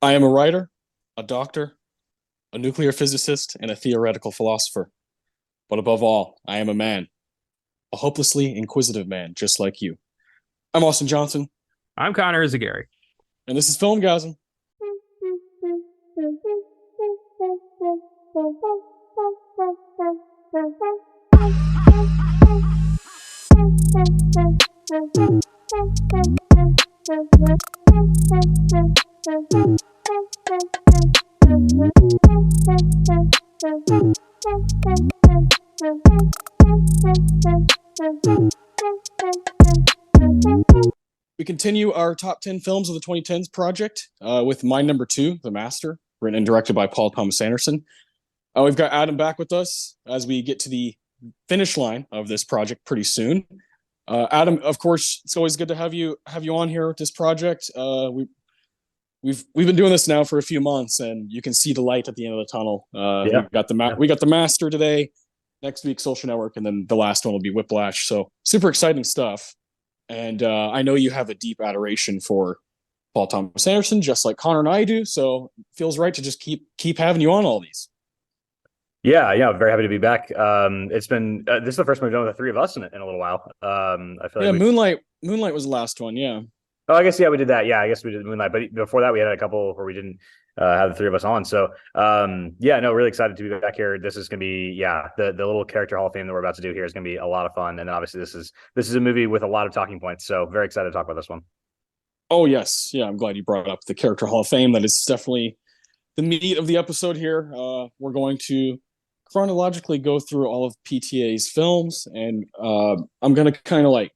I am a writer, a doctor, a nuclear physicist, and a theoretical philosopher. But above all, I am a man, a hopelessly inquisitive man, just like you. I'm Austin Johnson, I'm Connor Eyzaguirre. and this is Filmgazm. We continue our top 10 films of the 2010s project with my number two, The Master, written and directed by Paul Thomas Anderson. We've got Adam back with us as we get to the finish line of this project pretty soon. Adam, of course, it's always good to have you on here with this project. We've been doing this now for a few months, and you can see the light at the end of the tunnel. Yeah. We got the Master today. Next week, Social Network, and then the last one will be Whiplash. So super exciting stuff. And I know you have a deep adoration for Paul Thomas Anderson, just like Connor and I do. So it feels right to just keep having you on all these. Yeah, very happy to be back. It's been this is the first one we've done with the three of us in a little while. I feel Yeah, like Moonlight was the last one. Yeah. Oh, I guess we did that. Yeah, I guess we did Moonlight, but before that we had a couple where we didn't have the three of us on. So yeah, no, really excited to be back here. This is gonna be the little character Hall of Fame that we're about to do here is gonna be a lot of fun. And then obviously this is a movie with a lot of talking points. So very excited to talk about this one. Oh yes, yeah. I'm glad you brought up the character Hall of Fame. That is definitely the meat of the episode here. We're going to chronologically go through all of PTA's films, and I'm gonna kind of like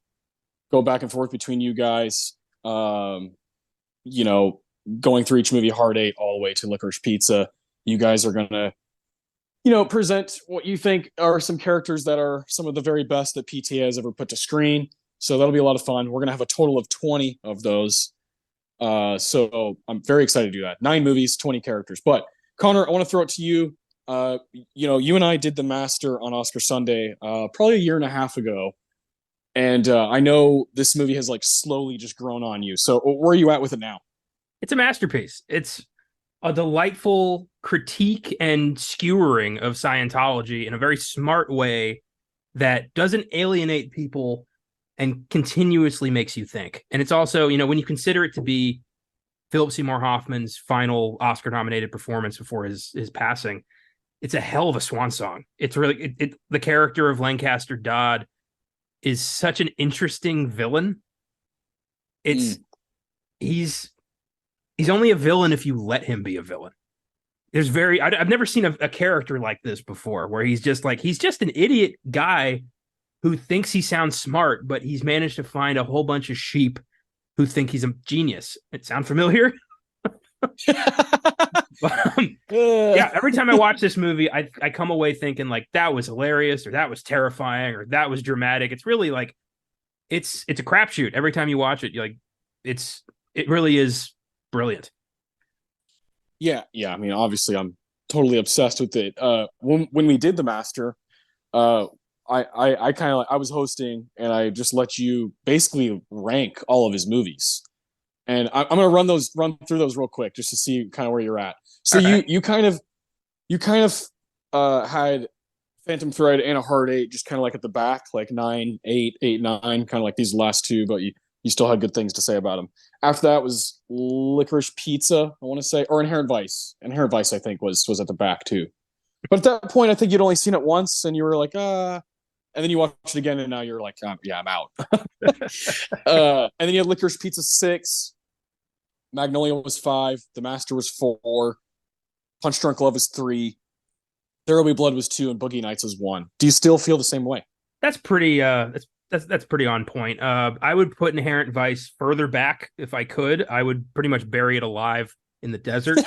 go back and forth between you guys. You know, going through each movie, Hard Eight all the way to Licorice Pizza. You guys are gonna, present what you think are some characters that are some of the very best that PTA has ever put to screen. So that'll be a lot of fun. We're gonna have a total of 20 of those. So I'm very excited to do that. 9 movies, 20 characters. But Connor, I want to throw it to you. You and I did The Master on Oscar Sunday, probably a year and a half ago. And I know this movie has like slowly just grown on you. So where are you at with it now? It's a masterpiece. It's a delightful critique and skewering of Scientology in a very smart way that doesn't alienate people and continuously makes you think. And it's also, when you consider it to be Philip Seymour Hoffman's final Oscar-nominated performance before his passing, it's a hell of a swan song. It's really the character of Lancaster Dodd is such an interesting villain. It's he's only a villain if you let him be a villain. I've never seen a character like this before, where he's just an idiot guy who thinks he sounds smart, but he's managed to find a whole bunch of sheep who think he's a genius. It sound familiar? Yeah, every time I watch this movie, I come away thinking like that was hilarious, or that was terrifying, or that was dramatic. It's really like it's a crapshoot every time you watch it. You're like, it really is brilliant. Yeah. I mean, obviously, I'm totally obsessed with it. When we did The Master, I kind of I was hosting, and I just let you basically rank all of his movies. And I'm gonna run through those real quick just to see kind of where you're at. So you kind of had Phantom Thread and a Hard Eight just kind of like at the back, like 9, 8, 8, 9, kind of like these last two, but you still had good things to say about them. After that was Licorice Pizza, I want to say, or Inherent Vice. Inherent Vice, I think, was at the back too. But at that point, I think you'd only seen it once, and you were like, and then you watched it again, and now you're like, yeah, I'm out. And then you had Licorice Pizza 6. Magnolia was 5. The Master was 4. Punch Drunk Love was 3. There Will Be Blood was 2, and Boogie Nights was 1. Do you still feel the same way? That's pretty. That's pretty on point. I would put Inherent Vice further back if I could. I would pretty much bury it alive in the desert.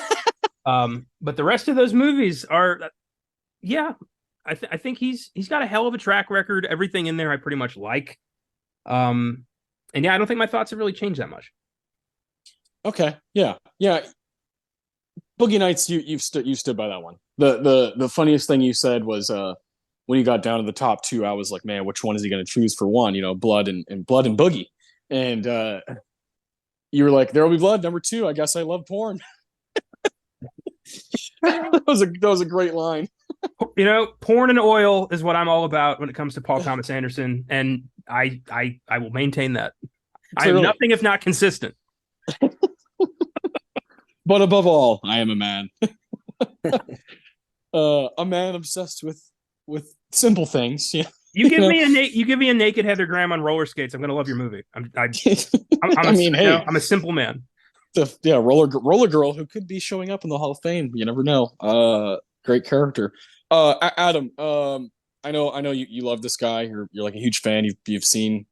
But the rest of those movies are, yeah, I think he's got a hell of a track record. Everything in there I pretty much like. And yeah, I don't think my thoughts have really changed that much. Okay, yeah. Boogie Nights, you stood by that one. The funniest thing you said was when you got down to the top 2, I was like, man, which one is he going to choose for one? Blood and Boogie, and you were like, There Will Be Blood, number 2. I guess I love porn. That was a great line. You know, porn and oil is what I'm all about when it comes to Paul Thomas Anderson, and I will maintain that. I am Clearly, nothing if not consistent. but above all, I am a man. A man obsessed with simple things. Yeah, You you give know. me you give me a naked Heather Graham on roller skates. I'm gonna love your movie. I'm I a mean, hey, I'm a simple man. yeah, roller girl who could be showing up in the Hall of Fame. You never know. Great character. Adam. I know you love this guy. You're like a huge fan. You've seen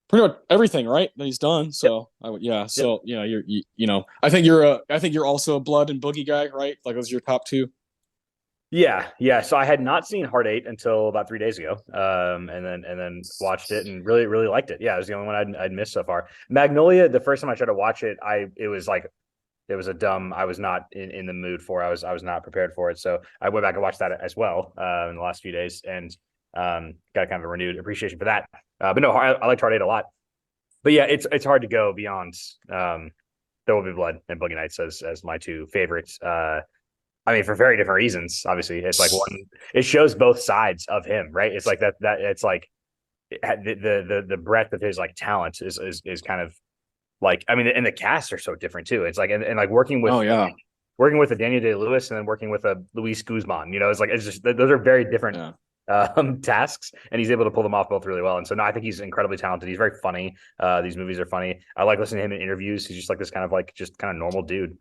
pretty much everything, right? That he's done. Yep. So I would, yeah. Yep. So I think you're also a Blood and Boogie guy, right? Like those are your top two. Yeah, yeah. So I had not seen Heart Eight until about 3 days ago, and then watched it and really really liked it. Yeah, it was the only one I'd missed so far. Magnolia, the first time I tried to watch it, it was like it was a dumb. I was not in the mood for. I was not prepared for it. So I went back and watched that as well in the last few days, and got kind of a renewed appreciation for that. But no, I liked Heart Eight a lot. But yeah, it's hard to go beyond There Will Be Blood and Boogie Nights as my two favorites. I mean, for very different reasons. Obviously, it's like one. It shows both sides of him, right? It's like that. It's like the breadth of his like talent is kind of like. I mean, and the casts are so different too. It's like and like Oh yeah, working with a Daniel Day Lewis and then working with a Luis Guzman. It's like it's just those are very different yeah. tasks, and he's able to pull them off both really well. And so no, I think he's incredibly talented. He's very funny. These movies are funny. I like listening to him in interviews. He's just like this kind of like just kind of normal dude.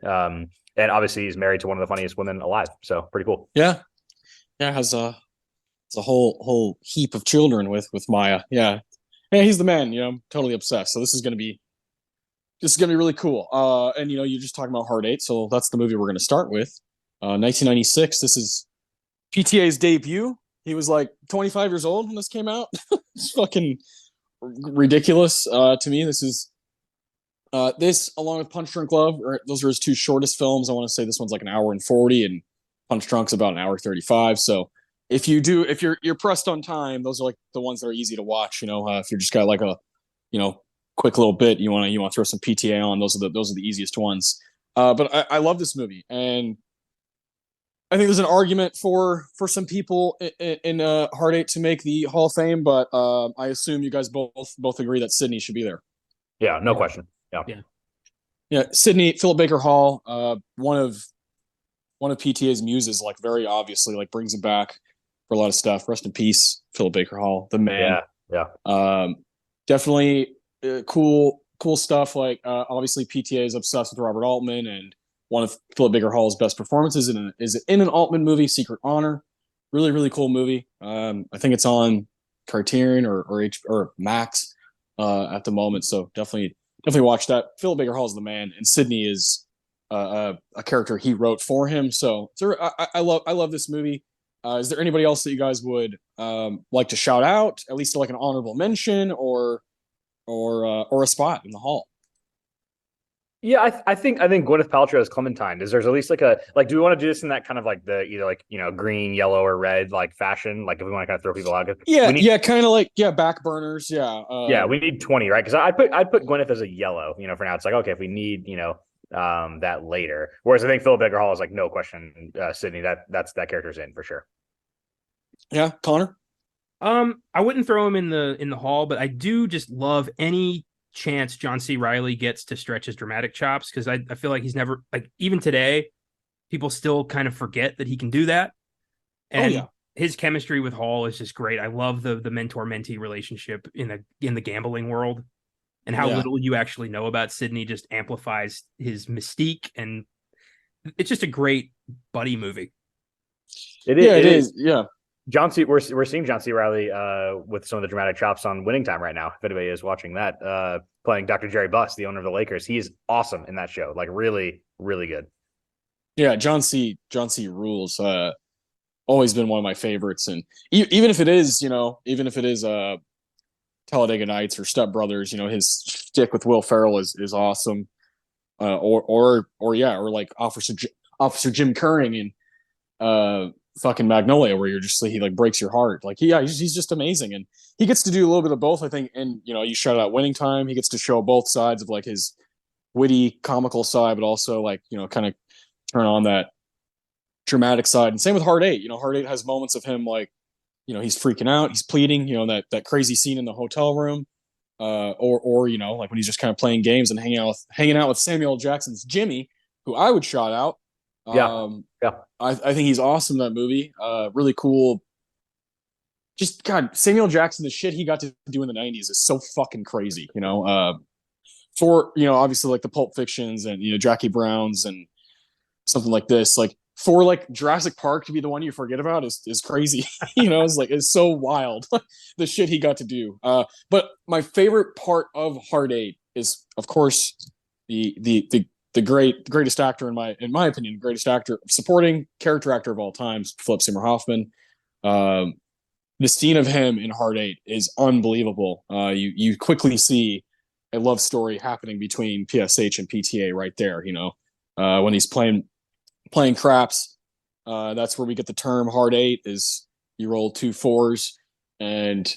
And obviously he's married to one of the funniest women alive. So pretty cool. Yeah, yeah. Has a whole heap of children with Maya. Yeah, yeah. He's the man. I'm totally obsessed. So this is gonna be really cool. And you're just talking about Heart Eight, so that's the movie we're gonna start with. 1996. This is PTA's debut. He was like 25 years old when this came out. It's fucking ridiculous to me. This along with Punch Drunk Love, those are his two shortest films. I want to say this one's like an hour and 40, and Punch Drunk's about an hour 35. So if you're pressed on time, those are like the ones that are easy to watch. If you're just got like a quick little bit, you want to throw some PTA on. Those are the easiest ones. But I love this movie, and I think there's an argument for some people in Heart Eight to make the Hall of Fame, but I assume you guys both agree that Sydney should be there. Yeah, no question. Yeah. Yeah, Sydney, Philip Baker Hall, one of PTA's muses, like very obviously, like brings him back for a lot of stuff. Rest in peace, Philip Baker Hall, the man. Yeah. Definitely cool stuff. Like obviously, PTA is obsessed with Robert Altman, and one of Philip Baker Hall's best performances is in an Altman movie, Secret Honor. Really, really cool movie. I think it's on Criterion or Max at the moment. So definitely watch that. Philip Baker Hall is the man, and Sydney is a character he wrote for him. So I love this movie. Is there anybody else that you guys would like to shout out, at least like an honorable mention or a spot in the hall? Yeah, I think Gwyneth Paltrow as Clementine. There's at least like do we want to do this in that kind of like the either like green, yellow, or red like fashion? Like if we want to kind of throw people out, yeah, kind of like back burners, yeah. We need 20, right? Because I'd put Gwyneth as a yellow. For now, it's like okay if we need that later. Whereas I think Philip Baker Hall is like no question, Sydney that character's in for sure. Yeah, Connor. I wouldn't throw him in the hall, but I do just love any chance John C. Reilly gets to stretch his dramatic chops, because I feel like he's never, like, even today people still kind of forget that he can do that. And his chemistry with Hall is just great. I love the mentor-mentee relationship in the gambling world, and how little you actually know about Sydney just amplifies his mystique, and it's just a great buddy movie. It is. Yeah. We're seeing John C. Reilly with some of the dramatic chops on Winning Time right now. If anybody is watching that, playing Dr. Jerry Buss, the owner of the Lakers, he is awesome in that show. Like really, really good. Yeah, John C. rules. Always been one of my favorites, and even if it is Talladega Nights or Step Brothers, his stick with Will Ferrell is awesome. Or like Officer Jim Curring and fucking Magnolia, where he like breaks your heart. Like he's just amazing, and he gets to do a little bit of both, I think. And you shout out Winning Time, he gets to show both sides of like his witty comical side, but also like kind of turn on that dramatic side. And same with Hard Eight. Hard Eight has moments of him like, he's freaking out, he's pleading. That crazy scene in the hotel room, or like when he's just kind of playing games and hanging out with Samuel L. Jackson's Jimmy, who I would shout out. Yeah. I think he's awesome in that movie. Really cool. Just God, Samuel Jackson, the shit he got to do in the '90s is so fucking crazy. For obviously like the Pulp Fictions and Jackie Browns and something like this, like for like Jurassic Park to be the one you forget about is crazy. It's so wild the shit he got to do. But my favorite part of Hard Eight is, of course, the greatest actor in my opinion, greatest actor, supporting character actor of all time, Philip Seymour Hoffman. The scene of him in Hard Eight is unbelievable. You quickly see a love story happening between PSH and PTA right there. When he's playing craps, that's where we get the term Hard Eight. Is you roll 2 4s and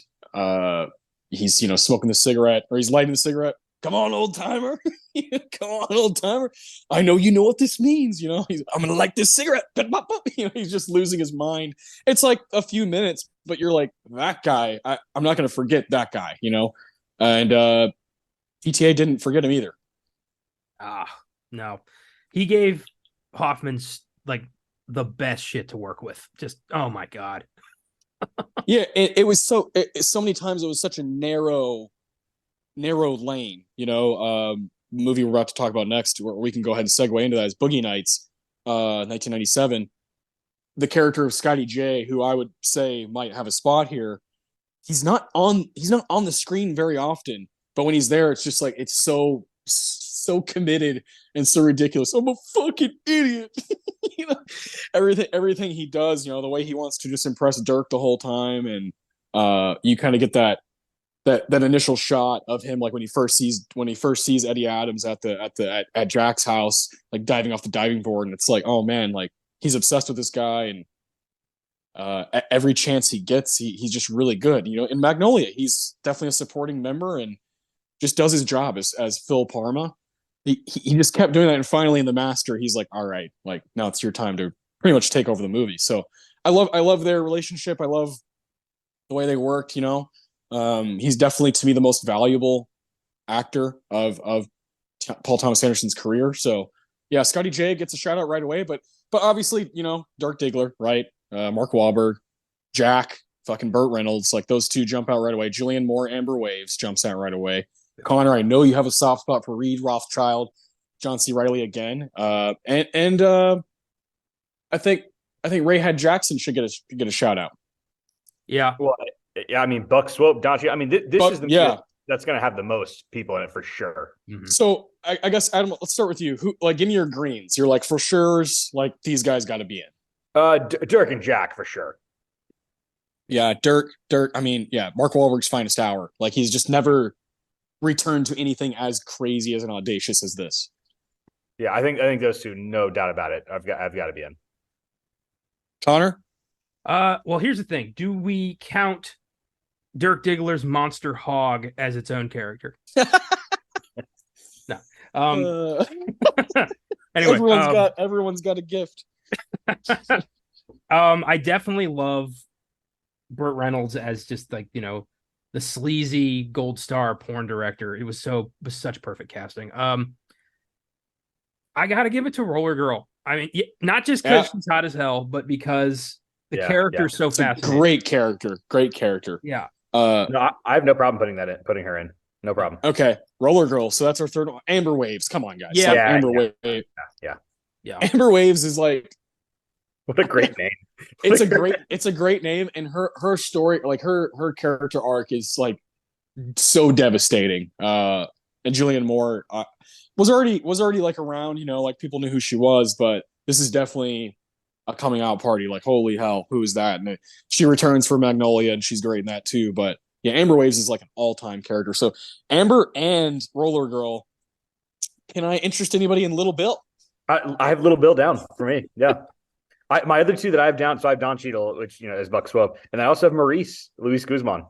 he's smoking the cigarette, or he's lighting the cigarette. Come on, old timer. Come on, old timer. I know you know what this means. I'm gonna light this cigarette. He's just losing his mind. It's like a few minutes, but you're like, that guy. I'm not gonna forget that guy. And PTA didn't forget him either. No, he gave Hoffman's like the best shit to work with. Just oh my god. Yeah, it was so many times it was such a narrow lane. Movie we're about to talk about next, where we can go ahead and segue into that, is Boogie Nights, 1997. The character of Scotty J, who I would say might have a spot here, he's not on the screen very often, but when he's there, it's just like it's so committed and so ridiculous. I'm a fucking idiot. Everything he does, the way he wants to just impress Dirk the whole time, and you kind of get that initial shot of him, like when he first sees Eddie Adams at Jack's house, like diving off the diving board, and it's like, oh man, like he's obsessed with this guy, and every chance he gets, he's just really good. In Magnolia, he's definitely a supporting member and just does his job as Phil Parma. He just kept doing that, and finally in The Master, he's like, all right, like now it's your time to pretty much take over the movie. So I love their relationship. I love the way they worked. He's definitely, to me, the most valuable actor of Paul Thomas Anderson's career. So yeah, Scotty J gets a shout out right away, but obviously, Dirk Diggler, right? Mark Wahlberg, Jack, fucking Burt Reynolds, like those two jump out right away. Julianne Moore, Amber Waves jumps out right away. Connor, I know you have a soft spot for Reed Rothschild, John C. Reilly again, and I think Ray Head Jackson should get a shout out. Yeah. Well, yeah, I mean, Buck Swope, Donchi. I mean, this is the movie that's going to have the most people in it for sure. Mm-hmm. So I guess, Adam, let's start with you. Who, like, give me your greens. You're like, for sure, like these guys got to be in. Dirk and Jack for sure. Yeah, Dirk. I mean, yeah, Mark Wahlberg's finest hour. Like, he's just never returned to anything as crazy as and audacious as this. Yeah, I think those two, no doubt about it. I've got to be in. Connor? Well, here's the thing. Do we count Dirk Diggler's Monster Hog as its own character? No. Anyway, everyone's got a gift. I definitely love Burt Reynolds as just like, the sleazy gold star porn director. It was such perfect casting. I got to give it to Roller Girl. I mean, not just because she's hot as hell, but because the character is so fascinating. Great character. Yeah. No, I have no problem putting her in. No problem. Okay. Roller Girl. So that's our third one. Amber Waves. Come on, guys. Yeah. Amber Waves. Yeah. Amber Waves is like, what a great name. It's a great name. And her story, like her character arc is like so devastating. And Julianne Moore was already like around, like people knew who she was, but this is definitely a coming out party. Like, holy hell, who is that? And she returns for Magnolia, and she's great in that too. But yeah, Amber Waves is like an all-time character. So Amber and Roller Girl. Can I interest anybody in Little Bill? I have Little Bill down for me. Yeah. My other two that I have down, so I have Don Cheadle, which is Buck Swope, and I also have Maurice Luis Guzman.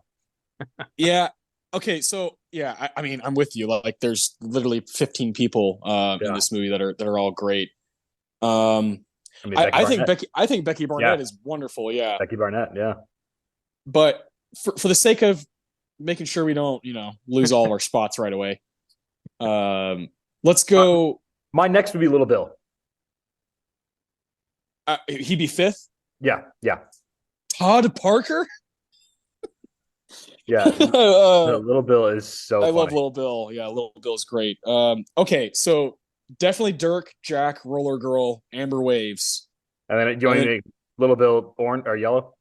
Yeah. Okay. So yeah, I mean, I'm with you. Like, there's literally 15 people in this movie that are all great. I mean, I think Becky Barnett is wonderful. Yeah, Becky Barnett. Yeah, but for the sake of making sure we don't lose all of our spots right away, let's go. My next would be Little Bill. He'd be fifth. Yeah. Todd Parker. Yeah, Little Bill is so. I love Little Bill. Yeah, Little Bill's great. Okay, so definitely Dirk, Jack, Roller Girl, Amber Waves, and then do you want to make Little Bill orange or yellow?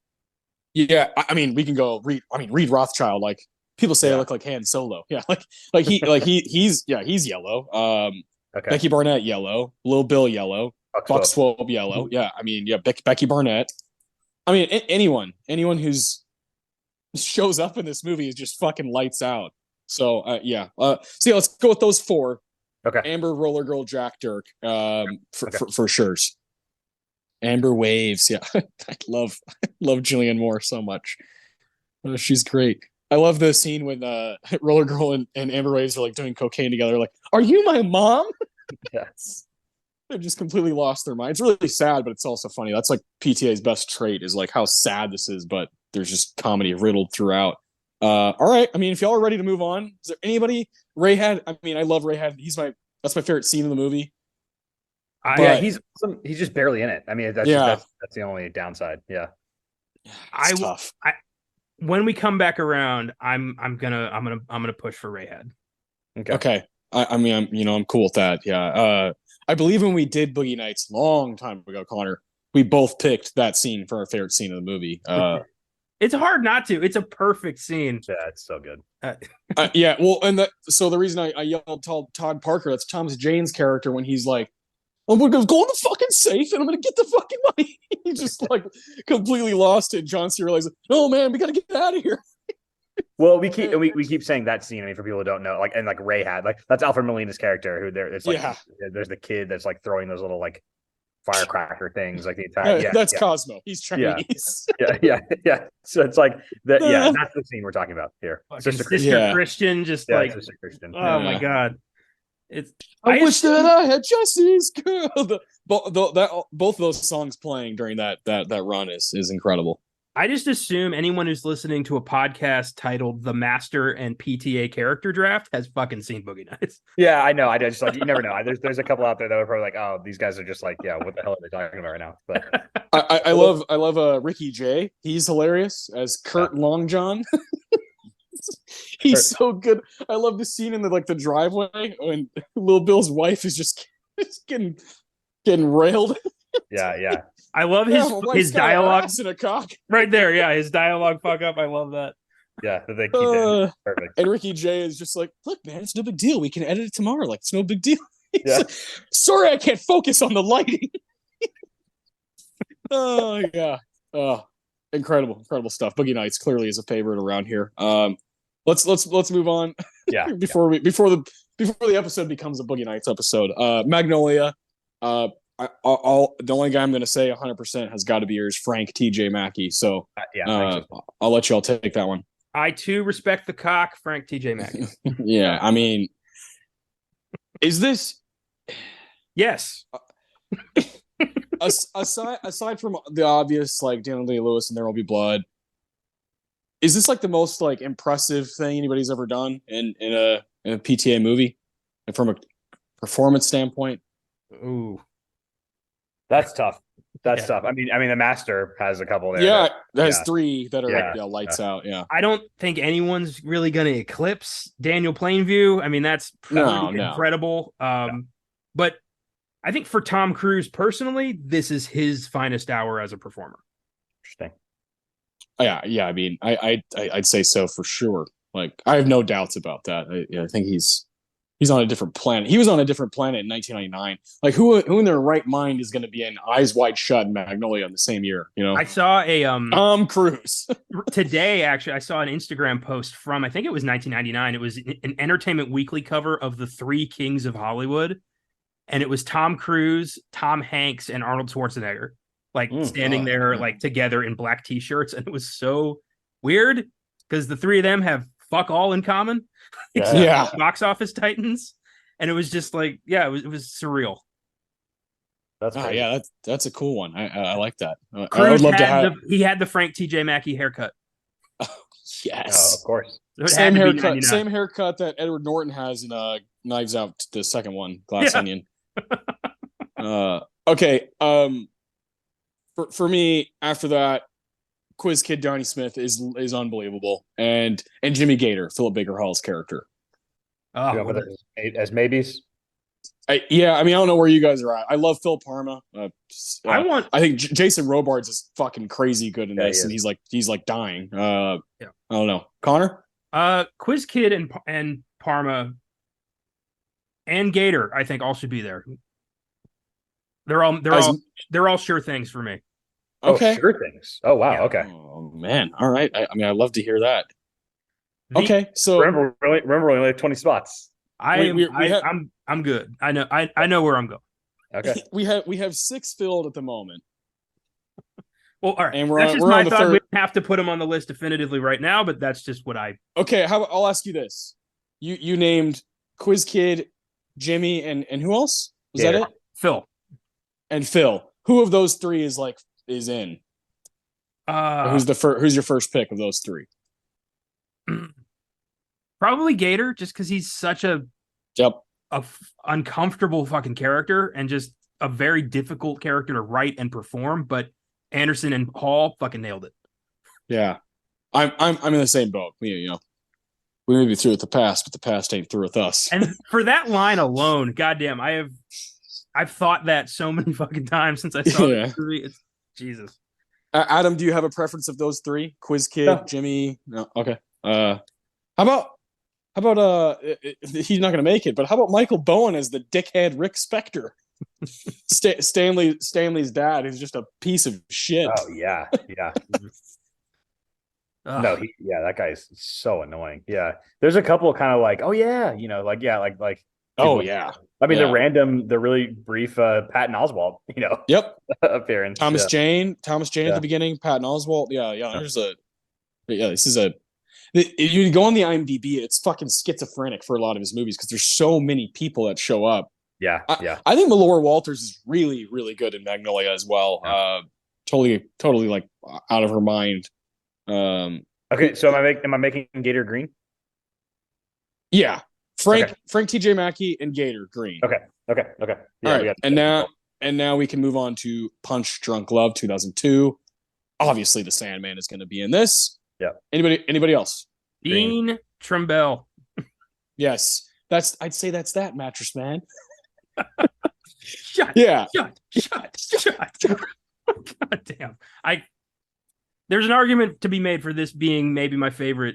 Yeah, I mean we can go Reed. I mean Reed Rothschild. Like people say, I look like Han Solo. Yeah, he's yellow. Okay. Becky Barnett yellow. Little Bill yellow. Buck Swope yellow. Yeah, I mean Becky Barnett. I mean anyone who's shows up in this movie is just fucking lights out. So let's go with those four. Okay. Amber, Roller Girl, Jack, Dirk. For sure. Amber Waves. Yeah. I love Julianne Moore so much. She's great. I love the scene when Roller Girl and Amber Waves are like doing cocaine together. Like, are you my mom? Yes. They've just completely lost their minds. It's really sad, but it's also funny. That's like PTA's best trait is like how sad this is, but there's just comedy riddled throughout. All right. I mean, if y'all are ready to move on, is there anybody? Rayhead. I mean, I love Rayhead. That's my favorite scene in the movie. He's just barely in it. I mean, that's the only downside. Yeah. It's tough. When we come back around, I'm gonna push for Rayhead. Okay. I'm cool with that. Yeah. I believe when we did Boogie Nights long time ago, Connor, we both picked that scene for our favorite scene of the movie. It's hard not to. It's a perfect scene. Yeah, it's so good. Yeah. Well, so the reason I yelled Todd Parker, that's Thomas Jane's character when he's like, I'm going to go in the fucking safe and I'm going to get the fucking money. He just like completely lost it. John C. realizes, oh man, we got to get out of here. Well, we keep saying that scene. I mean, for people who don't know, like, and like Ray had, like, that's Alfred Molina's character. Who there? It's like there's the kid that's like throwing those little like firecracker things, like the entire. That's Cosmo. He's Chinese. Yeah. So it's like that. Yeah, that's the scene we're talking about here. Sister Christian, just like Sister Christian. Oh my god. I wish that I had Jesse's girl. Both of those songs playing during that run is incredible. I just assume anyone who's listening to a podcast titled The Master and PTA Character Draft has fucking seen Boogie Nights. Yeah, I know. I just like, you never know. There's a couple out there that were probably like, oh, these guys are just like, yeah, what the hell are they talking about right now? But I love Ricky Jay. He's hilarious as Kurt Longjohn. He's so good. I love the scene in the driveway when Lil Bill's wife is just getting railed. Yeah. I love his dialogue in a cock right there. Yeah, his dialogue fuck up. I love that. Yeah, they keep it perfect. And Ricky Jay is just like, look, man, it's no big deal. We can edit it tomorrow. Like, it's no big deal. Yeah. Like, sorry, I can't focus on the lighting. Oh yeah. Incredible stuff. Boogie Nights clearly is a favorite around here. Let's move on. Yeah. before the episode becomes a Boogie Nights episode. Magnolia. The only guy I'm going to say 100% has got to be yours, Frank T.J. Mackey. So I'll let y'all take that one. I too respect the cock, Frank T.J. Mackey. Yeah, I mean, is this? Yes. Aside from the obvious, like Daniel Day-Lewis and There Will Be Blood, is this like the most like impressive thing anybody's ever done in a PTA movie, and from a performance standpoint? Ooh. That's tough. That's tough. I mean, The Master has a couple there. Yeah, there's three that are lights out. Yeah. I don't think anyone's really going to eclipse Daniel Plainview. I mean, that's incredible. But I think for Tom Cruise personally, this is his finest hour as a performer. Interesting. Yeah. I mean, I'd say so for sure. Like, I have no doubts about that. I think he's on a different planet. He was on a different planet in 1999. Like, who in their right mind is going to be in Eyes Wide Shut and Magnolia in the same year? You know, I saw a Tom Cruise today. Actually, I saw an Instagram post from, I think it was 1999. It was an Entertainment Weekly cover of the Three Kings of Hollywood, and it was Tom Cruise, Tom Hanks, and Arnold Schwarzenegger, like standing there like together in black t-shirts, and it was so weird because the three of them have fuck all in common. Yeah. Box office titans. And it was just like, it was surreal. That's Oh crazy. yeah, that's a cool one. I like that. I would Cruz love to had have. he had the Frank T.J. Mackey haircut. Oh, of Yes. course. So it had to be 99. Same haircut that Edward Norton has in Knives Out, the second one, Glass Yeah. Onion. Okay. For me, after that, Quiz Kid Donnie Smith is unbelievable, and Jimmy Gator, Philip Baker Hall's character. Oh, You know, but as maybes. Yeah, I mean, I don't know where you guys are at. I love Phil Parma. I think Jason Robards is fucking crazy good in this, and he's like dying. yeah. I don't know, Connor. Quiz Kid and Parma and Gator, I think all should be there. They're all sure things for me. Okay. Oh, sure things. Oh wow. Yeah. Okay. Oh man. All right. I mean, I'd love to hear that. The- Okay. So Remember, we only have 20 spots. I'm good. I know where I'm going. Okay. we have 6 filled at the moment. Well, all right. And That's just we're my on the thought. third. We don't have to put them on the list definitively right now, but that's just what I. Okay. I'll ask you this. You named Quiz Kid, Jimmy, and who else? Was that it? Phil. And Phil. Who of those 3 is in? Who's your first pick of those 3? Probably Gator, just because he's such a uncomfortable fucking character and just a very difficult character to write and perform. But Anderson and Hall fucking nailed it. Yeah, I'm in the same boat. We may be through with the past, but the past ain't through with us. And for that line alone, goddamn, I've thought that so many fucking times since I saw this movie. It's Jesus. Adam, do you have a preference of those 3? Quiz Kid, No. Jimmy? No. Okay. How about he's not going to make it, but how about Michael Bowen as the dickhead Rick Spector? Stanley's dad is just a piece of shit. Oh yeah. No, that guy's so annoying. Yeah. There's a couple kind of like, oh yeah, like oh yeah. I mean, the really brief Patton Oswalt, Yep. appearance. Thomas Jane at the beginning, Patton Oswalt. Yeah. This is you go on the IMDb, it's fucking schizophrenic for a lot of his movies because there's so many people that show up. Yeah. I think Melora Walters is really, really good in Magnolia as well. Yeah. Totally like out of her mind. Okay, so am I making Gator green? Yeah. Frank TJ Mackey and Gator green. Okay. Yeah, all right. And now we can move on to Punch Drunk Love 2002. Obviously the Sandman is going to be in this. Yeah. Anybody else? Dean Trumbull. Yes. I'd say that's that, Mattress Man. Shut. God damn. There's an argument to be made for this being maybe my favorite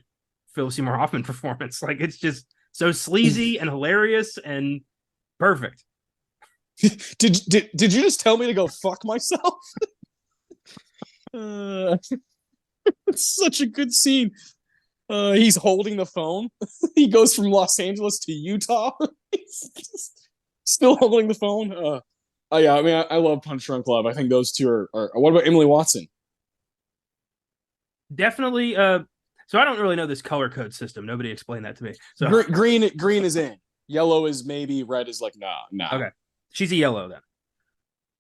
Philip Seymour Hoffman performance. Like, it's just so sleazy and hilarious and perfect. Did you just tell me to go fuck myself? It's such a good scene. He's holding the phone. He goes from Los Angeles to Utah. He's still holding the phone. Yeah, I mean, I love Punch Drunk Love. I think those 2 are. What about Emily Watson? Definitely. So I don't really know this color code system. Nobody explained that to me. So green is in. Yellow is maybe. Red is like nah. Okay, she's a yellow then.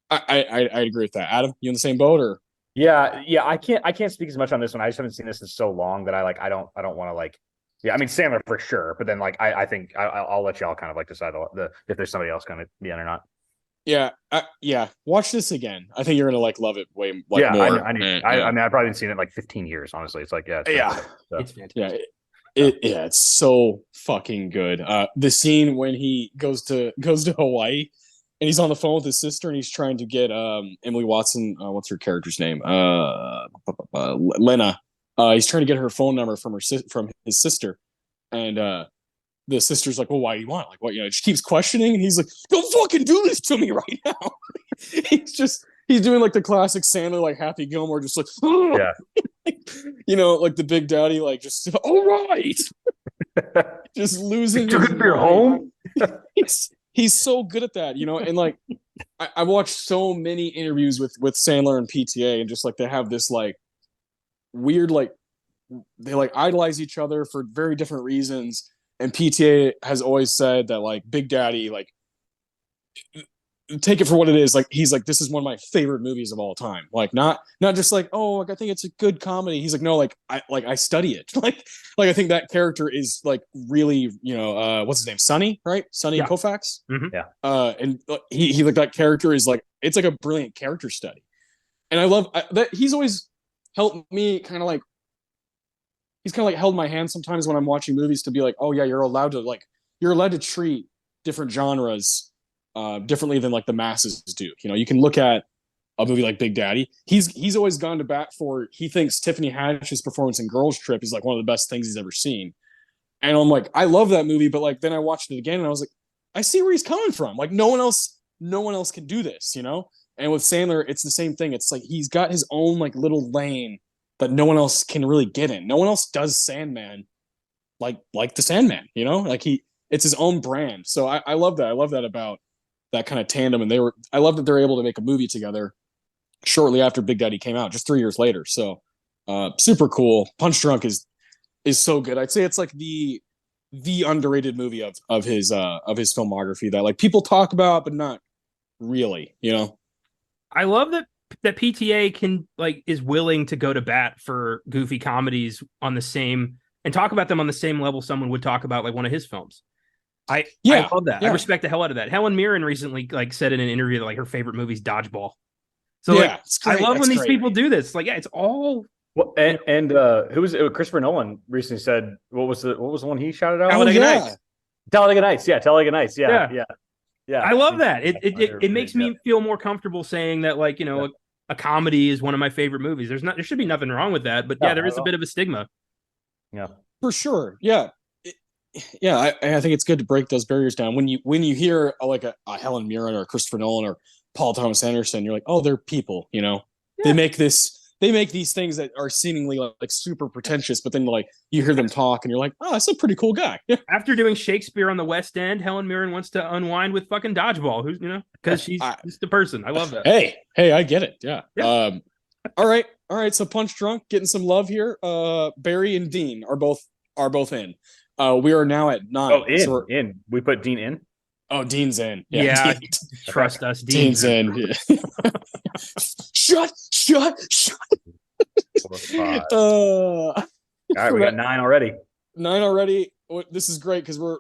I agree with that. Adam, you in the same boat or? Yeah. I can't speak as much on this one. I just haven't seen this in so long that I don't want to like. Yeah, I mean Sandler for sure, but then like I think I'll let y'all kind of like decide if there's somebody else going to be in or not. Yeah, watch this again. I think you're gonna love it way more. I mean, I've probably been seeing it like 15 years. Honestly, it's like It's fantastic. It's so fucking good. The scene when he goes to Hawaii and he's on the phone with his sister and he's trying to get Emily Watson. What's her character's name? Lena. He's trying to get her phone number from his sister, and the sister's like, well, why do you want it? Like, what, she keeps questioning. And he's like, don't fucking do this to me right now. he's doing like the classic Sandler, like Happy Gilmore, just like, oh! Yeah, like the big daddy, like just, all right. Just losing took it for your home. He's so good at that, and like, I watched so many interviews with Sandler and PTA, and just like, they have this like weird, like, they like idolize each other for very different reasons. And PTA has always said that like Big Daddy, like take it for what it is. Like he's like, this is one of my favorite movies of all time. Like not just like, oh, like I think it's a good comedy. He's like, no, I study it. Like I think that character is like really, what's his name? Sonny, right? Sonny Yeah. Koufax. Mm-hmm. Yeah. And he like that character is like, it's like a brilliant character study. And I love that he's always helped me he's kind of like held my hand sometimes when I'm watching movies to be like, oh yeah, you're allowed to treat different genres differently than like the masses do. You can look at a movie like Big Daddy. He's always gone to bat for. He thinks Tiffany Haddish's performance in Girls Trip is like one of the best things he's ever seen. And I'm like, I love that movie, but like then I watched it again and I was like, I see where he's coming from. Like no one else can do this. And with Sandler, it's the same thing. It's like he's got his own like little lane that no one else can really get in. No one else does Sandman like the Sandman. Like it's his own brand. So I love that. I love that about that kind of tandem. And I love that they're able to make a movie together shortly after Big Daddy came out, just 3 years later. So super cool. Punch Drunk is so good. I'd say it's like the underrated movie of his filmography that like people talk about, but not really, I love that PTA is willing to go to bat for goofy comedies on the same and talk about them on the same level someone would talk about like one of his films. I love that. Yeah. I respect the hell out of that. Helen Mirren recently said in an interview that like her favorite movie is Dodgeball. So I love when these people do this. Like, yeah, it's all. Well, and who was it? Christopher Nolan recently said what was the one he shouted out? Talladega Nights. Talladega Nights. Yeah, Talladega Nights. Yeah. I love that. It makes me feel more comfortable saying that a comedy is one of my favorite movies. There should be nothing wrong with that, but there is a bit of a stigma. Yeah, for sure. Yeah. I think it's good to break those barriers down. When you hear like a Helen Mirren or a Christopher Nolan or Paul Thomas Anderson, you're like, oh, they're people. They make these things that are seemingly like super pretentious, but then like you hear them talk and you're like, oh, that's a pretty cool guy. After doing Shakespeare on the West End, Helen Mirren wants to unwind with fucking Dodgeball. Who's because she's just the person. I love that. Hey, I get it. Yeah. All right. So Punch Drunk getting some love here. Barry and Dean are both in. We are now at 9. Oh, in. We put Dean in. Oh, Dean's in. Yeah. Trust us. Dean's in. Yeah. Shut. All right, we got 9 already. 9 already. This is great because we're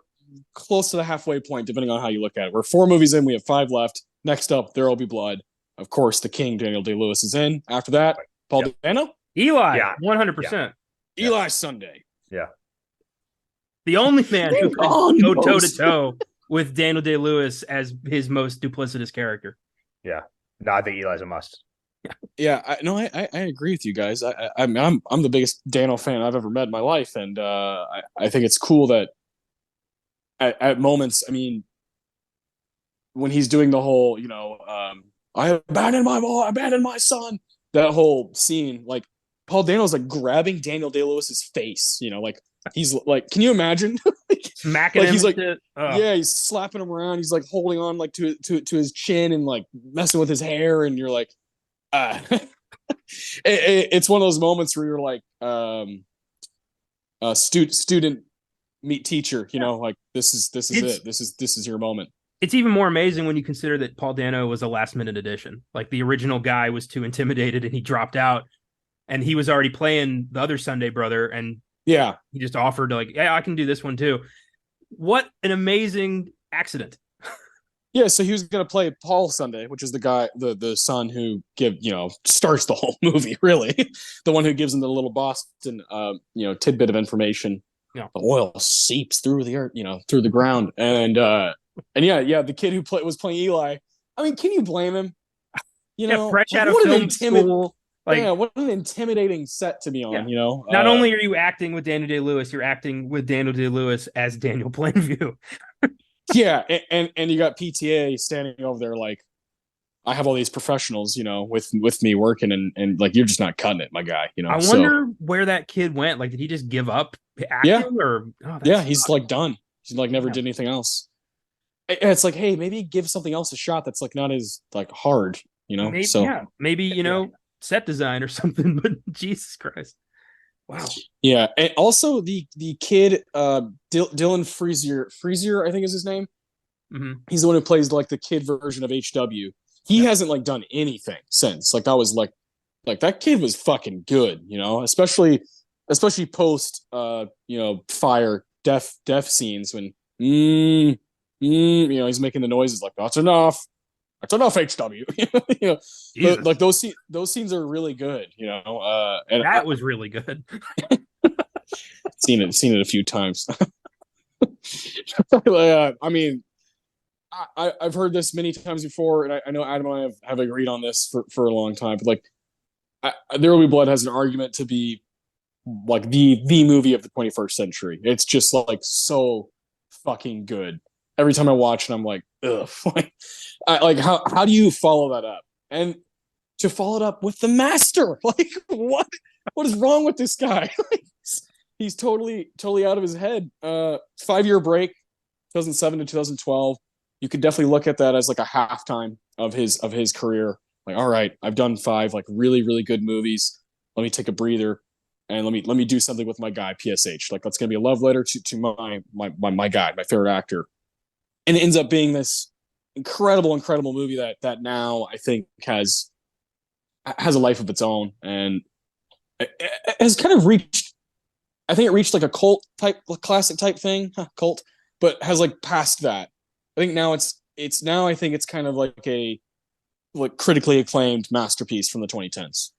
close to the halfway point, depending on how you look at it. We're 4 movies in. We have 5 left. Next up, There Will Be Blood. Of course, the King, Daniel Day-Lewis, is in. After that, Paul Dano? Eli. Yeah. 100%. Yeah. Eli Sunday. Yeah. The only man who could go toe-to-toe with Daniel Day-Lewis as his most duplicitous character. Yeah. No, I think Eli's a must. Yeah, I agree with you guys. I'm the biggest Dano fan I've ever met in my life, and I think it's cool that at moments, I mean, when he's doing the whole, I abandoned my son, that whole scene, like Paul Dano's like grabbing Daniel Day-Lewis's face, like he's like, can you imagine? Smacking like him. He's like, he's slapping him around. He's like holding on like to his chin and like messing with his hair, and you're like, it's one of those moments where you're like, student meet teacher, like this is it. This is your moment. It's even more amazing when you consider that Paul Dano was a last minute addition. Like the original guy was too intimidated and he dropped out, and he was already playing the other Sunday brother, and he just offered to like, yeah, I can do this one too. What an amazing accident. Yeah, so he was going to play Paul Sunday, which is the guy, the son who starts the whole movie, really. The one who gives him the little Boston, tidbit of information. Yeah. The oil seeps through the earth, through the ground. And the kid who was playing Eli. I mean, can you blame him? Fresh out of film school. What an intimidating set to be on, Not only are you acting with Daniel Day-Lewis, you're acting with Daniel Day-Lewis as Daniel Plainview. Yeah, and you got PTA standing over there like, I have all these professionals, with me working, and like, you're just not cutting it, my guy. I wonder where that kid went. Like, did he just give up acting? He's like done. He's like never did anything else. And it's like, hey, maybe give something else a shot that's like not as like hard, Maybe set design or something. But Jesus Christ. Wow. Yeah, and also the kid, Dylan Freezer, I think is his name. He's the one who plays like the kid version of HW. He hasn't like done anything since. Like that was like that kid was fucking good, you know, especially post fire death scenes when you know, he's making the noises like that's enough. That's enough HW. You know, like those scenes are really good, you know. And that was really good. seen it a few times. I mean, I've heard this many times before, and I know Adam and I have agreed on this for a long time. But like, There Will Be Blood has an argument to be like the movie of the 21st century. It's just like so fucking good. Every time I watch it, I'm like, ugh. Like how do you follow that up? And to follow it up with The Master, like what is wrong with this guy? He's totally out of his head. 5-year break, 2007 to 2012. You could definitely look at that as like a halftime of his career. Like, all right, I've done 5 like really, really good movies. Let me take a breather and let me do something with my guy, PSH. Like that's gonna be a love letter to my guy, my favorite actor. And it ends up being this incredible movie that now I think has a life of its own and it has kind of reached. I think it reached like a cult type, classic type thing, cult, but has like passed that. I think now I think it's kind of like a critically acclaimed masterpiece from the 2010s.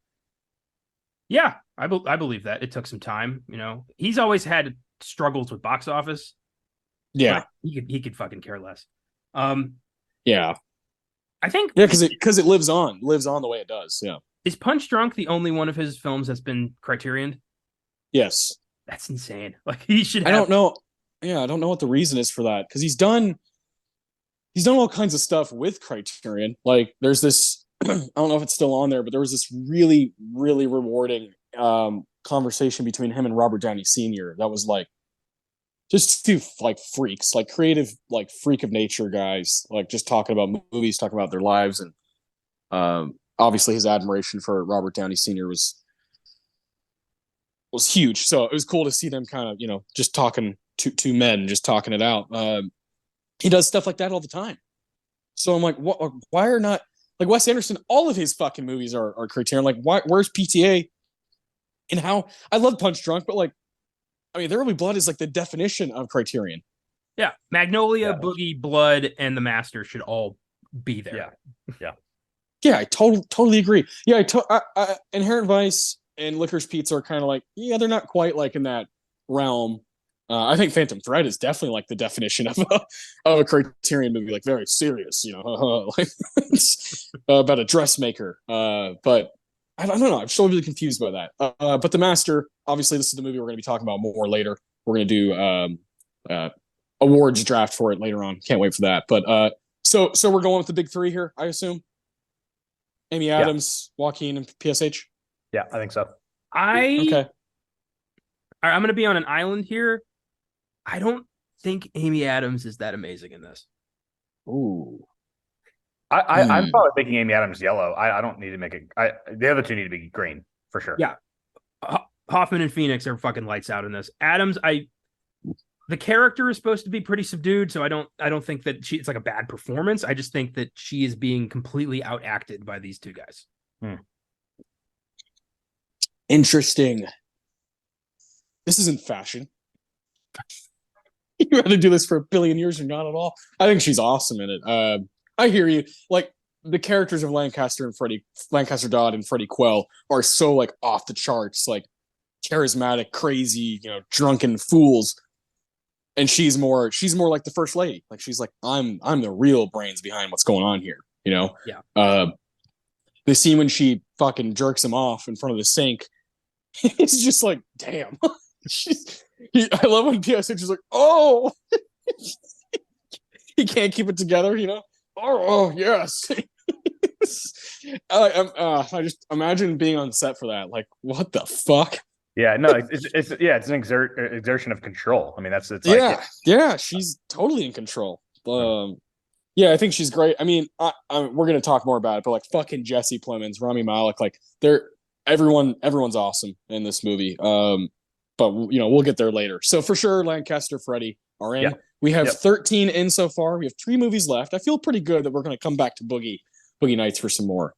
Yeah, I believe that. It took some time, you know. He's always had struggles with box office. Yeah. He could fucking care less. Yeah. I think because it lives on the way it does. Yeah. Is Punch Drunk the only one of his films that's been Criterion? Yes. That's insane. Like he should have... I don't know. Yeah, I don't know what the reason is for that because he's done all kinds of stuff with Criterion. Like there's this I don't know if it's still on there, but there was this really, really rewarding conversation between him and Robert Downey Sr. that was like just two like freaks, like creative, like freak of nature guys, like just talking about movies, talking about their lives, and obviously his admiration for Robert Downey Sr. was huge. So it was cool to see them kind of, you know, just talking to two men, just talking it out. He does stuff like that all the time. So I'm like, why are not like Wes Anderson? All of his fucking movies are Criterion. Like, where's PTA? And how I love Punch Drunk, but like, I mean, There Will Be Blood is like the definition of Criterion. Yeah, Magnolia, Boogie, Blood, and The Master should all be there. Yeah. I totally agree. Yeah, Inherent Vice and Licorice Pizza are kind of like, yeah, they're not quite like in that realm. I think Phantom Thread is definitely like the definition of a Criterion movie, like very serious, you know, like about a dressmaker. But I don't know. I'm still really confused by that. But The Master, obviously, this is the movie we're going to be talking about more later. We're going to do awards draft for it later on. Can't wait for that. But so we're going with the big 3 here, I assume. Amy Adams, Joaquin, and PSH. Yeah, I think so. Okay. I'm going to be on an island here. I don't think Amy Adams is that amazing in this. Ooh. I'm probably making Amy Adams yellow. I don't need to make it. The other two need to be green for sure. Yeah. Hoffman and Phoenix are fucking lights out in this. Adams, the character is supposed to be pretty subdued, so I don't think that it's like a bad performance. I just think that she is being completely outacted by these two guys. Interesting. This isn't fashion. You'd rather do this for 1 billion years or not at all. I think she's awesome in it. I hear you. Like the characters of Lancaster Dodd and Freddie Quell are so like off the charts, like charismatic, crazy, you know, drunken fools. And she's more like the first lady. Like she's like, I'm the real brains behind what's going on here, you know? Yeah. The scene when she fucking jerks him off in front of the sink, it's just like, damn. I love when PSH is like, oh, he can't keep it together, you know? Oh yes. I just imagine being on set for that. Like, what the fuck? Yeah, no, it's an exertion of control. I mean, it's like, yeah, she's totally in control. Yeah, I think she's great. I mean, we're gonna talk more about it, but like fucking Jesse Plemons, Rami Malek, like everyone's awesome in this movie. But you know, we'll get there later. So for sure, Lancaster, Freddie are in. Yeah. We have Yep. 13 in so far. We have 3 movies left. I feel pretty good that we're going to come back to Boogie Nights for some more.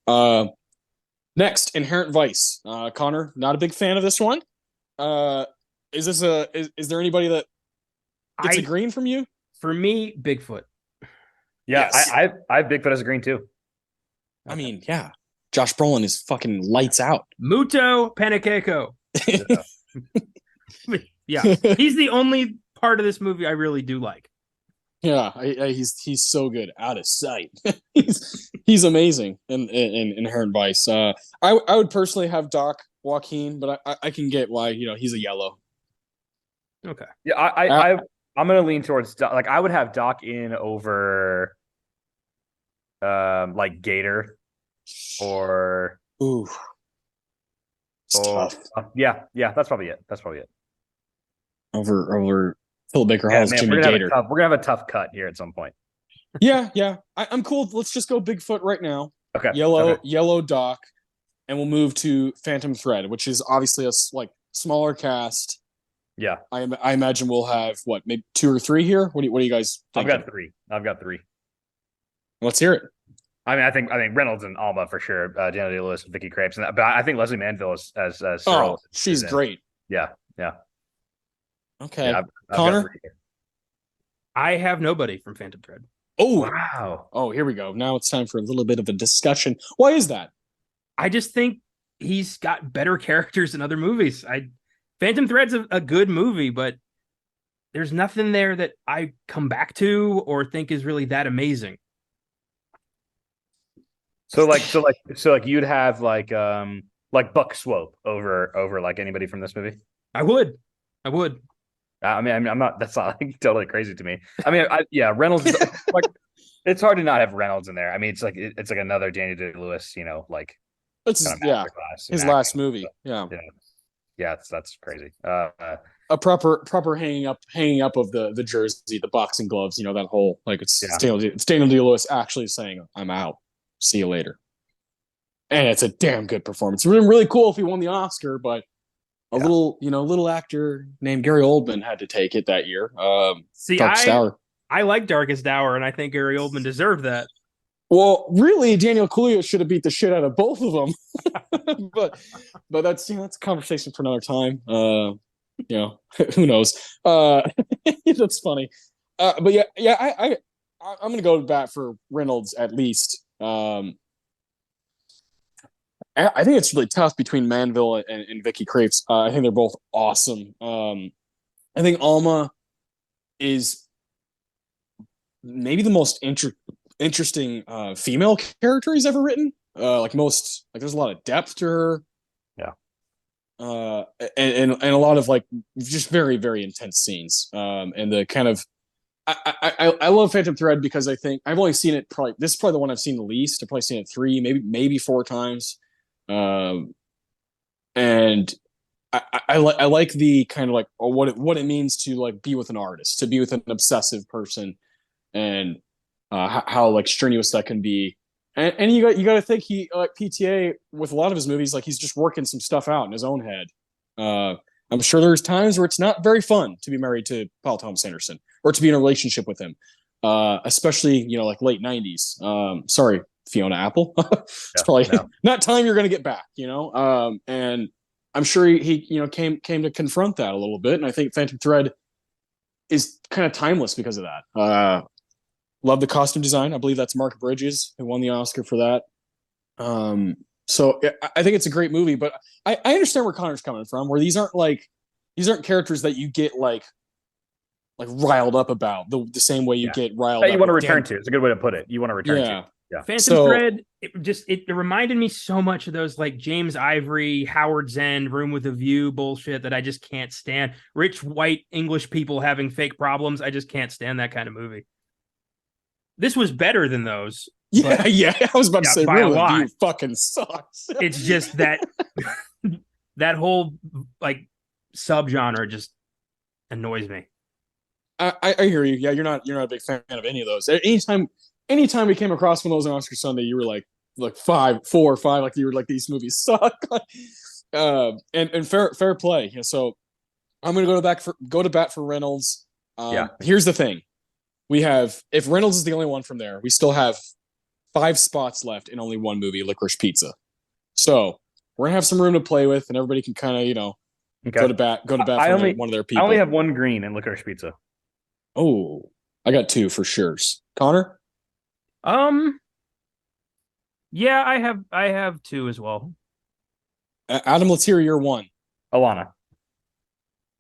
Next, Inherent Vice. Connor, not a big fan of this one. Is there anybody that gets a green from you? For me, Bigfoot. Yeah, Yes. I have Bigfoot as a green too. I mean, yeah. Josh Brolin is fucking lights out. Muto Panikeko. Yeah, he's the only part of this movie I really do like. Yeah, he's so good. Out of sight. he's amazing in Inherent Vice. I would personally have Doc Joaquin, but I can get why he's a yellow. Okay. Yeah, I'm gonna lean towards Doc. Like I would have Doc in over like Gator or Ooh. It's tough. Yeah, that's probably it. Over Philip Baker Hall's man, Jimmy Gator. We're gonna have a tough cut here at some point. Yeah. I'm cool. Let's just go Bigfoot right now. Okay. Yellow Doc, and we'll move to Phantom Thread, which is obviously a smaller cast. Yeah. I imagine we'll have maybe 2 or 3 here. What do you guys think? I've got 3. Let's hear it. I mean, I think Reynolds and Alma for sure. Daniel Day-Lewis and Vicky Krieps, but I think Leslie Manville as Cyril. She's great. Yeah. Okay, yeah, I've Connor. I have nobody from Phantom Thread. Oh wow. Oh, here we go. Now it's time for a little bit of a discussion. Why is that? I just think he's got better characters in other movies. Phantom Thread's a good movie, but there's nothing there that I come back to or think is really that amazing. So you'd have like Buck Swope over like anybody from this movie. I would. I mean, I'm not. That's not like totally crazy to me. I mean, Reynolds is like it's hard to not have Reynolds in there. I mean, it's like another Daniel Day-Lewis, like it's his last movie. Yeah, that's crazy. A proper hanging up of the jersey, the boxing gloves. That whole it's Daniel Day-Lewis actually saying, "I'm out. See you later." And it's a damn good performance. It would have been really cool if he won the Oscar, but a little actor named Gary Oldman had to take it that year. Darkest Hour. I like Darkest Hour, and I think Gary Oldman deserved that. Well, really, Daniel Kaluuya should have beat the shit out of both of them. but that's a conversation for another time. Who knows? That's funny. But I'm gonna go to bat for Reynolds at least. I think it's really tough between Manville and Vicky Krieps. I think they're both awesome. I think Alma is maybe the most interesting female character he's ever written. There's a lot of depth to her. Yeah. And a lot of just very, very intense scenes. And the kind of I love Phantom Thread because I think I've only seen it this is probably the one I've seen the least. I've probably seen it 3, maybe 4 times. And I like the kind of what it means to be with an artist, to be with an obsessive person, and how strenuous that can be. And you got to think he PTA with a lot of his movies, he's just working some stuff out in his own head. I'm sure there's times where it's not very fun to be married to Paul Thomas Anderson or to be in a relationship with him, especially late 90s. Sorry, Fiona Apple. It's probably not time you're going to get back, and I'm sure he came to confront that a little bit. And I think Phantom Thread is kind of timeless because of that. Love the costume design. I believe that's Mark Bridges who won the Oscar for that. So I think it's a great movie, but I understand where Connor's coming from, where these aren't characters that you get riled up about the same way you get riled up. You want to return to. It's a good way to put it. You want to return to. Yeah. Phantom Thread, it reminded me so much of those James Ivory, Howard's End, Room with a View bullshit that I just can't stand. Rich white English people having fake problems. I just can't stand that kind of movie. This was better than those. Yeah. I was about to say, Room with a View fucking sucks. It's just that that whole subgenre just annoys me. I hear you. Yeah, you're not a big fan of any of those. Anytime we came across one of those on Oscar Sunday, you were like 4 or 5, you were these movies suck. And fair play. So I'm gonna go to bat for Reynolds. Here's the thing. we have, if Reynolds is the only one from there, we still have 5 spots left in only one movie, Licorice Pizza. So we're gonna have some room to play with, and everybody can kind of, Okay. go to bat I for only one of their I only people. have one green in licorice pizza. Oh, I got 2 for sure. Connor? Yeah, I have 2 as well. Adam, let's hear your 1. Alana.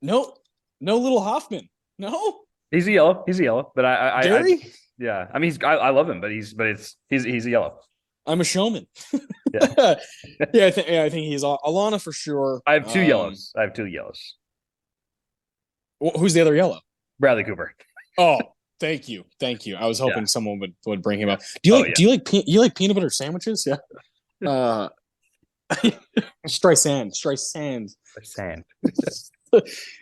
No, no little Hoffman. No, He's a yellow. He's a yellow. But Gary? yeah. I mean, I love him, but he's a yellow. I'm a showman. Yeah. Yeah, I think he's Alana for sure. I have 2 yellows. I have 2 yellows. Who's the other yellow? Bradley Cooper. Oh, thank you. I was hoping Yeah. someone would bring him up. Do you like peanut butter sandwiches? Yeah. Streisand. Sand.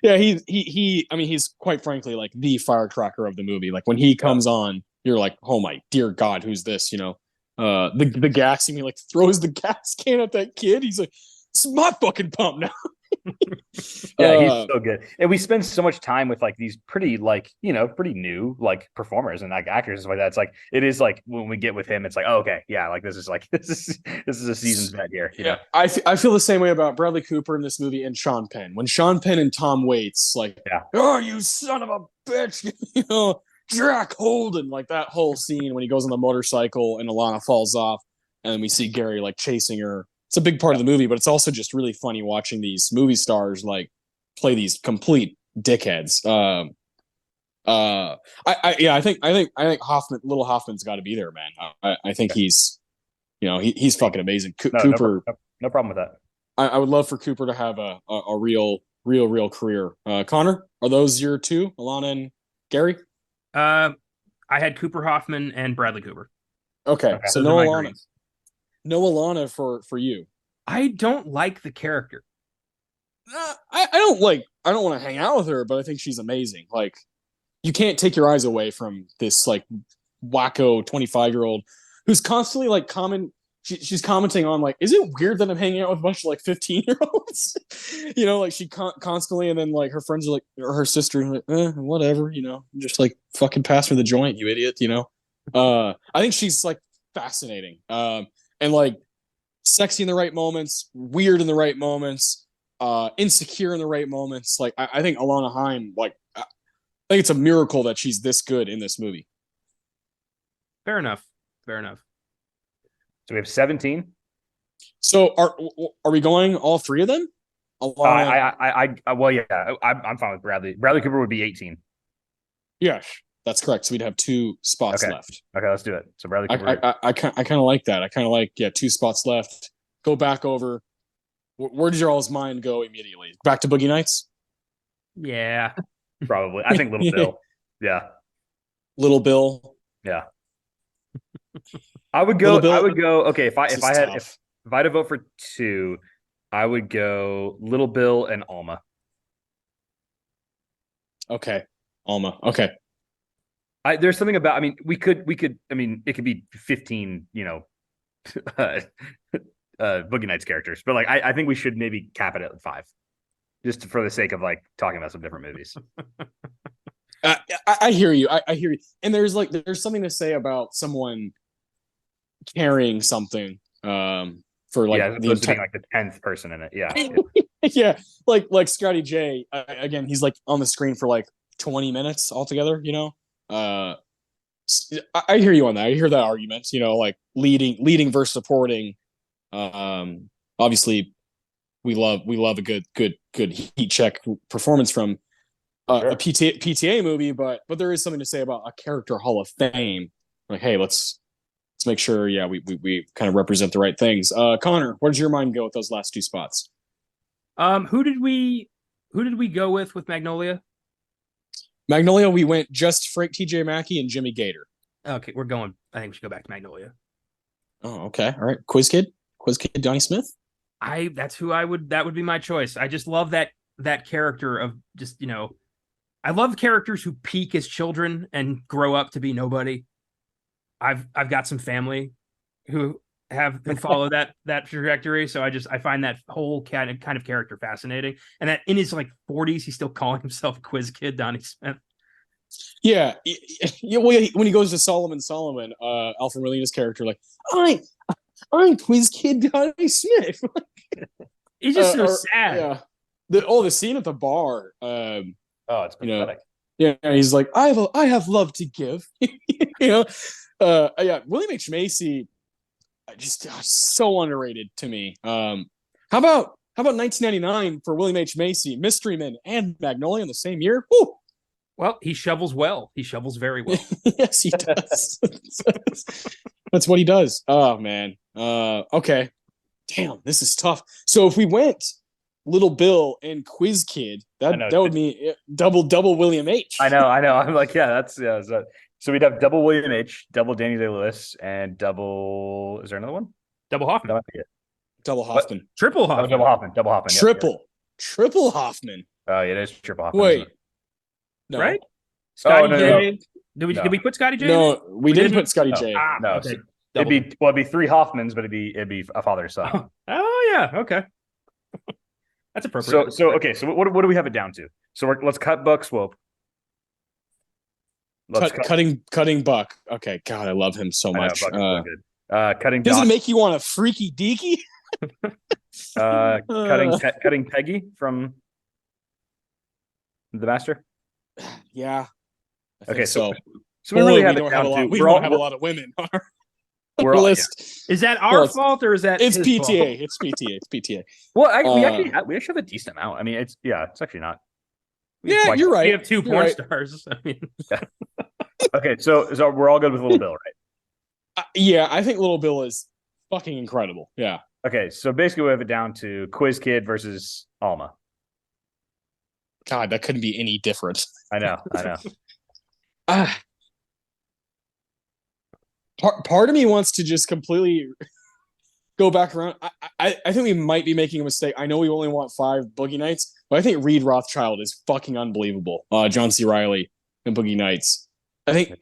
Yeah, he. I mean, he's quite frankly like the firecracker of the movie. Like when he comes on, you're like, oh my dear God, who's this? The gas. He like throws the gas can at that kid. He's like, it's my fucking pump now. Yeah, he's so good. And we spend so much time with like these pretty pretty new like performers and like actors and stuff like that. It's like it is like when we get with him, it's like, oh, okay, yeah, like this is a seasoned vet here. Yeah, I feel the same way about Bradley Cooper in this movie and Sean Penn. When Sean Penn and Tom Waits, like, oh, you son of a bitch, Jack Holden, like that whole scene when he goes on the motorcycle and Alana falls off, and we see Gary like chasing her. It's a big part of the movie, but it's also just really funny watching these movie stars like play these complete dickheads. I think Little Hoffman's got to be there, man. I think he's, he's fucking amazing. Cooper, no problem with that. I would love for Cooper to have a real career. Connor, are those your 2, Alana and Gary? I had Cooper Hoffman and Bradley Cooper. Okay, so no Alana. Greens. No Alana for you. I don't like the character. I don't want to hang out with her, but I think she's amazing. Like, you can't take your eyes away from this like wacko 25-year-old who's constantly like she's commenting on like, is it weird that I'm hanging out with a bunch of like 15-year-olds? Like she constantly, and then like her friends are like, or her sister, like, whatever, just like fucking pass me the joint, you idiot. I think she's like fascinating. And like sexy in the right moments, weird in the right moments, insecure in the right moments. Like I think Alana Haim, like I think it's a miracle that she's this good in this movie. Fair enough. So we have 17. So are we going all 3 of them? Alana... well, yeah, I'm fine with Bradley. Bradley Cooper would be 18. Yes. That's correct. So we'd have 2 spots left. Okay, let's do it. So Bradley Cooper. I kind of like that. I kind of like 2 spots left. Go back over. Where did your all's mind go immediately? Back to Boogie Nights? Yeah, probably. I think Little Bill. Yeah, Little Bill. Yeah, I would go. Okay, if I had to vote for 2, I would go Little Bill and Alma. Okay, Alma. Okay. There's something about. I mean, we could. I mean, it could be 15. Boogie Nights characters, but like, I think we should maybe cap it at 5, just for the sake of like talking about some different movies. I hear you. I hear you. And there's something to say about someone carrying something. For like being like the 10th person in it. Yeah. Yeah. Like Scotty J. Again, he's like on the screen for like 20 minutes altogether. I hear you on that. I hear that argument. Like leading versus supporting. Obviously, we love a good heat check performance from a PTA movie, but there is something to say about a character Hall of Fame. Like, hey, let's make sure, we kind of represent the right things. Connor, where does your mind go with those last 2 spots? Who did we go with Magnolia? Magnolia, we went just Frank T.J. Mackey and Jimmy Gator. Okay, we're going. I think we should go back to Magnolia. Oh, okay. All right. Quiz Kid, Donnie Smith. That would be my choice. I just love that character of just, I love characters who peak as children and grow up to be nobody. I've got some family who follow that trajectory. So I find that whole kind of character fascinating. And that in his like 40s, he's still calling himself Quiz Kid Donnie Smith. Yeah, yeah. Well, when he goes to Solomon, Alfred Molina's character, like, I, I'm Quiz Kid Johnny Smith. He's just so sad. Yeah, the scene at the bar. Oh, it's You know, pathetic. yeah, he's like, I have love to give. Yeah, William H Macy, just so underrated to me. How about 1999 for William H Macy, Mystery Men, and Magnolia in the same year? Woo! Well, he shovels well. He shovels very well. Yes, he does. That's what he does. Oh man. Okay. Damn, this is tough. So if we went Little Bill and Quiz Kid, that would be double William H. I know. I'm like, yeah, that's yeah. So we'd have double William H, double Danny Day-Lewis, and double. Is there another one? Double Hoffman. Double Hoffman. Triple Hoffman. Double Hoffman. Triple Hoffman. Oh, yeah, it is triple Hoffman. Wait. No. Right? Scotty J. No. Did we put Scotty J? No, we didn't put Scotty J. No. Okay. It'd be three Hoffmans, but it'd be a father son. Oh yeah, okay. That's appropriate. So okay. So what do we have it down to? So let's cut Buck Swope. Cutting Buck. Okay, God, I love him so much. Buck is so good. Cutting. Does Doc, it make you want a freaky deaky? cutting Peggy from The Master. Yeah. Okay, so we really have a lot. We don't have a lot of women on our list. Is that our fault or is that it's his PTA? fault? It's PTA. It's PTA. Well, we actually have a decent amount. I mean, it's actually not. Yeah, you're right. We have two porn stars. I mean, okay, so we're all good with Little Bill, right? Yeah, I think Little Bill is fucking incredible. Yeah. Okay, so basically we have it down to Quiz Kid versus Alma. God, that couldn't be any different. I know. Part of me wants to just completely go back around. I think we might be making a mistake. I know we only want 5 Boogie Nights, but I think Reed Rothschild is fucking unbelievable. John C. Reilly and Boogie Nights. I think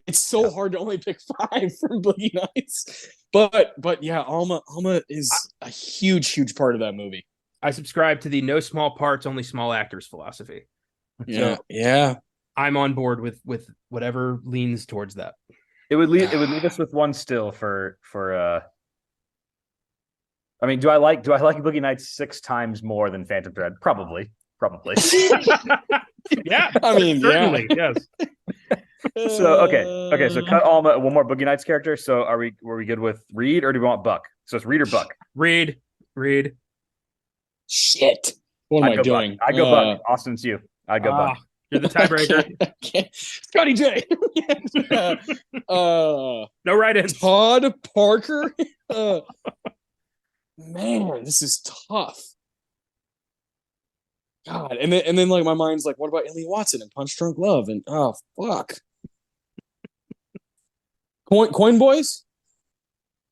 it's so hard to only pick 5 from Boogie Nights. But yeah, Alma is a huge part of that movie. I subscribe to the no small parts, only small actors philosophy. Yeah, yeah. I'm on board with whatever leans towards that. It would leave us with one still for I mean, do I like Boogie Nights 6 times more than Phantom Thread? Probably. Yeah. I mean, certainly, yes. So okay, so cut Alma, one more Boogie Nights character. So were we good with Reed or do we want Buck? So it's Reed or Buck? Reed. Shit. What am I doing? I go Buck. Austin's you. I go Buck. You're the tiebreaker. Okay. Scotty J. No write-ins. Todd Parker. Man, this is tough. God, and then like my mind's like, what about Elliot Watson and Punch Drunk Love? And oh fuck. Coin Boys?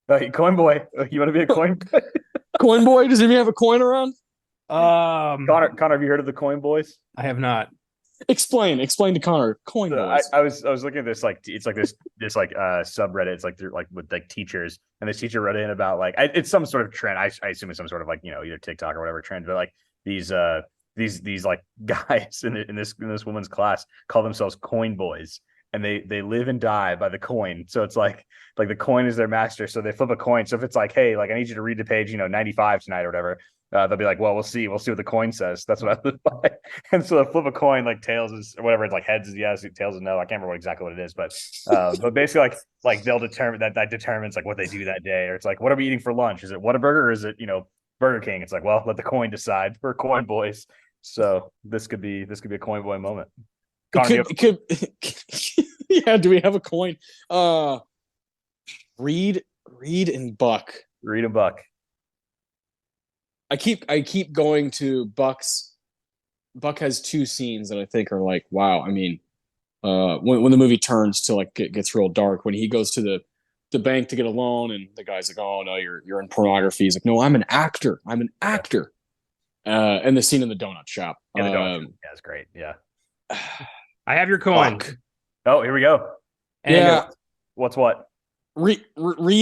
Coin Boy. You want to be a coin boy? Coin Boy? Does anybody have a coin around? Connor, have you heard of the Coin Boys? I have not. Explain to Connor. Coin Boys. I was looking at this, like it's like this subreddit. It's like they're like with like teachers, and this teacher wrote in about like it's some sort of trend. I assume it's some sort of like either TikTok or whatever trend, but like these like guys in this woman's class call themselves Coin Boys, and they live and die by the coin. So it's like the coin is their master. So they flip a coin. So if it's like, hey, like I need you to read to page 95 tonight or whatever. They'll be like, well, we'll see what the coin says. That's what I live by. And so they flip a coin, like tails is or whatever. It's like heads is yes, tails is no. I can't remember exactly what it is, but basically like they'll determine that determines like what they do that day. Or it's like, what are we eating for lunch? Is it Whataburger or is it Burger King? It's like, well, let the coin decide. We're Coin Boys. So this could be a Coin Boy moment. Could yeah. Do we have a coin? Reed and Buck. Reed and Buck. I keep going to Buck's. Buck has 2 scenes that I think are like, wow. I mean, when the movie turns to like gets real dark, when he goes to the bank to get a loan, and the guy's like, oh no, you're in pornography. He's like, no, I'm an actor. And the scene in the donut shop. Yeah, it's great. Yeah. I have your coin. Buck. Oh, here we go. And yeah. What's what? Reed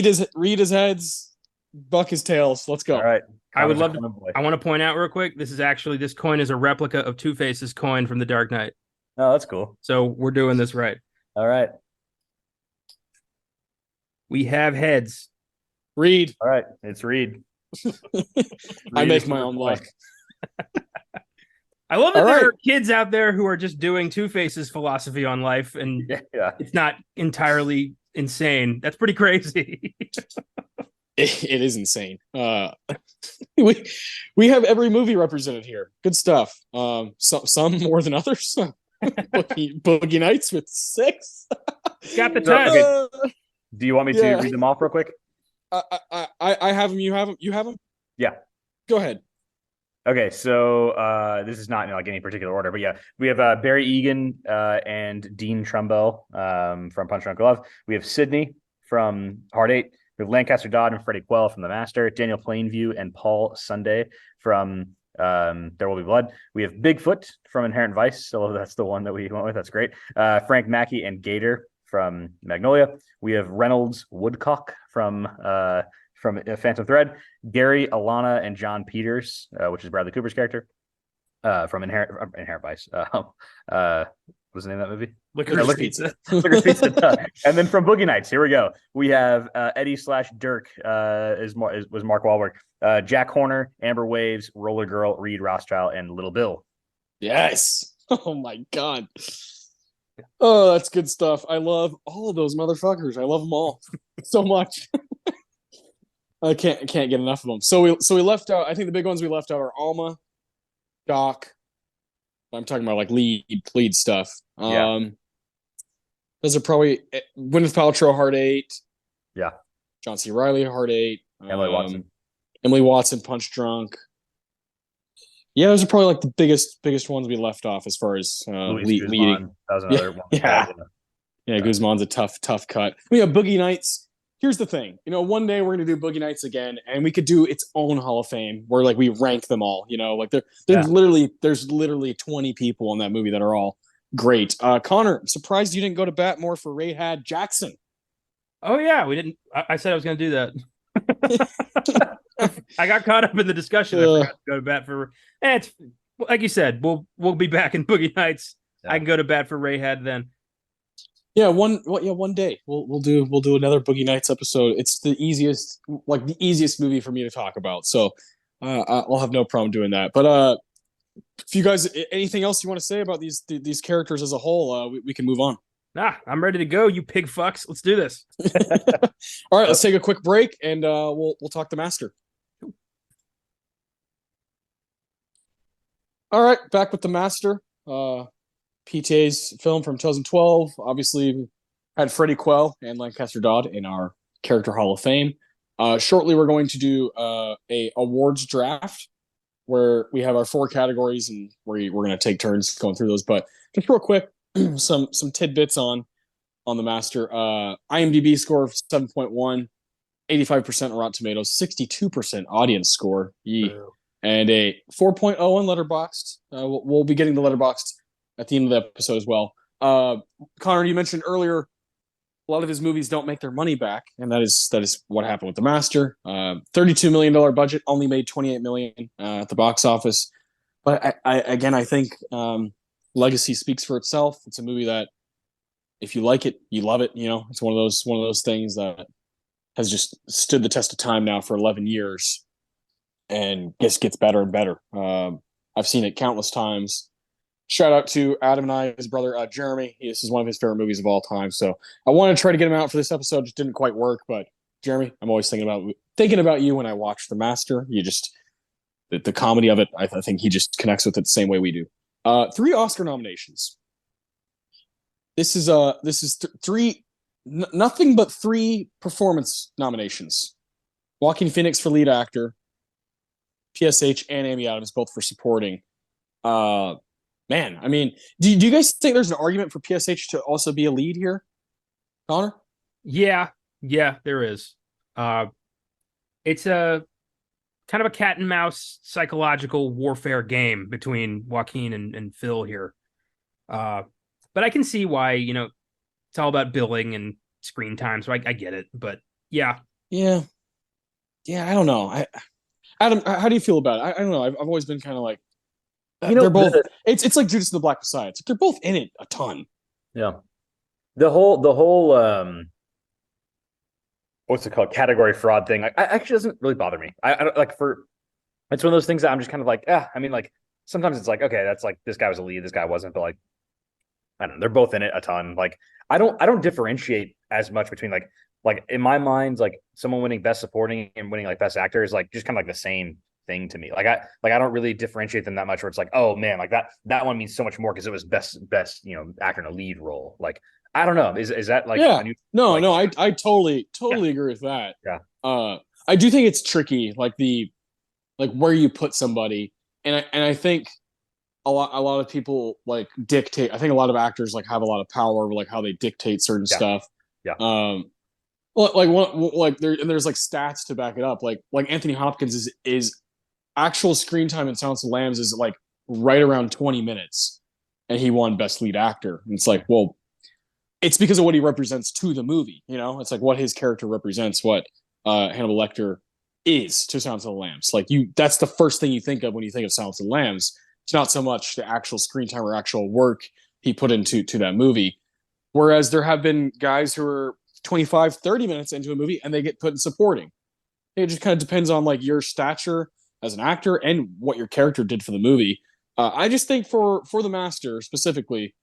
is heads. Buck is tails. Let's go. All right. I would love to. I want to point out real quick. This coin is a replica of Two-Face's coin from The Dark Knight. Oh, that's cool. So we're doing this right. All right. We have heads. Reed. All right. It's Reed. I Reed is make to my the own point. luck. I love that All there right. are kids out there who are just doing Two-Face's philosophy on life, and Yeah. it's not entirely insane. That's pretty crazy. It is insane. We we have every movie represented here. Good stuff. Some more than others. Boogie Nights with 6. Got the So, touch. okay. Do you want me to Yeah. read them off real quick? I have them. You have them. You have them. Yeah. Go ahead. Okay, so this is not in like any particular order, but yeah, we have Barry Egan and Dean Trumbo from Punch Drunk Love. We have Sydney from Hard Eight. We have Lancaster Dodd and Freddie Quell from The Master. Daniel Plainview and Paul Sunday from There Will Be Blood. We have Bigfoot from Inherent Vice. So that's the one that we went with. That's great. Frank Mackey and Gator from Magnolia. We have Reynolds Woodcock from Phantom Thread. Gary, Alana, and John Peters, which is Bradley Cooper's character from Inherent Vice. What's the name of that movie? Licorice Pizza. Licorice Pizza. And then from Boogie Nights, here we go. We have Eddie/Dirk was Mark Wahlberg, Jack Horner, Amber Waves, Roller Girl, Reed Rothschild, and Little Bill. Yes. Oh my god. Oh, that's good stuff. I love all of those motherfuckers. I love them all so much. I can't get enough of them. So we left out. I think the big ones we left out are Alma, Doc. I'm talking about like lead stuff. Yeah. Those are probably Gwyneth Paltrow, Hard Eight. Yeah. John C. Reilly, Hard Eight. Emily Watson. Emily Watson, Punch Drunk. Yeah, those are probably like the biggest ones we left off as far as leading. That was another one. Yeah, Guzman's a tough cut. We have Boogie Nights. Here's the thing, one day we're gonna do Boogie Nights again, and we could do its own Hall of Fame where like we rank them all. Like there's literally 20 people in that movie that are all great. Connor, I'm surprised you didn't go to bat more for Rahad Jackson. Oh yeah, we didn't. I said I was going to do that. I got caught up in the discussion. I forgot to go to bat for. It's like you said. We'll be back in Boogie Nights. Yeah. I can go to bat for Rahad then. Yeah, one day we'll do another Boogie Nights episode. It's the easiest movie for me to talk about. So I'll have no problem doing that. But if you guys anything else you want to say about these characters as a whole, we can move on. Nah, I'm ready to go. You pig fucks. Let's do this. All right, let's take a quick break and we'll talk the Master. All right, back with the Master. PTA's film from 2012. Obviously, had Freddie Quell and Lancaster Dodd in our Character Hall of Fame. Shortly, we're going to do a awards draft where we have our 4 categories and we're going to take turns going through those. But just real quick, some tidbits on the Master. IMDb score of 7.1, 85% on Rotten Tomatoes, 62% audience score, and a 4.0 on Letterboxd. We'll be getting the Letterboxd at the end of the episode as well. Connor, you mentioned earlier a lot of his movies don't make their money back, and that is what happened with The Master. $32 million budget, only made $28 million at the box office. But I think legacy speaks for itself. It's a movie that if you like it, you love it. It's one of those things that has just stood the test of time now for 11 years and just gets better and better. I've seen it countless times. Shout out to Adam and I, his brother Jeremy. This is one of his favorite movies of all time. So I wanted to try to get him out for this episode. Just didn't quite work. But Jeremy, I'm always thinking about you when I watch The Master. You just the comedy of it. I think he just connects with it the same way we do. 3 Oscar nominations. This is nothing but 3 performance nominations. Joaquin Phoenix for lead actor, PSH and Amy Adams both for supporting. Man, I mean, do you guys think there's an argument for PSH to also be a lead here, Connor? Yeah, there is. It's a kind of a cat and mouse psychological warfare game between Joaquin and Phil here. But I can see why, it's all about billing and screen time, so I get it. But yeah. I don't know. Adam, how do you feel about it? I don't know. I've always been kind of like They're both. It's like Judas and the Black Messiah. It's like they're both in it a ton. Yeah. The whole what's it called, category fraud thing, I actually doesn't really bother me. I don't like, for it's one of those things that I'm just kind of like, I mean, like sometimes it's like, okay, that's like, this guy was a lead, this guy wasn't, but like, I don't know, they're both in it a ton. Like I don't differentiate as much between like in my mind, like someone winning best supporting and winning like best actor is like just kind of like the same thing to me. I don't really differentiate them that much where it's like, oh man, like that one means so much more because it was best actor in a lead role. Like I don't know. Is that like Yeah. a new, No, like, no, I totally agree with that. Yeah. I do think it's tricky, like where you put somebody, and I think a lot of people like dictate. I think a lot of actors like have a lot of power over like how they dictate certain stuff. Yeah. There's like stats to back it up. Like Anthony Hopkins is actual screen time in Silence of the Lambs is like right around 20 minutes, and he won Best Lead Actor. And it's like, well, it's because of what he represents to the movie. You know, it's like what his character represents, what Hannibal Lecter is to Silence of the Lambs. Like that's the first thing you think of when you think of Silence of the Lambs. It's not so much the actual screen time or actual work he put into that movie. Whereas there have been guys who are 25, 30 minutes into a movie and they get put in supporting. It just kind of depends on like your stature as an actor and what your character did for the movie. I just think for the Master specifically,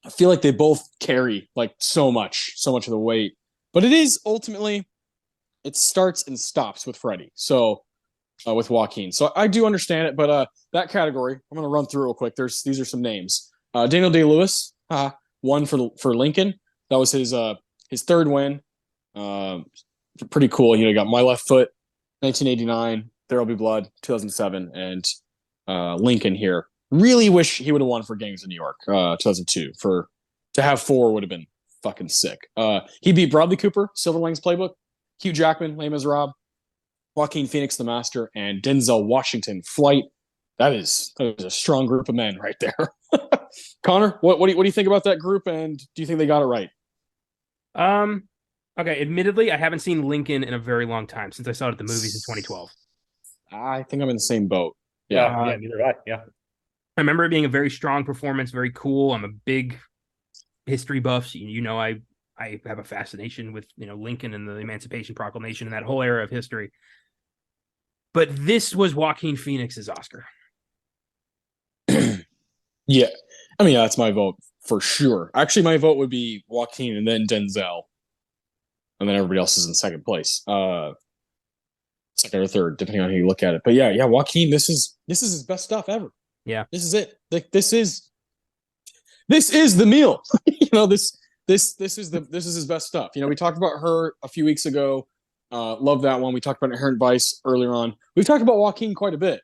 I feel like they both carry like so much of the weight. But it is ultimately, it starts and stops with Freddie. So with Joaquin. So I do understand it, but that category, I'm going to run through real quick. These are some names. Daniel Day-Lewis won for Lincoln. That was his third win. Pretty cool. You got My Left Foot, 1989, There'll Be Blood, 2007, and Lincoln here. Really wish he would have won for Gangs of New York, 2002. To have 4 would have been fucking sick. He beat Bradley Cooper, Silver Linings Playbook, Hugh Jackman, Les Miserables, Joaquin Phoenix, The Master, and Denzel Washington, Flight. That is a strong group of men right there. Connor, what do you think about that group, and do you think they got it right? Okay, admittedly, I haven't seen Lincoln in a very long time since I saw it at the movies in 2012. I think I'm in the same boat. Yeah, neither do I. Yeah. I remember it being a very strong performance, very cool. I'm a big history buff. So I have a fascination with Lincoln and the Emancipation Proclamation and that whole era of history. But this was Joaquin Phoenix's Oscar. Yeah. I mean, that's my vote for sure. Actually, my vote would be Joaquin and then Denzel. And then everybody else is in second place. Second or third, depending on how you look at it. But yeah, Joaquin, this is his best stuff ever. Yeah. This is it. Like this is the meal. This is his best stuff. We talked about Her a few weeks ago. Love that one. We talked about Inherent Vice earlier on. We've talked about Joaquin quite a bit.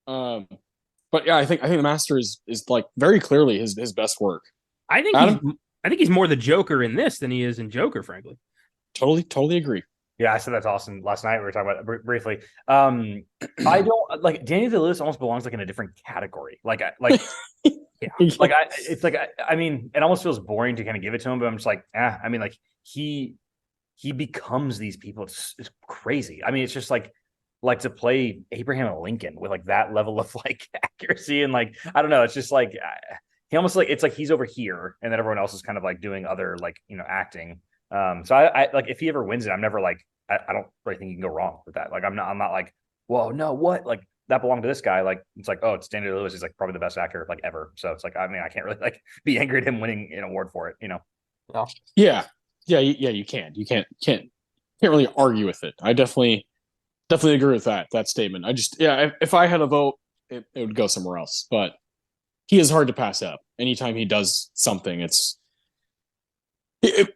But yeah, I think The Master is like very clearly his best work. I think he's more the Joker in this than he is in Joker, frankly. Totally agree. Yeah, I said that to Austin last night. We were talking about it briefly. I don't like Daniel Day-Lewis almost belongs like in a different category. I mean, it almost feels boring to kind of give it to him, but I'm just like, I mean, like he becomes these people. It's crazy. I mean, it's just like to play Abraham Lincoln with like that level of like accuracy and like, I don't know. It's just like he almost like, it's like he's over here and then everyone else is kind of like doing other like, acting. So I like if he ever wins it, I'm never like, I don't really think you can go wrong with that. Like I'm not like, whoa, no, what? Like that belonged to this guy. Like it's like, oh, it's Daniel Day-Lewis. He's like probably the best actor like ever. So it's like, I mean, I can't really like be angry at him winning an award for it, Oh. Yeah, you can't really argue with it. I definitely agree with that statement. I just if I had a vote, it would go somewhere else. But he is hard to pass up. Anytime he does something,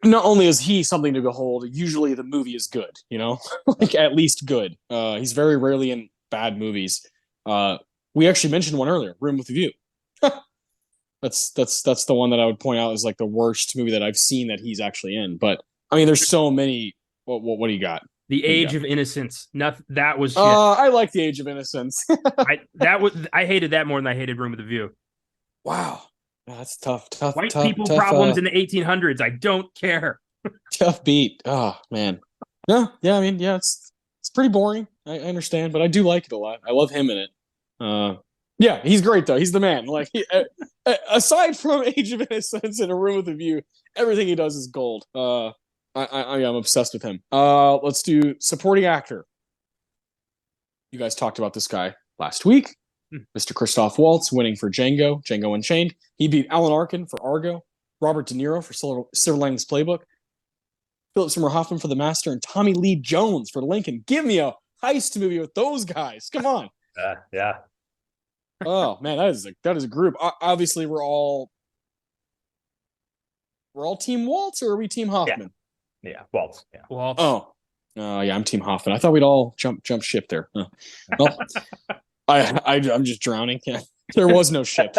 not only is he something to behold, usually the movie is good, like at least good. He's very rarely in bad movies. We actually mentioned one earlier, Room with a View. That's the one that I would point out as like the worst movie that I've seen that he's actually in. But I mean, there's so many. What do you got? The Age of Innocence. That was shit. I like The Age of Innocence. I hated that more than I hated Room with a View. Wow. That's tough. White people problems in the 1800s. I don't care. Tough beat. Oh man. No, yeah. I mean, it's pretty boring. I understand, but I do like it a lot. I love him in it. Yeah, he's great though. He's the man. Like, aside from Age of Innocence and A Room with a View, everything he does is gold. I am obsessed with him. Let's do supporting actor. You guys talked about this guy last week. Mr. Christoph Waltz winning for Django Unchained. He beat Alan Arkin for Argo, Robert De Niro for Silver Linings Playbook, Philip Seymour Hoffman for The Master, and Tommy Lee Jones for Lincoln. Give me a heist movie with those guys. Come on. Yeah. Oh man, that is a group. Obviously, we're all Team Waltz, or are we Team Hoffman? Yeah, Waltz. Yeah. Waltz. Oh, yeah, I'm Team Hoffman. I thought we'd all jump ship there. Well, I'm just drowning. Yeah, there was no ship.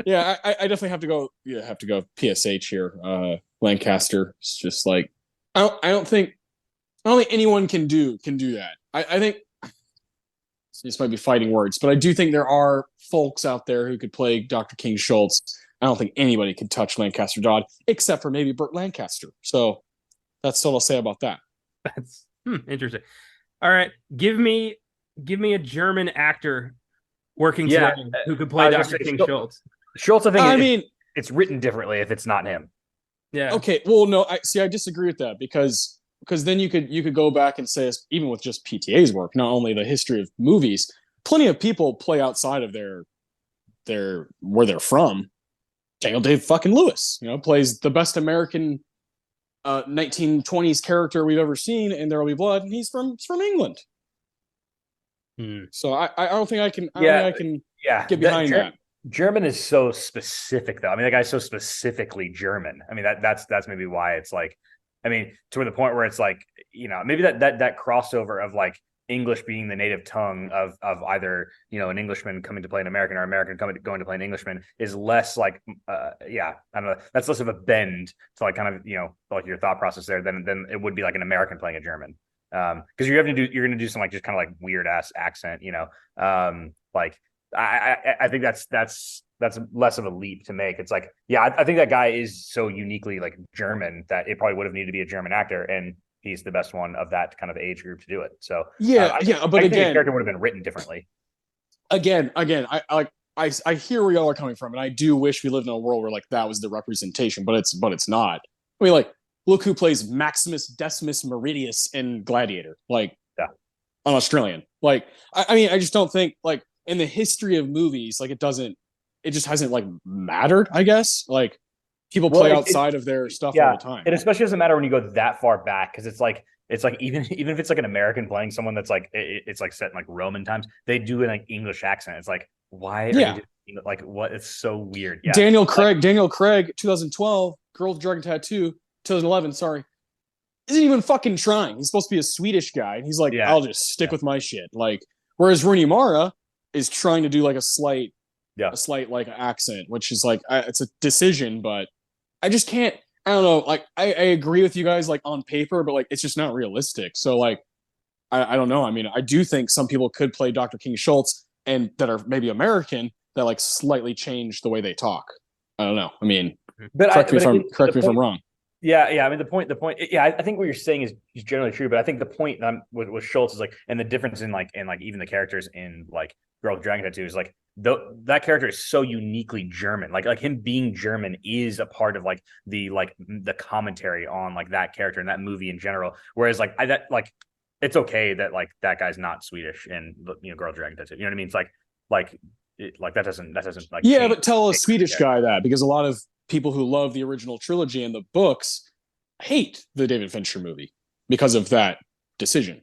Yeah, I definitely have to go. Yeah, have to go PSH here. Lancaster. It's just like I don't think anyone can do that. I think this might be fighting words, but I do think there are folks out there who could play Dr. King Schultz. I don't think anybody could touch Lancaster Dodd except for maybe Burt Lancaster. So that's what I'll say about that. That's interesting. All right, give me a German actor working today who could play Dr. King Schultz. Schultz, I mean, it's written differently if it's not him. Yeah. Okay. Well, no, I disagree with that because then you could go back and say, even with just PTA's work, not only the history of movies, plenty of people play outside of their where they're from. Daniel Day fucking Lewis, plays the best American 1920s character we've ever seen in There Will Be Blood, and he's from England. So I don't think I can get behind that. German is so specific, though. I mean, that guy's so specifically German. I mean, that's maybe why it's like, I mean, to the point where it's like, maybe that crossover of like English being the native tongue of either, an Englishman coming to play an American or American going to play an Englishman is less like, I don't know. That's less of a bend to like kind of, like your thought process there than it would be like an American playing a German. Because you're going to do some like just kind of like weird ass accent, like I think that's less of a leap to make. It's like, I think that guy is so uniquely like German that it probably would have needed to be a German actor, and he's the best one of that kind of age group to do it. So but I think again, the character would have been written differently. Again, I hear where y'all are coming from, and I do wish we lived in a world where like that was the representation, but it's not. I mean, like, look who plays Maximus Decimus Meridius in Gladiator, like, an Australian. Like, I mean, I just don't think like in the history of movies, like it just hasn't like mattered, I guess. Like, people play outside of their stuff all the time. It especially doesn't matter when you go that far back, because it's like even if it's like an American playing someone that's like it's like set in like Roman times, they do an like English accent. It's like, why? Are you doing, like, what? It's so weird. Yeah. Daniel Craig, 2012, Girl with Dragon Tattoo, 2011. Sorry, isn't even fucking trying. He's supposed to be a Swedish guy, and he's like, I'll just stick with my shit. Like, whereas Rooney Mara is trying to do like a slight like accent, which is like it's a decision, but I just can't. I don't know. Like, I agree with you guys like on paper, but like it's just not realistic. So like I don't know. I mean, I do think some people could play Dr. King Schultz and that are maybe American that like slightly change the way they talk. I don't know. I mean, correct me if I'm wrong. Yeah. I mean, the point. Yeah, I think what you're saying is generally true, but I think the point with Schultz is like, and the difference in even the characters in like Girl with Dragon Tattoo is like, that character is so uniquely German. Like him being German is a part of like the commentary on like that character and that movie in general. Whereas like it's okay that like that guy's not Swedish and Girl with Dragon Tattoo. You know what I mean? It's like that doesn't like but tell a Swedish guy that, because a lot of people who love the original trilogy and the books hate the David Fincher movie because of that decision.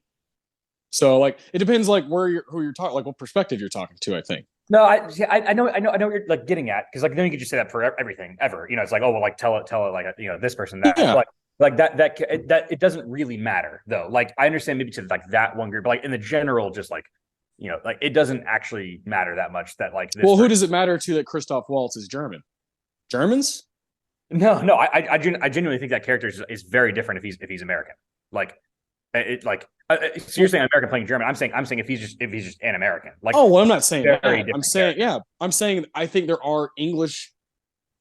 So like it depends like who you're talking, like what perspective you're talking to, I think. No, I know what you're like getting at, because like then you could just say that for everything ever. It's like, oh well, like tell it like this person that. Yeah. Like that it doesn't really matter though. Like I understand maybe to like that one group, but like in the general, just like like it doesn't actually matter that much that like. Who does it matter to that Christoph Waltz is German? Germans? No, I genuinely think that character is very different if he's American. Like it like. So you're saying American playing German? I'm saying if he's just an American. Like, oh, well, I'm not saying that. I'm saying I think there are English,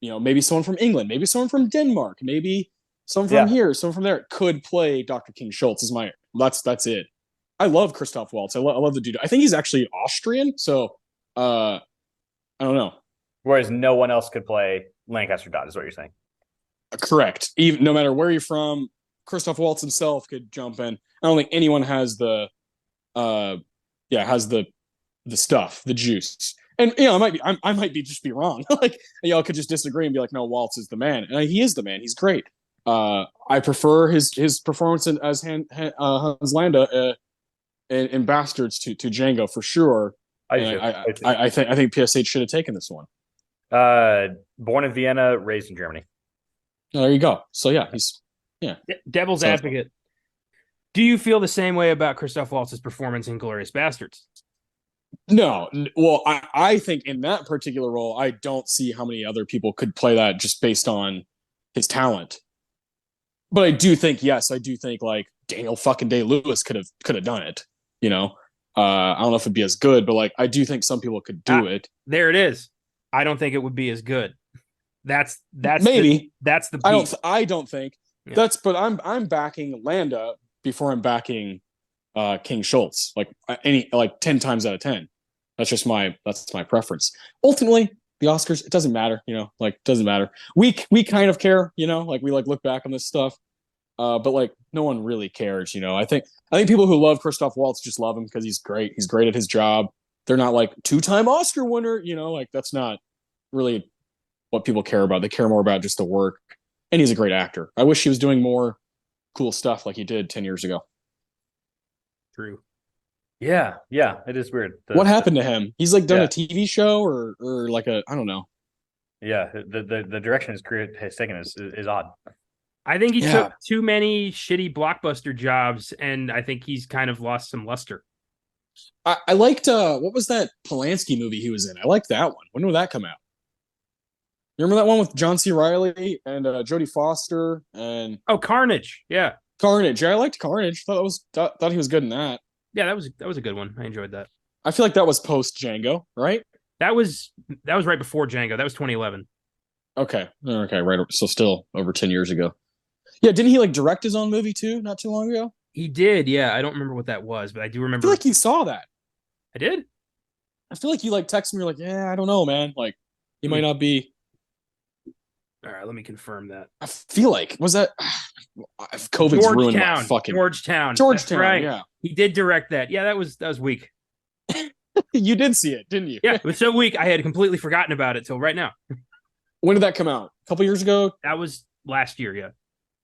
maybe someone from England, maybe someone from Denmark, maybe someone from here, someone from there could play Dr. King Schultz. That's it. I love Christoph Waltz. I love the dude. I think he's actually Austrian, so I don't know. Whereas no one else could play Lancaster Dodd, is what you're saying. Correct. Even no matter where you're from, Christoph Waltz himself could jump in. I don't think anyone has the has the stuff, the juice. And I might be just be wrong. Like y'all could just disagree and be like, no, Waltz is the man, and he is the man. He's great. I prefer his performance as Hans Landa in Bastards to Django for sure. I think PSH should have taken this one. Born in Vienna, raised in Germany. Oh, there you go. So yeah, Devil's advocate. Do you feel the same way about Christoph Waltz's performance in Glorious Bastards? No. Well, I think in that particular role, I don't see how many other people could play that just based on his talent. But I do think like Daniel fucking Day-Lewis could have done it. You know, I don't know if it'd be as good, but like I do think some people could do it. There it is. I don't think it would be as good. That's maybe that's the piece. I don't think that's. But I'm backing Landa before I'm backing King Schultz. Like 10 times out of 10. That's my preference. Ultimately, the Oscars, it doesn't matter. You know, like doesn't matter. We kind of care. You know, like we like look back on this stuff. But like no one really cares. You know, I think people who love Christoph Waltz just love him because he's great. He's great at his job. They're not like 2-time Oscar winner. You know, like that's not really what people care about. They care more about just the work. And he's a great actor. I wish he was doing more cool stuff like he did 10 years ago. True. Yeah, it is weird. What happened to him? He's like done a TV show or like I don't know. Yeah, the direction his career has taken is odd. I think he took too many shitty blockbuster jobs, and I think he's kind of lost some luster. I liked what was that Polanski movie he was in? I liked that one. When did that come out? You remember that one with John C. Reilly and Jodie Foster and Carnage? Yeah, Carnage. Yeah, I liked Carnage. Thought he was good in that. Yeah, that was a good one. I enjoyed that. I feel like that was post Django, right? That was right before Django. That was 2011. Okay, right. So still over 10 years ago. Yeah, didn't he like direct his own movie too? Not too long ago. He did. Yeah, I don't remember what that was, but I do remember. I feel like you saw that. I did. I feel like you like texted me. You're like, yeah, I don't know, man. Like, he might not be. All right, let me confirm that. I feel like was that COVID's ruined my fucking Georgetown. Right. Yeah, he did direct that. Yeah, that was weak. You did see it, didn't you? Yeah, it was so weak I had completely forgotten about it till right now. When did that come out? A couple years ago? That was last year. Yeah.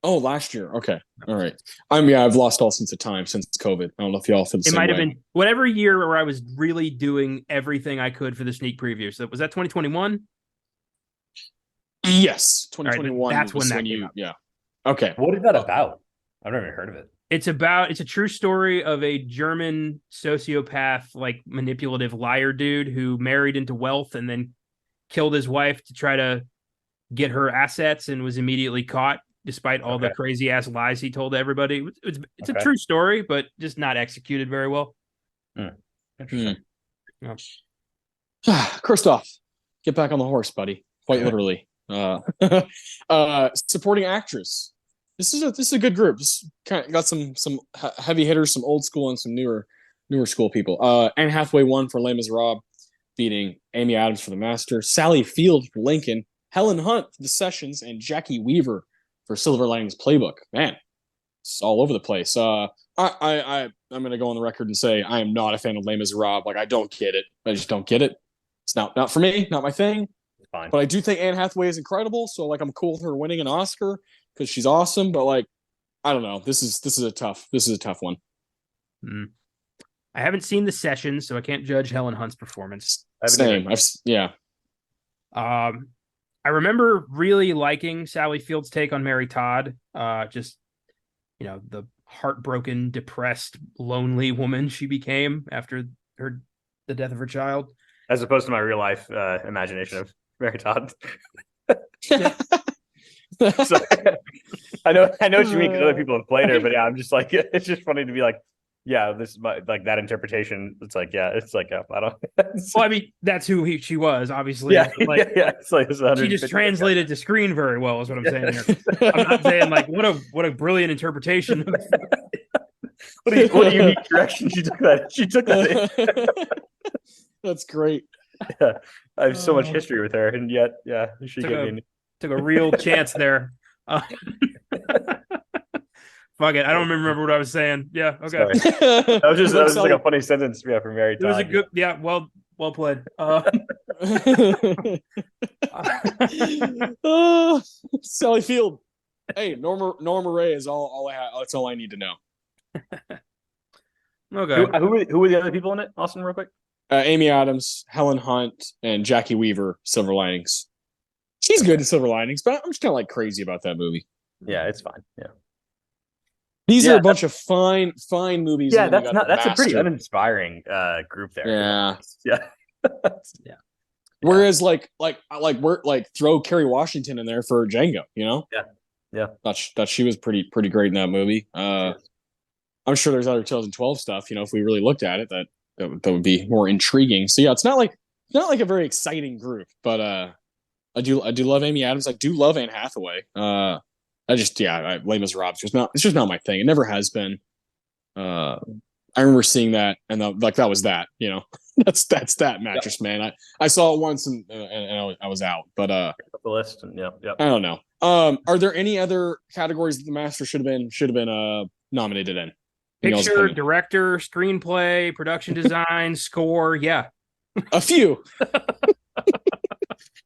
Oh, last year. Okay. All right. I've lost all sense of time since COVID. I don't know if y'all feel the same way. It might have been whatever year where I was really doing everything I could for the sneak preview. So was that 2021? Yes, 2021. Right, that's when that came out. Yeah. Okay. What is that about? I've never heard of it. It's a true story of a German sociopath, like manipulative liar dude who married into wealth and then killed his wife to try to get her assets and was immediately caught despite all the crazy ass lies he told everybody. It's a true story, but just not executed very well. Interesting. Christoph, get back on the horse, buddy. Quite literally. Supporting actress. This is a good group. This kind of got some heavy hitters, some old school and some newer school people. Anne Hathaway won for Les Miserables, beating Amy Adams for The Master, Sally Field for Lincoln, Helen Hunt for The Sessions, and Jackie Weaver for Silver Linings Playbook. Man, it's all over the place. I'm gonna go on the record and say I am not a fan of Les Miserables. Like I don't get it. I just don't get it. It's not for me, not my thing. Fine. But I do think Anne Hathaway is incredible. So like I'm cool with her winning an Oscar because she's awesome. But like I don't know. This is a tough one. I haven't seen The Sessions, so I can't judge Helen Hunt's performance. Same. I remember really liking Sally Field's take on Mary Todd. Just the heartbroken, depressed, lonely woman she became after the death of her child, as opposed to my real life imagination of Mary Todd. So, I know what you mean because other people have played her, but yeah, I'm just like it's just funny to be like, yeah, this is my like that interpretation. It's like I don't. Well, I mean, that's who she was, obviously. Yeah, It's like she just translated to screen very well, is what I'm saying here. I'm not saying like what a brilliant interpretation. What a unique direction she took that. She took that. That's great. Yeah. I have so much history with her, and yet, yeah, she gave me. Took a real chance there. Fuck it. I don't remember what I was saying. Yeah. Okay. Sorry. That was just like a Gonzalez, funny sentence. Yeah, from Mary It was a Todd. good. Yeah. Well played. oh, Sally Field. Hey, Norma Ray is all I have. That's all I need to know. Okay. Who were the other people in it? Austin, real quick. Amy Adams, Helen Hunt, and Jackie Weaver. Silver Linings. She's good in Silver Linings, but I'm just kind of like crazy about that movie. Yeah, it's fine. Yeah. These are a bunch of fine movies. Yeah, that's a pretty uninspiring group there. Yeah. Yeah. Yeah. Whereas we're throw Kerry Washington in there for Django, you know? Yeah. Thought she was pretty great in that movie. I'm sure there's other 2012 stuff, you know, if we really looked at it that would be more intriguing. So yeah, it's not like a very exciting group, but I do love Amy Adams. I do love Anne Hathaway. Les Miserables it's just not my thing. It never has been. I remember seeing that and that was that, you know. that's that Mattress Man. I saw it once and I was out. But the list and I don't know. Are there any other categories that the Master should have been nominated in? Picture, director, screenplay, production design, score. Yeah, a few.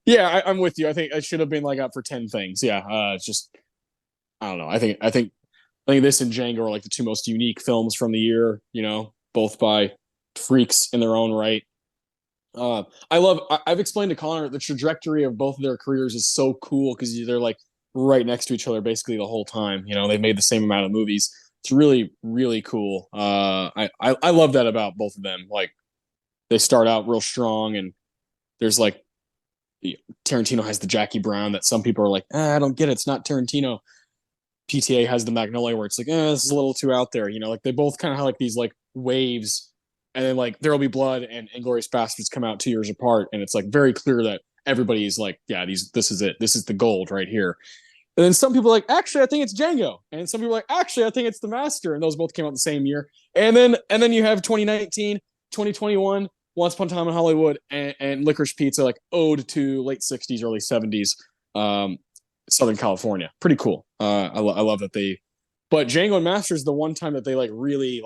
Yeah, I'm with you. I think it should have been up for 10 things. Yeah, it's just I don't know. I think this and Django are like the two most unique films from the year. You know, both by freaks in their own right. I've explained to Connor the trajectory of both of their careers is so cool because they're like right next to each other basically the whole time. You know, they've made the same amount of movies. It's really, really cool. I love that about both of them. Like they start out real strong and there's Tarantino has the Jackie Brown that some people are like, I don't get it. It's not Tarantino. PTA has the Magnolia where it's like, this is a little too out there. You know, like they both kind of have these waves and then There'll Be Blood and Inglourious Basterds come out 2 years apart. And it's very clear that everybody's this is it. This is the gold right here. And then some people are like, actually, I think it's Django. And some people are like, actually, I think it's The Master. And those both came out the same year. And then you have 2019, 2021, Once Upon a Time in Hollywood, and Licorice Pizza, ode to late 60s, early 70s, Southern California. Pretty cool. I love that but Django and Master is the one time that they really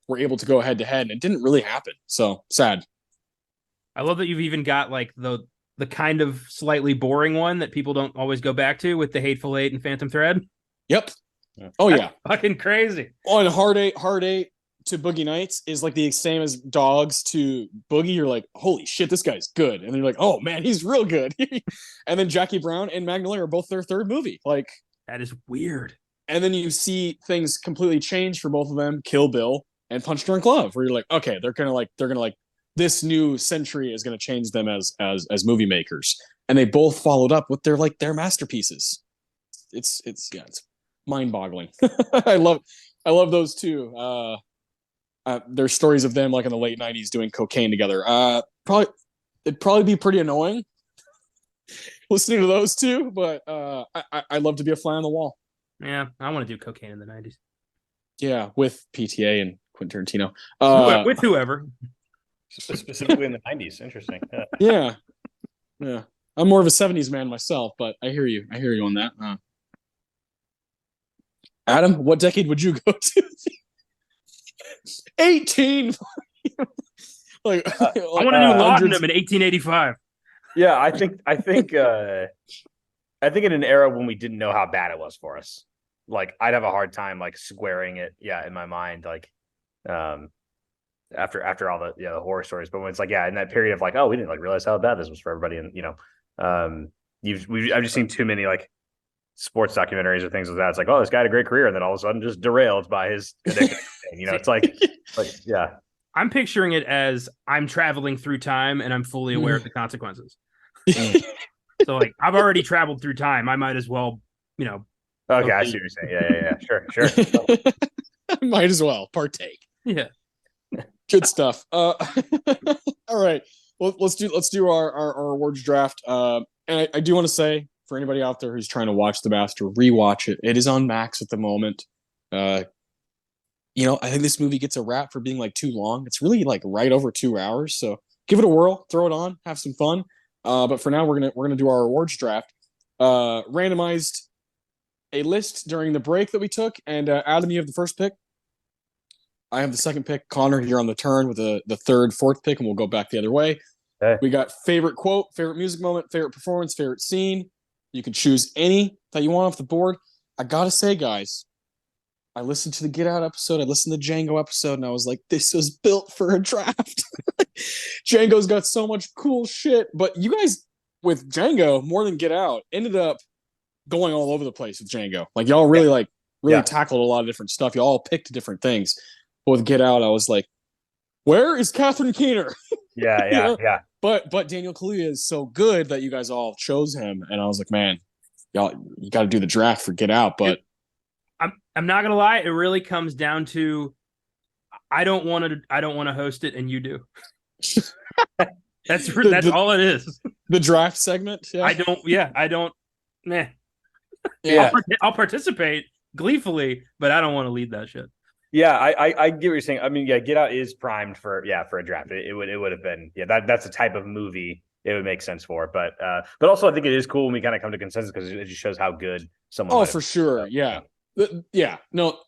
were able to go head to head, and it didn't really happen. So sad. I love that you've even got the kind of slightly boring one that people don't always go back to with the Hateful Eight and Phantom Thread. Yep. Oh yeah. Fucking crazy. Oh, and Hard Eight to Boogie Nights is the same as Dogs to Boogie. You're like, holy shit, this guy's good. And then you're like, oh man, he's real good. And then Jackie Brown and Magnolia are both their third movie. That is weird. And then you see things completely change for both of them, Kill Bill and Punch Drunk Love, where you're like, okay, they're gonna this new century is gonna change them as movie makers. And they both followed up with their masterpieces. It's mind-boggling. I love those two. There's stories of them in the late 90s doing cocaine together. It'd probably be pretty annoying listening to those two, but I'd love to be a fly on the wall. Yeah, I want to do cocaine in the 90s. Yeah, with PTA and Quentin Tarantino. With whoever. Specifically in the 90s. Interesting. Yeah. I'm more of a 70s man myself, but I hear you on that. Adam, what decade would you go to? 18. I want to do Laudanum in 1885. Yeah, I think in an era when we didn't know how bad it was for us, I'd have a hard time squaring it. Yeah, in my mind, after all the the horror stories, but when it's in that period of we didn't realize how bad this was for everybody, and I've just seen too many sports documentaries or things like that. It's this guy had a great career and then all of a sudden just derailed by his addiction. It's yeah. I'm picturing it as I'm traveling through time and I'm fully aware of the consequences. So I've already traveled through time. I might as well, Okay, I see what you're saying. Yeah. Sure. Might as well partake. Yeah. Good stuff. All right. Well, let's do our awards draft. And I do want to say, for anybody out there who's trying to watch The Master, rewatch it. It is on Max at the moment. I think this movie gets a rap for being too long. It's really right over 2 hours. So give it a whirl, throw it on, have some fun. But for now, we're gonna do our awards draft. Randomized a list during the break that we took, and Adam, you have the first pick. I have the second pick. Connor, you're on the turn with the third, fourth pick, and we'll go back the other way. Okay. We got favorite quote, favorite music moment, favorite performance, favorite scene. You can choose any that you want off the board. I gotta say, guys, I listened to the Get Out episode. I listened to the Django episode, and I was like, this was built for a draft. Django's got so much cool shit. But you guys, with Django, more than Get Out, ended up going all over the place with Django. Like, y'all really, tackled a lot of different stuff. Y'all picked different things. But with Get Out, I was like, where is Catherine Keener? Yeah. But Daniel Kaluuya is so good that you guys all chose him. And I was like, man, y'all, you got to do the draft for Get Out. But I'm not gonna lie, it really comes down to I don't want to host it, and you do. That's all it is. The draft segment. Yeah. I don't. Meh. Yeah. I'll participate gleefully, but I don't want to lead that shit. Yeah, I get what you're saying. I mean, yeah, Get Out is primed for a draft. It would have been that's the type of movie it would make sense for. But also I think it is cool when we kind of come to consensus because it just shows how good someone. Oh, for sure. Yeah. No.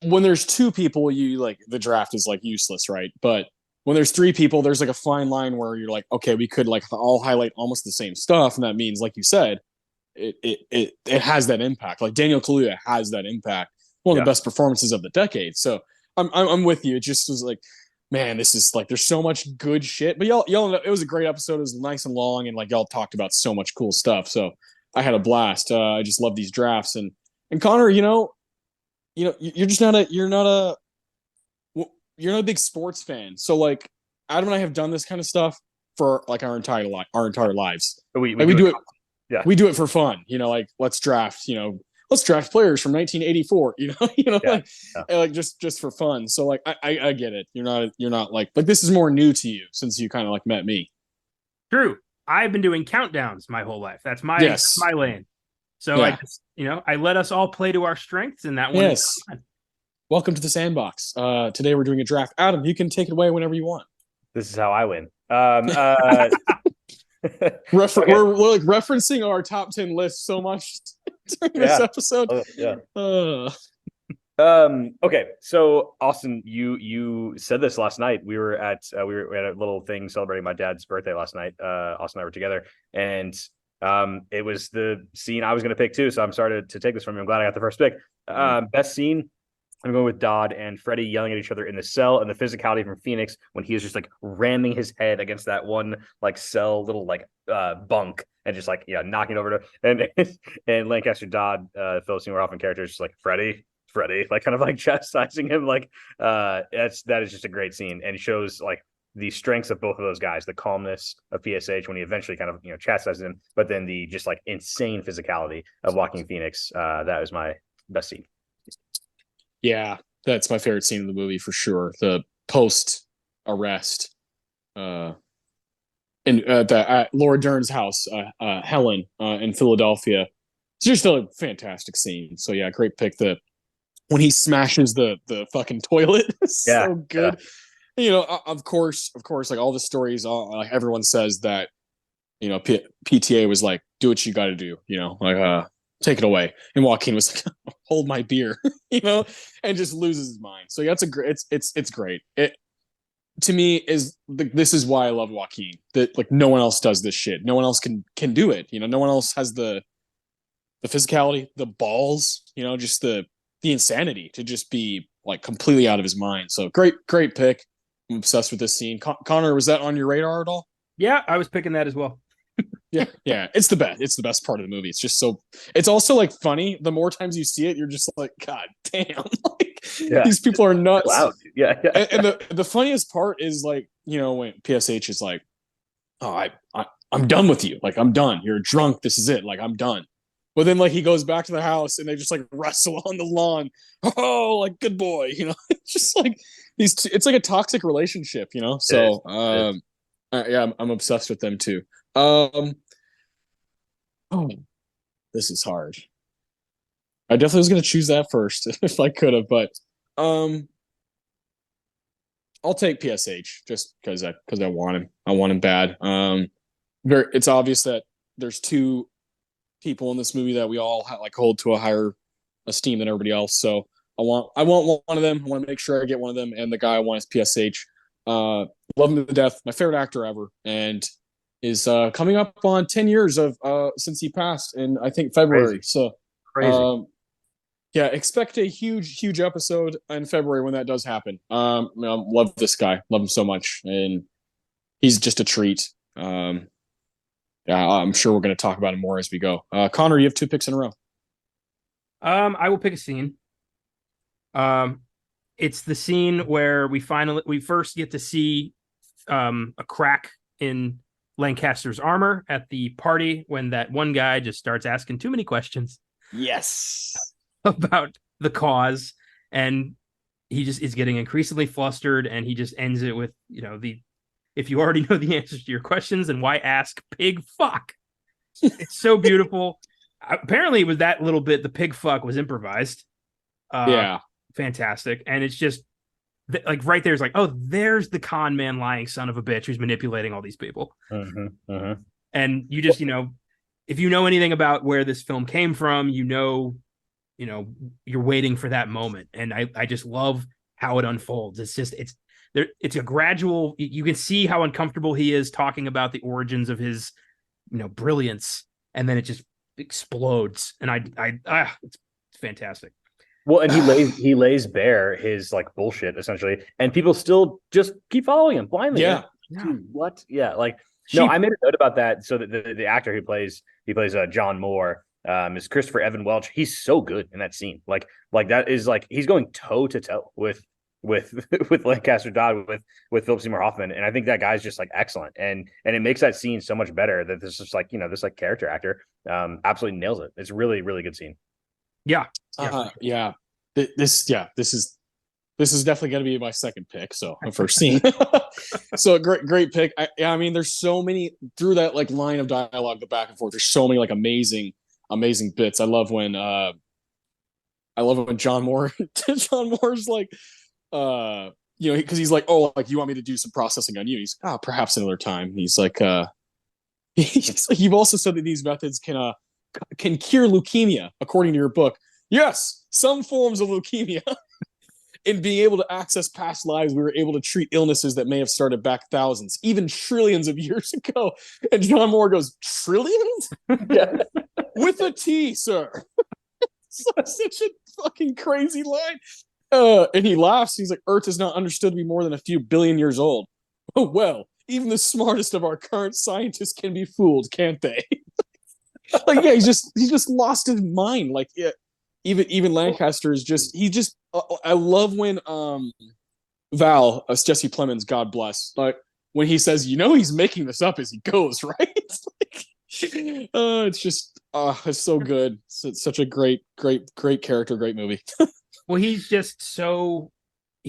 When there's two people, you like the draft is like useless, right? But when there's three people, there's like a fine line where you're like, okay, we could like all highlight almost the same stuff, and that means, like you said, it has that impact. Like Daniel Kaluuya has that impact. One of the best performances of the decade. So I'm with you. It just was like, man, this is like there's so much good shit. But y'all know, it was a great episode. It was nice and long, and like y'all talked about so much cool stuff. So I had a blast. I just love these drafts. And Connor, you're just not a big sports fan. So like Adam and I have done this kind of stuff for like our entire lives. We do it. Yeah, we do it for fun. Like let's draft. Let's draft players from 1984. Like just for fun. So like I get it. You're not like this is more new to you since you kind of like met me. True. I've been doing countdowns my whole life. That's my lane. So I just, I let us all play to our strengths, and that one. Yes. Welcome to the sandbox. Today we're doing a draft. Adam, you can take it away whenever you want. This is how I win. We're like referencing our top 10 list so much during this episode. Okay, so Austin, you said this last night. We were at a little thing celebrating my dad's birthday last night. Austin and I were together, and it was the scene I was going to pick too. So I'm sorry to take this from you. I'm glad I got the first pick. Best scene. I'm going with Dodd and Freddie yelling at each other in the cell, and the physicality from Phoenix when he is just like ramming his head against that one like cell little like bunk and just like knocking over to and Lancaster Dodd, Philip Seymour Hoffman character is just like Freddie, like kind of like chastising him. Like that is just a great scene and shows like the strengths of both of those guys, the calmness of PSH when he eventually kind of chastises him, but then the just like insane physicality of Joaquin Phoenix. That was my best scene. Yeah, that's my favorite scene in the movie for sure. The post arrest, at Laura Dern's house, Helen, in Philadelphia. It's just a fantastic scene. So yeah, great pick. When he smashes the fucking toilet, so good. Yeah. Of course, like all the stories, like everyone says that, PTA was like, do what you got to do, take it away. And Joaquin was like, hold my beer, and just loses his mind. So yeah, it's great. It to me this is why I love Joaquin. That like no one else does this shit. No one else can do it. No one else has the physicality, the balls, just the insanity to just be like completely out of his mind. So great pick. I'm obsessed with this scene. Connor, was that on your radar at all? Yeah, I was picking that as well. Yeah, it's the best. It's the best part of the movie. It's just so. It's also like funny. The more times you see it, you're just like, God damn! These people are nuts. Wow. Yeah. And the funniest part is like, when PSH is like, oh, I'm done with you. Like I'm done. You're drunk. This is it. Like I'm done. But then like he goes back to the house and they just like wrestle on the lawn. Oh, like good boy. It's just like these. It's like a toxic relationship. So I'm obsessed with them too. This is hard. I definitely was going to choose that first if I could have, but I'll take PSH just because I want him. I want him bad. It's obvious that there's two people in this movie that we all hold to a higher esteem than everybody else. So I want one of them. I want to make sure I get one of them. And the guy I want is PSH. Love him to death. My favorite actor ever, and is coming up on 10 years of since he passed in I think February. Crazy. So Crazy. yeah, expect a huge episode in February when that does happen. Love this guy. Love him so much, and he's just a treat. Yeah, I'm sure we're going to talk about him more as we go. Connor, you have 2 picks in a row. I will pick a scene. It's the scene where we first get to see a crack in Lancaster's armor at the party when that one guy just starts asking too many questions. Yes. About the cause, and he just is getting increasingly flustered, and he just ends it with, if you already know the answers to your questions, then why ask pig fuck? It's so beautiful. Apparently it was that little bit, the pig fuck was improvised. Yeah. Fantastic. And it's just right there's oh, there's the con man lying son of a bitch who's manipulating all these people. And you just, if you know anything about where this film came from, you're waiting for that moment. And I just love how it unfolds. It's a gradual, you can see how uncomfortable he is talking about the origins of his, brilliance. And then it just explodes. And it's fantastic. Well, and he lays bare his bullshit essentially, and people still just keep following him blindly. Yeah. Dude, what? Yeah. No, I made a note about that. So that the actor who plays John Moore, is Christopher Evan Welch. He's so good in that scene. That is he's going toe to toe with Lancaster Dodd, with Philip Seymour Hoffman, and I think that guy's just excellent, and it makes that scene so much better. That this is this character actor absolutely nails it. It's really, really good scene. Yeah. Yeah. This is definitely going to be my second pick. So my first scene. So great pick. I mean, there's so many through that line of dialogue, the back and forth. There's so many amazing bits. I love when John Moore's because he's you want me to do some processing on you? He's perhaps another time. And he's you've also said that these methods can cure leukemia according to your book. Yes, some forms of leukemia. In being able to access past lives, we were able to treat illnesses that may have started back thousands, even trillions of years ago. And John Moore goes, trillions? Yeah. With a T, sir. Such a fucking crazy line. And he laughs. He's like, Earth is not understood to be more than a few billion years old. Oh, well, even the smartest of our current scientists can be fooled, can't they? Yeah, he's just lost his mind. Even Lancaster is I love when Val, Jesse Plemons, God bless, when he says, he's making this up as he goes, right? It's so good. It's such a great character, great movie. Well, he's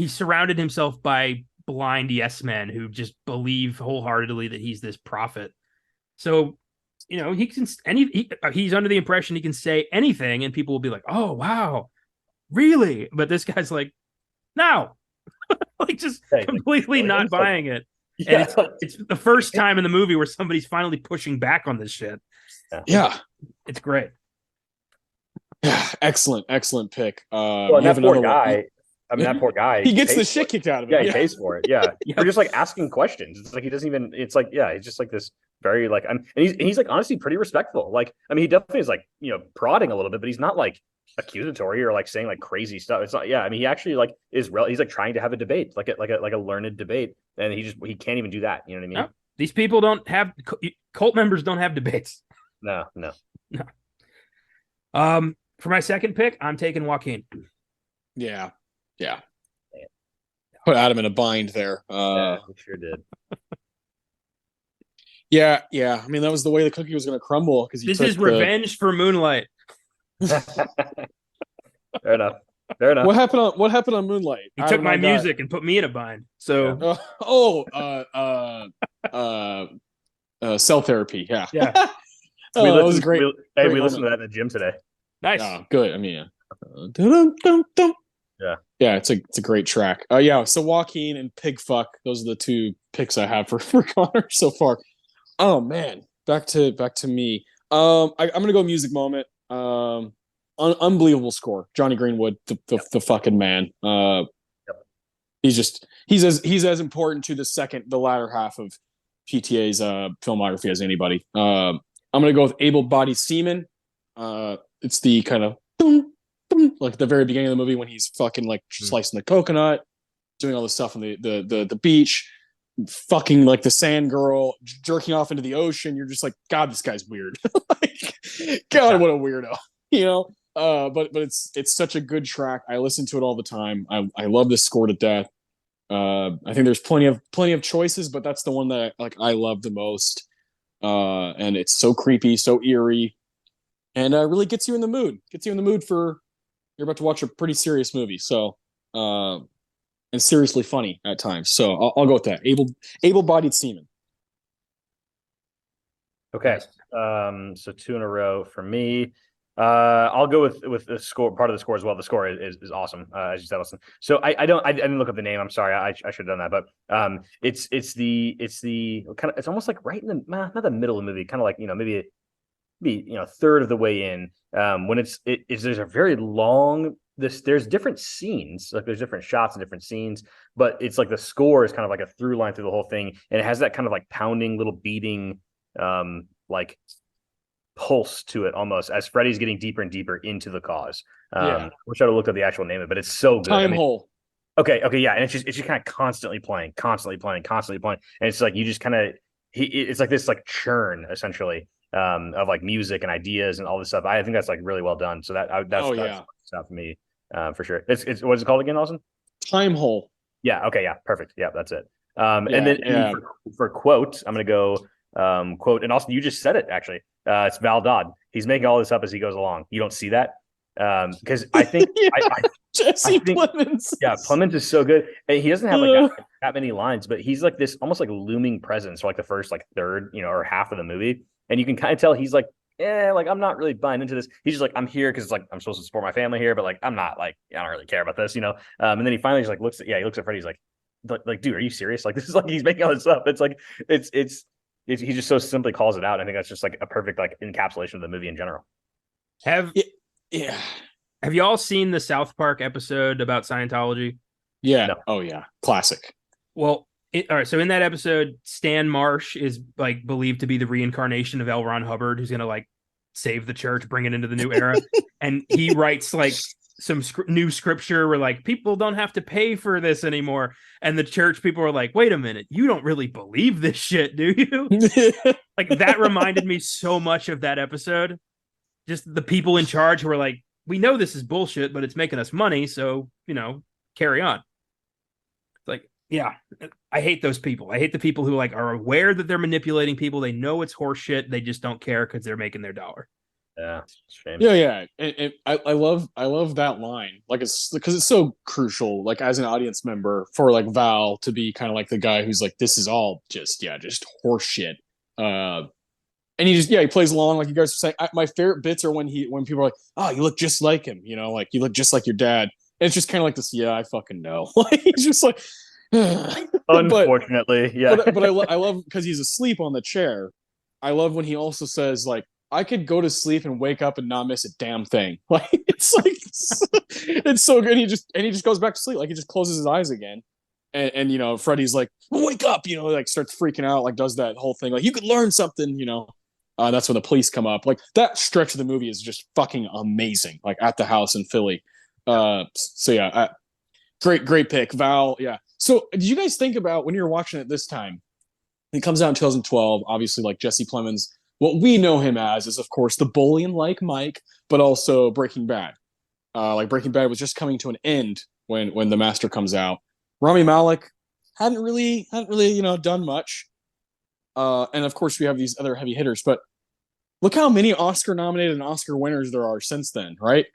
surrounded himself by blind yes men who just believe wholeheartedly that he's this prophet. So he can, he's under the impression he can say anything and people will be like, oh, wow, really? But this guy's no, completely not buying it. Yeah. And it's the first time in the movie where somebody's finally pushing back on this shit. Yeah. It's great. Yeah. Excellent pick. That poor guy. That poor guy. He gets the shit kicked out of him. Yeah, he pays for it. Yeah. We're just asking questions. It's he doesn't even, it's he's just this very and he's honestly pretty respectful. He definitely is prodding a little bit, but he's not accusatory or saying crazy stuff. It's not. Yeah, I mean, he actually is he's trying to have a debate, like a learned debate, and he can't even do that. You know what I mean? No, these people don't have cult members don't have debates. No. For my second pick, I'm taking Joaquin. Yeah. Put Adam in a bind there. Yeah, he sure did. Yeah. I mean, that was the way the cookie was going to crumble because this is revenge for Moonlight. Fair enough. What happened on Moonlight? He took my music and put me in a bind. So cell therapy. Yeah. We listened to that in the gym today. Nice. Oh, good. I mean, Yeah, it's a great track. Yeah, so Joaquin and Pigfuck, those are the two picks I have for Connor so far. Oh man, back to me. I'm gonna go music moment. Unbelievable score. Johnny Greenwood, the fucking man. Yep. He's as important to the latter half of PTA's filmography as anybody. I'm gonna go with Able-Bodied Seaman. It's the kind of like at the very beginning of the movie when he's fucking like slicing the coconut, doing all this stuff on the beach, fucking like the sand girl, jerking off into the ocean. You're just like, God, this guy's weird. Like, God, what a weirdo, you know. But it's such a good track. I listen to it all the time. I love this score to death. I think there's plenty of choices, but that's the one that I love the most. And it's so creepy, so eerie, and really gets you in the mood. Gets you in the mood for you're about to watch a pretty serious movie. So, and seriously funny at times. So I'll go with that. Able-Bodied Seaman. Okay. So 2 in a row for me. I'll go with the score, part of the score as well. The score is awesome, as you said, Wilson. So I didn't look up the name. I'm sorry. I should have done that, but it's the kind of, it's almost like right in the, not the middle of the movie, kind of like, maybe a third of the way in, when there's a very long, there's different scenes, like there's different shots and different scenes, but it's like the score is kind of like a through line through the whole thing, and it has that kind of like pounding little beating like pulse to it almost as Freddy's getting deeper and deeper into the cause. Wish I'd have looked at the actual name of it, but it's so good. Time Hole. Okay, yeah, and it's just kind of constantly playing, and it's like you just kind of it's like this like churn essentially of like music and ideas and all this stuff. I think that's like really well done. So that's stuff for me for sure. It's what is it called again, Austin? Time Hole. Yeah. Okay. Yeah. Perfect. Yeah. That's it. And then for quote, I'm gonna go quote, and Austin, you just said it actually. It's Val Dodd. He's making all this up as he goes along. You don't see that because I think Jesse Plemons. Yeah, Plemons is so good. And he doesn't have like that many lines, but he's like this almost like looming presence for like the first like third, or half of the movie, and you can kind of tell he's like, like I'm not really buying into this. He's just like, I'm here because like I'm supposed to support my family here, but like I'm not like I don't really care about this, And then he finally just like looks at Freddy. He's like, dude, are you serious? Like this is like he's making all this up. It's like he just so simply calls it out. I think that's just like a perfect like encapsulation of the movie in general. Have you all seen the South Park episode about Scientology? Yeah. No. Oh yeah. Classic. Well, all right. So in that episode, Stan Marsh is like believed to be the reincarnation of L. Ron Hubbard, who's going to like save the church, bring it into the new era. And he writes like some new scripture where like people don't have to pay for this anymore, and the church people are like, wait a minute, you don't really believe this shit, do you? Like that reminded me so much of that episode. Just the people in charge who are like, we know this is bullshit, but it's making us money, so carry on. It's like, yeah, I hate those people. I hate the people who like are aware that they're manipulating people. They know it's horseshit. They just don't care because they're making their dollar. Yeah, shame. Yeah. And I love that line. Like it's because it's so crucial. Like as an audience member for like Val to be kind of like the guy who's like, this is all just horse shit. And he plays along like you guys are saying. My favorite bits are when people are like, oh, you look just like him. Like you look just like your dad. And it's just kind of like this. Yeah, I fucking know. Like he's just like, unfortunately, yeah. But I love because he's asleep on the chair. I love when he also says like, I could go to sleep and wake up and not miss a damn thing. Like it's like it's so good. He just goes back to sleep. Like he just closes his eyes again. And Freddy's like, wake up, like starts freaking out, like does that whole thing. Like you could learn something, that's when the police come up. Like that stretch of the movie is just fucking amazing. Like at the house in Philly. So yeah, great pick. Val. Yeah. So did you guys think about when you were watching it this time? It comes out in 2012, obviously like Jesse Plemons. What we know him as is, of course, the bully in like Mike, but also Breaking Bad. Like Breaking Bad was just coming to an end when The Master comes out. Rami Malek hadn't really done much. And of course, we have these other heavy hitters. But look how many Oscar-nominated and Oscar winners there are since then, right?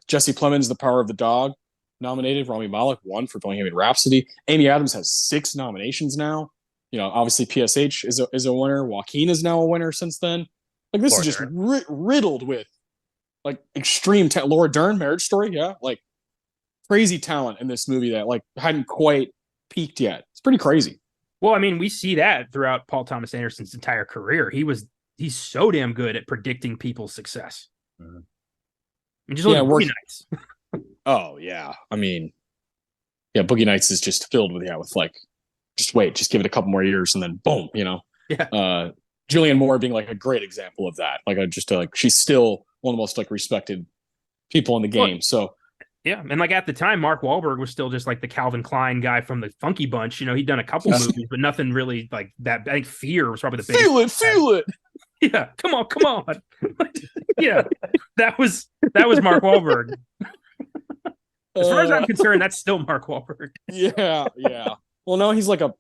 Jesse Plemons, The Power of the Dog, nominated. Rami Malek won for Bohemian Rhapsody. Amy Adams has 6 nominations now. Obviously PSH is a winner. Joaquin is now a winner since then. Like this is just riddled with like extreme Laura Dern, Marriage Story, yeah, like crazy talent in this movie that like hadn't quite peaked yet. It's pretty crazy. Well, I mean, we see that throughout Paul Thomas Anderson's entire career. He's so damn good at predicting people's success. Mhm. I mean, just look at Boogie Nights. Oh yeah, I mean, yeah, Boogie Nights is just filled with like, just give it a couple more years and then boom, Yeah. Julianne Moore being like a great example of that. Like, she's still one of the most like respected people in the game. Well, so yeah, and like at the time, Mark Wahlberg was still just like the Calvin Klein guy from the Funky Bunch. He'd done a couple movies, but nothing really like that. I think Fear was probably the biggest. Feel it. Yeah, come on. Yeah, that was Mark Wahlberg. As far as I'm concerned, that's still Mark Wahlberg. Yeah. Well, now he's like a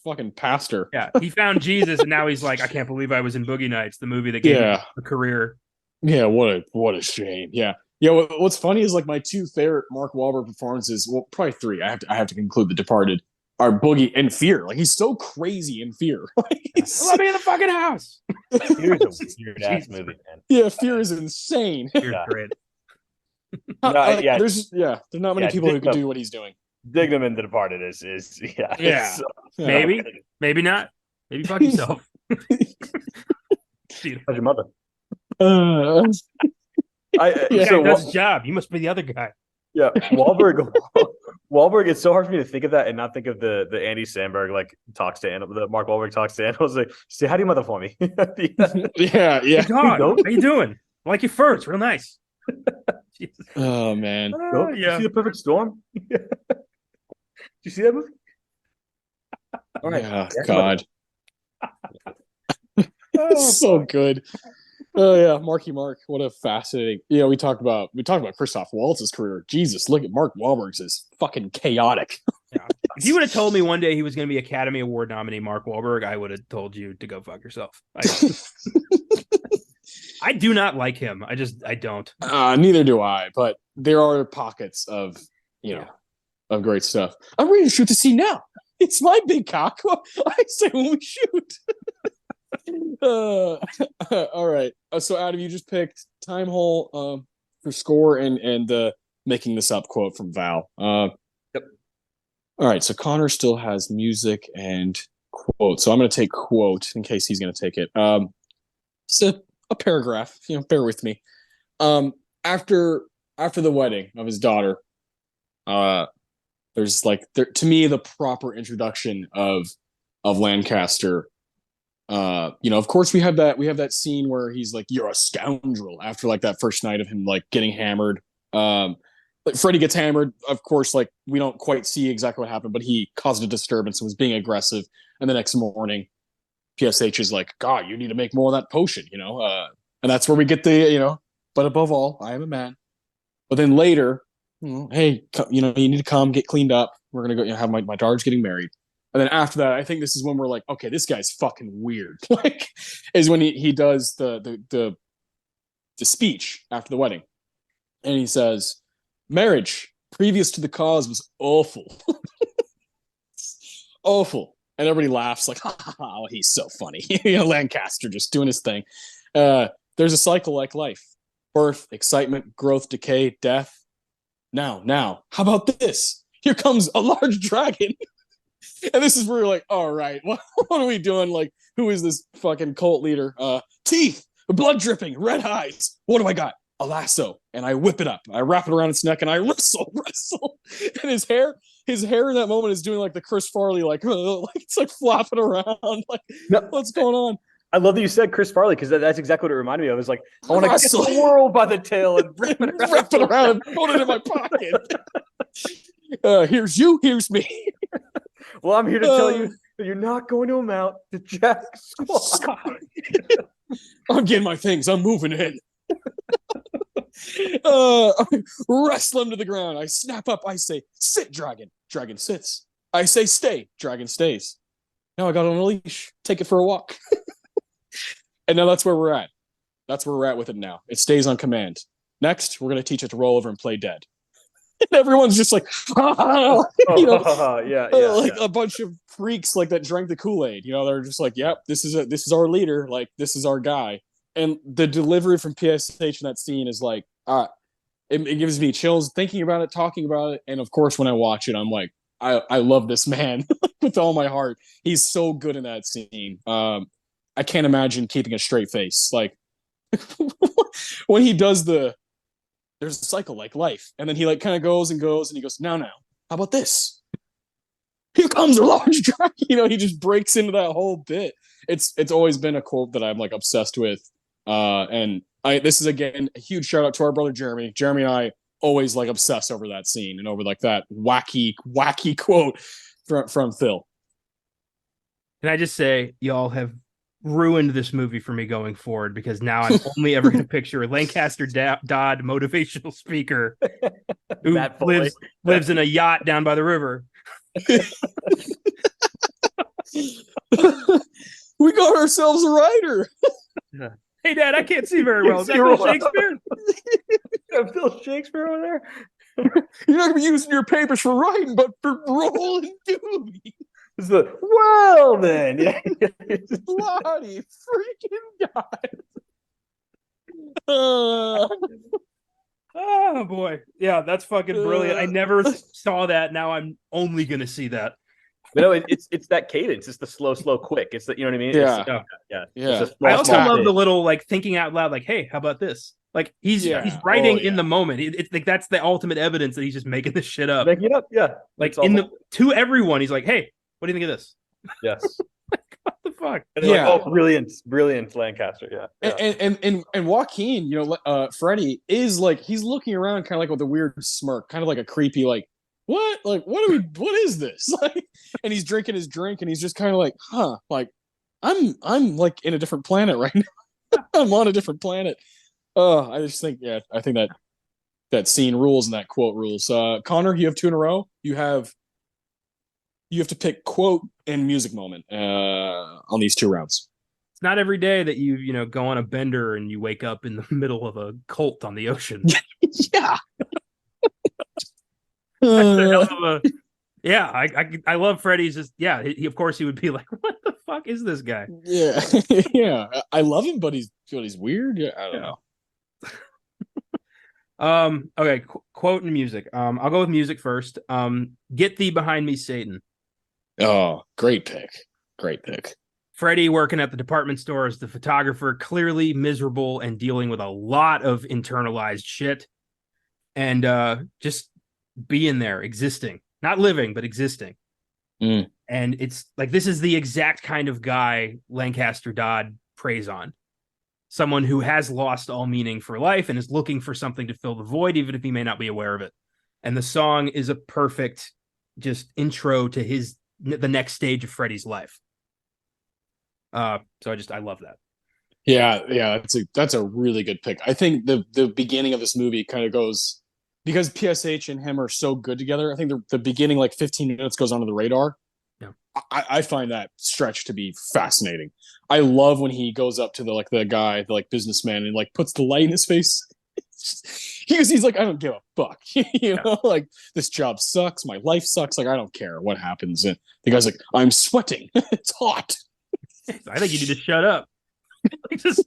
fucking pastor. Yeah, he found Jesus, and now he's like, I can't believe I was in Boogie Nights, the movie that gave me a career. Yeah, what a shame. Yeah. What's funny is like my two favorite Mark Wahlberg performances. Well, probably three. I have to conclude The Departed. Are Boogie and Fear. Like he's so crazy in Fear. Let me in the fucking house. Fear's a weird ass movie, man. Yeah, Fear is insane. Fear's great. There's not many people who can do what he's doing. Dig them in The Departed is Maybe not. Maybe fuck yourself. How's your mother? That's his So job. You must be the other guy. yeah, Wahlberg. It's so hard for me to think of that and not think of the Andy Samberg like talks to animals. The Mark Wahlberg talks to animals. Like, say, how do you mother for me? Yeah. Hey, dog, how you doing? I like your fur. It's real nice. Oh man. Did you see The Perfect Storm? Did you see that movie? All right. Yeah, God. So good. Oh yeah, Marky Mark. What a fascinating. We talked about Christoph Waltz's career. Jesus, look at Mark Wahlberg's is fucking chaotic. Yeah. If you would have told me one day he was going to be Academy Award nominee Mark Wahlberg, I would have told you to go fuck yourself. I do not like him. I don't. Neither do I. But there are pockets of of great stuff. I'm ready to shoot the scene now. It's my big cock. I say when we shoot. All right. So Adam, you just picked Time Hole for score and making this up quote from Val. Yep. All right. So Connor still has music and quote. So I'm going to take quote in case he's going to take it. It's a paragraph. Bear with me. After the wedding of his daughter, there's to me the proper introduction of Lancaster. Of course we have that scene where he's like, "You're a scoundrel," after like that first night of him like getting hammered. Freddie gets hammered. Of course, like we don't quite see exactly what happened, but he caused a disturbance and was being aggressive. And the next morning, PSH is like, "God, you need to make more of that potion," and that's where we get the But above all, I am a man. But then later, hey, you need to come get cleaned up. We're gonna go have my daughter's getting married. And then after that, I think this is when we're like, okay, this guy's fucking weird. Is when he does the speech after the wedding, and he says, "Marriage previous to the cause was awful, awful," and everybody laughs like, "Oh, he's so funny." Lancaster just doing his thing. There's a cycle like life: birth, excitement, growth, decay, death. Now, how about this? Here comes a large dragon. And this is where you're like, all right, what are we doing? Like, who is this fucking cult leader? Teeth, blood dripping, red eyes. What do I got? A lasso. And I whip it up. I wrap it around its neck and I wrestle. And his hair in that moment is doing like the Chris Farley, like it's like flopping around. Like, what's going on? I love that you said Chris Farley because that's exactly what it reminded me of. It's like, I want to get the world by the tail and wrap it around and put it in my pocket. Here's you, here's me. Well, I'm here to tell you that you're not going to amount to jack squat. I'm getting my things. I'm moving in. Wrestle him to the ground. I snap up. I say, "Sit, dragon." Dragon sits. I say, "Stay." Dragon stays. Now I got on a leash. Take it for a walk. And now that's where we're at. That's where we're at with it now. It stays on command. Next, we're going to teach it to roll over and play dead. And everyone's just like, like a bunch of freaks like that drank the Kool-Aid. They're just like, "Yep, this is our leader. Like, this is our guy." And the delivery from PSH in that scene is like, it gives me chills thinking about it, talking about it, and of course when I watch it, I'm like, I love this man with all my heart. He's so good in that scene. I can't imagine keeping a straight face. Like when he does there's a cycle like life, and then he like kind of goes and goes, and he goes, now, how about this? Here comes a large dragon. He just breaks into that whole bit. It's always been a quote that I'm like obsessed with. And this is again a huge shout out to our brother Jeremy. Jeremy and I always like obsess over that scene and over like that wacky quote from Phil. Can I just say, y'all have ruined this movie for me going forward, because now I'm only ever going to picture a Lancaster Dodd motivational speaker who lives in a yacht down by the river. We got ourselves a writer. Hey, Dad, I can't see very well. Is that Phil Shakespeare? Phil Shakespeare over there? You're not going to be using your papers for writing, but for rolling duty. It's well then. Yeah. Bloody freaking God. Oh boy. Yeah, that's fucking brilliant. I never saw that. Now I'm only gonna see that. It's that cadence. It's the slow, quick. It's the, you know what I mean? Yeah. I also love the little like thinking out loud, like, hey, how about this? Like he's writing in the moment. It's like that's the ultimate evidence that he's just making this shit up. Making it up, yeah. Like to everyone, he's like, hey, what do you think of this? Yes. What the fuck? And yeah. Like, oh, brilliant Lancaster. Yeah. And Joaquin, Freddie is like, he's looking around kind of like with a weird smirk, kind of like a creepy, like, what? Like, what is this? Like, and he's drinking his drink and he's just kind of like, huh, like, I'm like in a different planet right now. I'm on a different planet. I just think, I think that scene rules and that quote rules. Connor, you have 2 in a row. You have to pick quote and music moment on these 2 rounds. It's not every day that you go on a bender and you wake up in the middle of a cult on the ocean. Yeah. I love Freddie's just he of course he would be like, what the fuck is this guy? Yeah. I love him, but he's weird. I don't know. Okay, quote and music. I'll go with music first. Get thee behind me, Satan. Oh, great pick. Freddie working at the department store as the photographer, clearly miserable and dealing with a lot of internalized shit, and just being there, existing, not living, but existing. And it's like, this is the exact kind of guy Lancaster Dodd preys on. Someone who has lost all meaning for life and is looking for something to fill the void, even if he may not be aware of it. And the song is a perfect just intro to the next stage of Freddie's life. So I love that. Yeah, that's a really good pick. I think the beginning of this movie kind of goes, because PSH and him are so good together. I think the beginning, like 15 minutes, goes onto the radar. Yeah, I find that stretch to be fascinating. I love when he goes up to the guy, the like businessman, and like puts the light in his face. He's like, I don't give a fuck. Like, this job sucks, my life sucks, like I don't care what happens. And the guy's like, I'm sweating. It's hot. I think you need to shut up. Like, just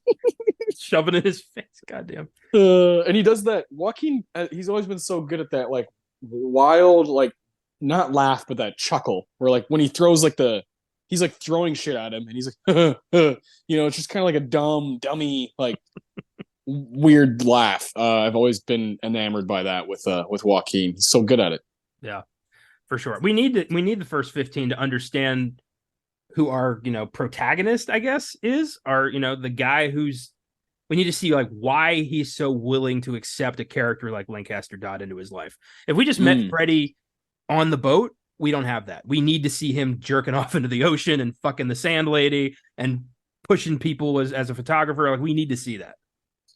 shoving in his face. Goddamn. And he does that. Joaquin, he's always been so good at that, like wild, like not laugh, but that chuckle where like when he throws like he's like throwing shit at him and he's like, it's just kind of like a dummy, like weird laugh. I've always been enamored by that with Joaquin. He's so good at it. Yeah, for sure. We need the first 15 to understand who our protagonist, I guess, is, our the guy who's, we need to see like why he's so willing to accept a character like Lancaster Dodd into his life. If we just met Freddie on the boat, we don't have that. We need to see him jerking off into the ocean and fucking the sand lady and pushing people as a photographer. Like, we need to see that.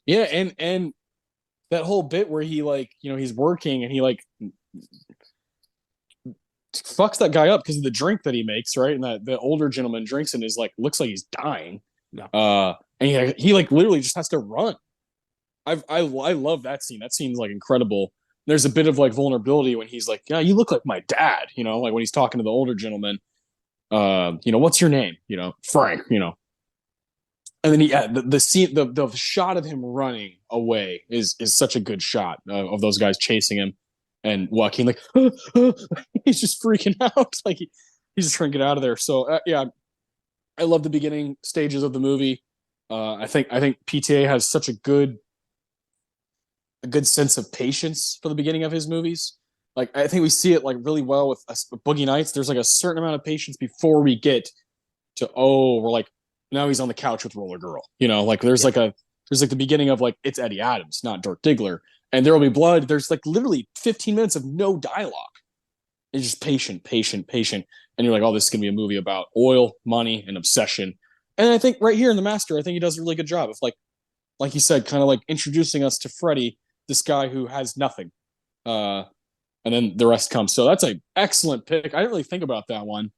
Yeah, and that whole bit where he like, he's working and he like fucks that guy up because of the drink that he makes, right? And that the older gentleman drinks and is like, looks like he's dying. Yeah. And he like literally just has to run. I love that scene. That scene's like incredible. There's a bit of like vulnerability when he's like, yeah, you look like my dad, like when he's talking to the older gentleman, what's your name? Frank, And then the scene, the shot of him running away is such a good shot of those guys chasing him, and Joaquin like he's just freaking out, like he's just trying to get out of there. So yeah, I love the beginning stages of the movie. I think PTA has such a good sense of patience for the beginning of his movies. Like I think we see it like really well with Boogie Nights. There's like a certain amount of patience before we get to we're like now he's on the couch with Roller Girl. You know, like there's like the beginning of like it's Eddie Adams, not Dirk Diggler, and there will be blood. There's like literally 15 minutes of no dialogue. It's just patient, and you're like, oh, this is gonna be a movie about oil, money, and obsession. And I think right here in The Master, I think he does a really good job of like you said, kind of like introducing us to Freddy, this guy who has nothing, and then the rest comes. So that's an excellent pick. I didn't really think about that one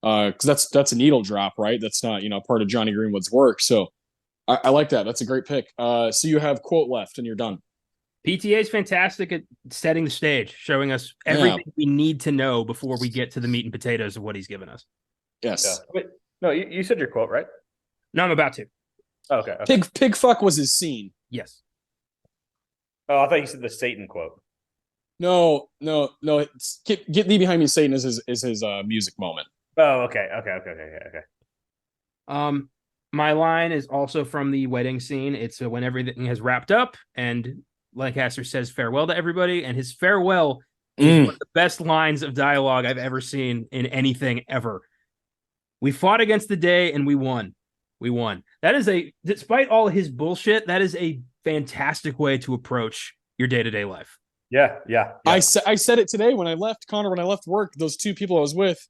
because that's a needle drop, right? That's not part of Johnny Greenwood's work. So I like that. That's a great pick. So you have quote left, and you're done. PTA is fantastic at setting the stage, showing us everything we need to know before we get to the meat and potatoes of what he's given us. Yes. Yeah. Wait, no, you said your quote, right? No, I'm about to. Oh, okay. Pig fuck was his scene. Yes. Oh, I thought you said the Satan quote. No. Get thee behind me, Satan is his music moment. Oh, okay. My line is also from the wedding scene. It's when everything has wrapped up and Lancaster says farewell to everybody, and his farewell is one of the best lines of dialogue I've ever seen in anything ever. We fought against the day and we won. We won. That is despite all his bullshit, that is a fantastic way to approach your day-to-day life. Yeah. I said it today when I left, Connor, when I left work, those two people I was with,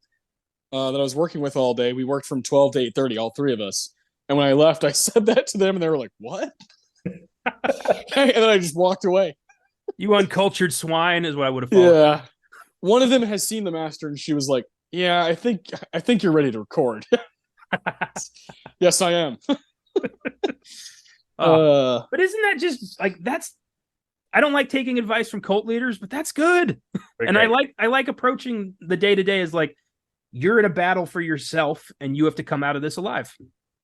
that I was working with all day, we worked from 12 to 8:30, all three of us. And when I left, I said that to them and they were like, what? And then I just walked away. You uncultured swine is what I would have thought. Yeah. One of them has seen The Master and she was like, yeah, I think you're ready to record. Yes, I am. But isn't that just like I don't like taking advice from cult leaders, but that's good. And great. I like approaching the day-to-day as like you're in a battle for yourself and you have to come out of this alive.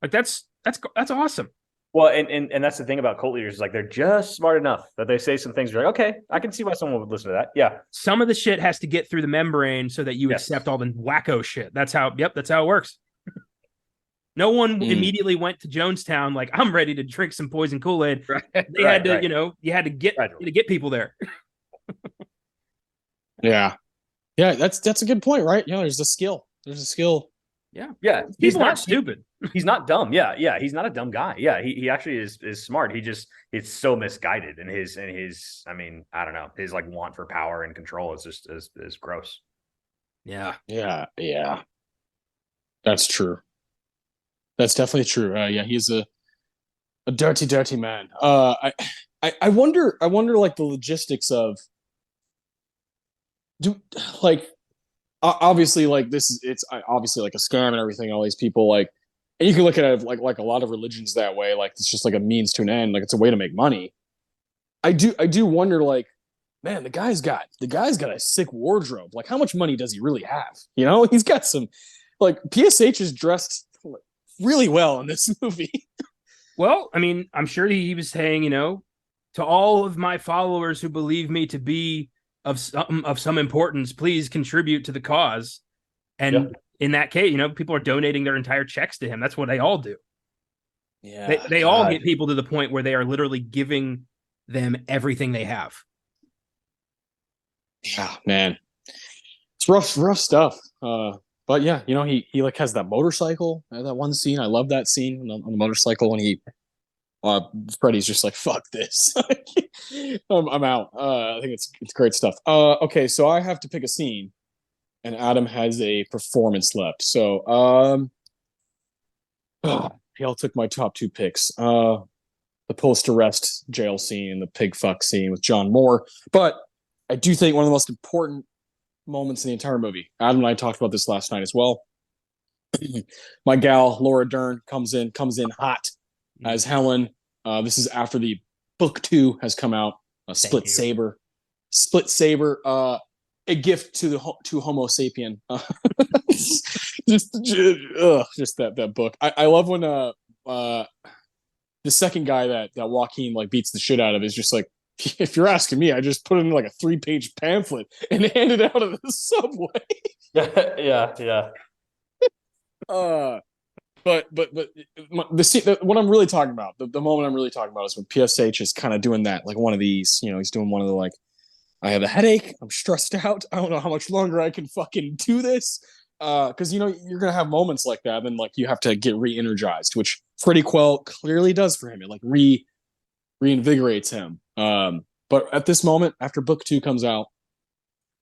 Like that's awesome. Well, and that's the thing about cult leaders, like they're just smart enough that they say some things. You're like, okay, I can see why someone would listen to that. Yeah. Some of the shit has to get through the membrane so that you accept all the wacko shit. That's how it works. No one immediately went to Jonestown like, I'm ready to drink some poison Kool-Aid. Right, they had to, you had to get people there. Yeah, that's a good point, right? Yeah, there's a skill. Yeah. People aren't stupid. He's not dumb. Yeah. He's not a dumb guy. Yeah, he actually is smart. It's so misguided, and his I mean, I don't know, his like want for power and control is just is gross. Yeah. That's true. That's definitely true. Yeah, he's a dirty man. I wonder like the logistics of obviously like it's obviously like a scam and everything. All these people like, and you can look at it like a lot of religions that way. Like it's just like a means to an end. Like it's a way to make money. I do wonder like, man, the guy's got a sick wardrobe. Like how much money does he really have? He's got some like PSH is dressed really well in this movie. Well, I mean, I'm sure he was saying, to all of my followers who believe me to be of some importance, please contribute to the cause. And in that case, people are donating their entire checks to him. That's what they all do. Yeah, they all get people to the point where they are literally giving them everything they have. Yeah, man, it's rough stuff. But yeah, he like has that motorcycle, that one scene. I love that scene on the motorcycle when he Freddy's just like, fuck this. I'm out. I think it's great stuff. Okay, so I have to pick a scene, and Adam has a performance left. So y'all took my top two picks. The post-arrest jail scene and the pig fuck scene with John Moore. But I do think one of the most important moments in the entire movie. Adam and I talked about this last night as well. My gal Laura Dern comes in hot as Helen. This is after the book 2 has come out. Split Saber, a gift to Homo sapien. just that book. I love when the second guy that Joaquin like beats the shit out of is just like, if you're asking me, I just put it in like a 3-page pamphlet and handed out of the subway. Yeah. But what I'm really talking about, the moment I'm really talking about is when PSH is kind of doing that, like one of these, he's doing one of the like, I have a headache, I'm stressed out, I don't know how much longer I can fucking do this. Because you're gonna have moments like that, and like you have to get re-energized, which Freddie Quell clearly does for him. It like reinvigorates him. But at this moment, after book 2 comes out,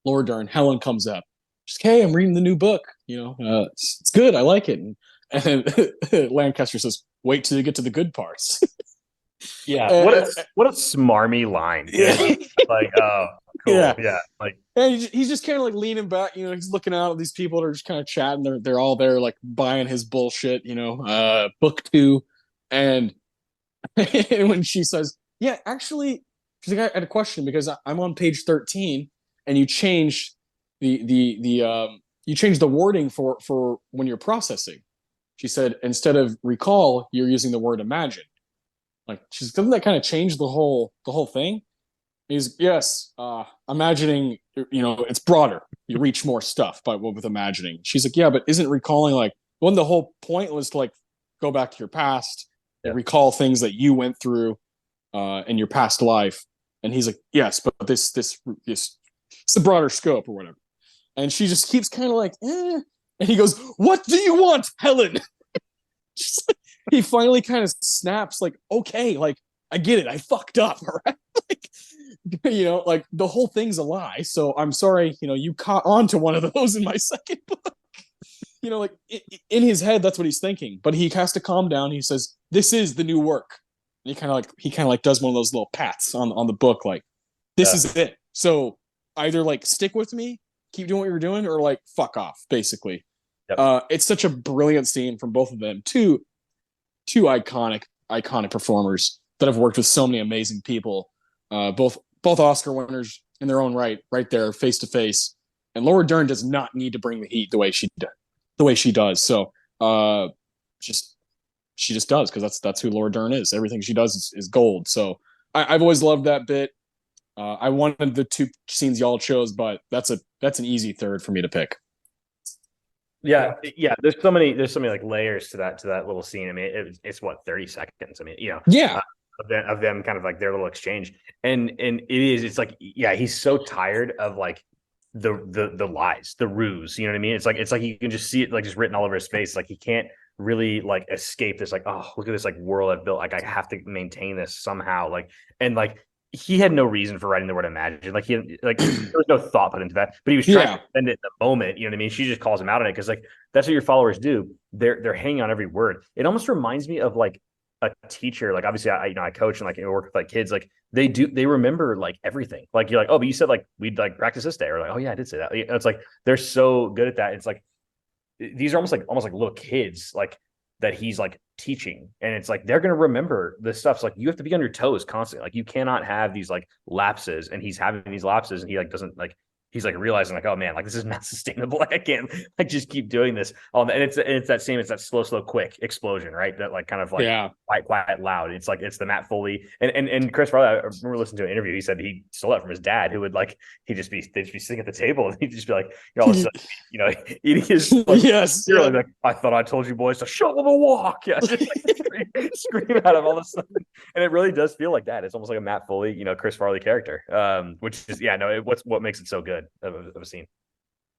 Laura Dern, Helen comes up. She's like, hey, I'm reading the new book. It's good. I like it. And Lancaster says, wait till you get to the good parts. Yeah. What a smarmy line. Yeah. Like, oh, cool. Yeah. Like, and he's just kind of like leaning back. He's looking out at these people that are just kind of chatting. They're all there, like buying his bullshit. Book 2, and when she says, yeah, actually, she's like, I had a question because I'm on page 13, and you changed you changed the wording for when you're processing. She said, instead of recall, you're using the word imagine. Like, doesn't that kind of change the whole thing? He's, yes, imagining, it's broader. You reach more stuff with imagining. She's like, yeah, but isn't recalling like, when the whole point was to like go back to your past, recall things that you went through in your past life. And he's like, yes, but this it's the broader scope or whatever. And she just keeps kind of like, eh. And he goes, what do you want, Helen? He finally kind of snaps, like, okay, like, I get it. I fucked up, all right? Like, the whole thing's a lie. So I'm sorry, you caught on to one of those in my second book. Like, in his head, that's what he's thinking. But he has to calm down. He says, this is the new work. And he kind of like does one of those little pats on the book, like, this is it. So either, like, stick with me, keep doing what you're doing, or, like, fuck off, basically. Yep. It's such a brilliant scene from both of them. Two iconic performers that have worked with so many amazing people, both Oscar winners in their own right there, face to face. And Laura Dern does not need to bring the heat the way she does. So she just does, because that's who Laura Dern is. Everything she does is gold. So I've always loved that bit. I wanted the 2 scenes y'all chose, but that's an easy third for me to pick. Yeah. There's so many like layers to that little scene. I mean, it's what, 30 seconds. I mean, of them kind of like their little exchange, and it's like, yeah, he's so tired of like the lies, the ruse. You know what I mean? It's like you can just see it like just written all over his face. Like he can't really like escape this. Like, oh, look at this like world I've built. Like I have to maintain this somehow. Like, and like, he had no reason for writing the word imagine. Like there was no thought put into that, but he was trying to spend it in the moment. You know what I mean? She just calls him out on it, because like that's what your followers do. They're hanging on every word. It almost reminds me of like a teacher. Like obviously I coach and like work with like kids. Like they remember like everything. Like you're like, oh, but you said like we'd like practice this day, or like, oh yeah, I did say that. It's like they're so good at that. It's like these are almost like little kids like that he's like teaching, and it's like they're going to remember this stuff. So like you have to be on your toes constantly. Like you cannot have these like lapses, and he's having these lapses, and he like doesn't like, he's like realizing like, oh man, like this is not sustainable. Like I can't like just keep doing this. And it's that slow quick explosion, right? That like kind of like quiet loud. It's like it's the Matt Foley and Chris Farley. I remember listening to an interview. He said he stole that from his dad, who would like they'd just be sitting at the table, and he'd just be like, all of a sudden, eating his like, like, I thought I told you boys to shovel the walk. Yeah, just like scream at him all this stuff. And it really does feel like that. It's almost like a Matt Foley, Chris Farley character, which is what makes it so good of a scene.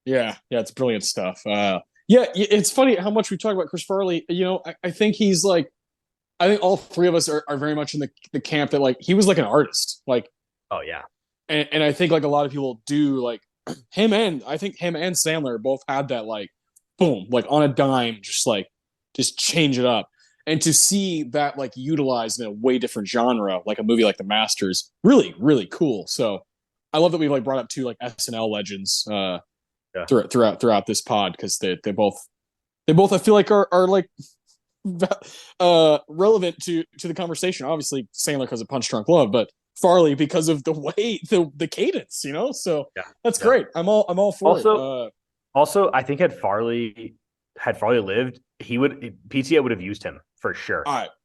Yeah, it's brilliant stuff. It's funny how much we talk about Chris Farley. I think he's like, I think all 3 of us are very much in the camp that like he was like an artist. Like, oh yeah, and I think like a lot of people do, like him and Sandler both had that like boom, like on a dime, just change it up. And to see that like utilized in a way different genre, like a movie like The Masters, really, really cool. So I love that we like brought up 2 like SNL legends throughout this pod, because they both I feel like are like relevant to the conversation. Obviously Sandler because of Punch Drunk Love, but Farley because of the way the cadence, So that's great. I'm all for it. Also, I think had Farley lived, PTA would have used him for sure.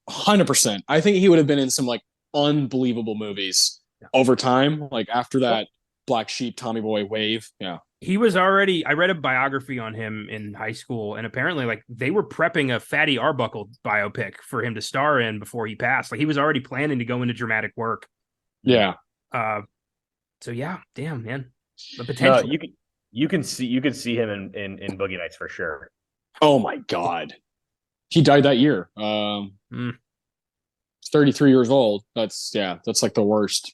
100%. I think he would have been in some like unbelievable movies over time, like after that Black Sheep, Tommy Boy wave. Yeah. He was already, I read a biography on him in high school, and apparently like they were prepping a Fatty Arbuckle biopic for him to star in before he passed. Like he was already planning to go into dramatic work. Yeah. So yeah, damn, man. The potential. No, you can see him in Boogie Nights for sure. Oh my God. He died that year. 33 years old. That's like the worst.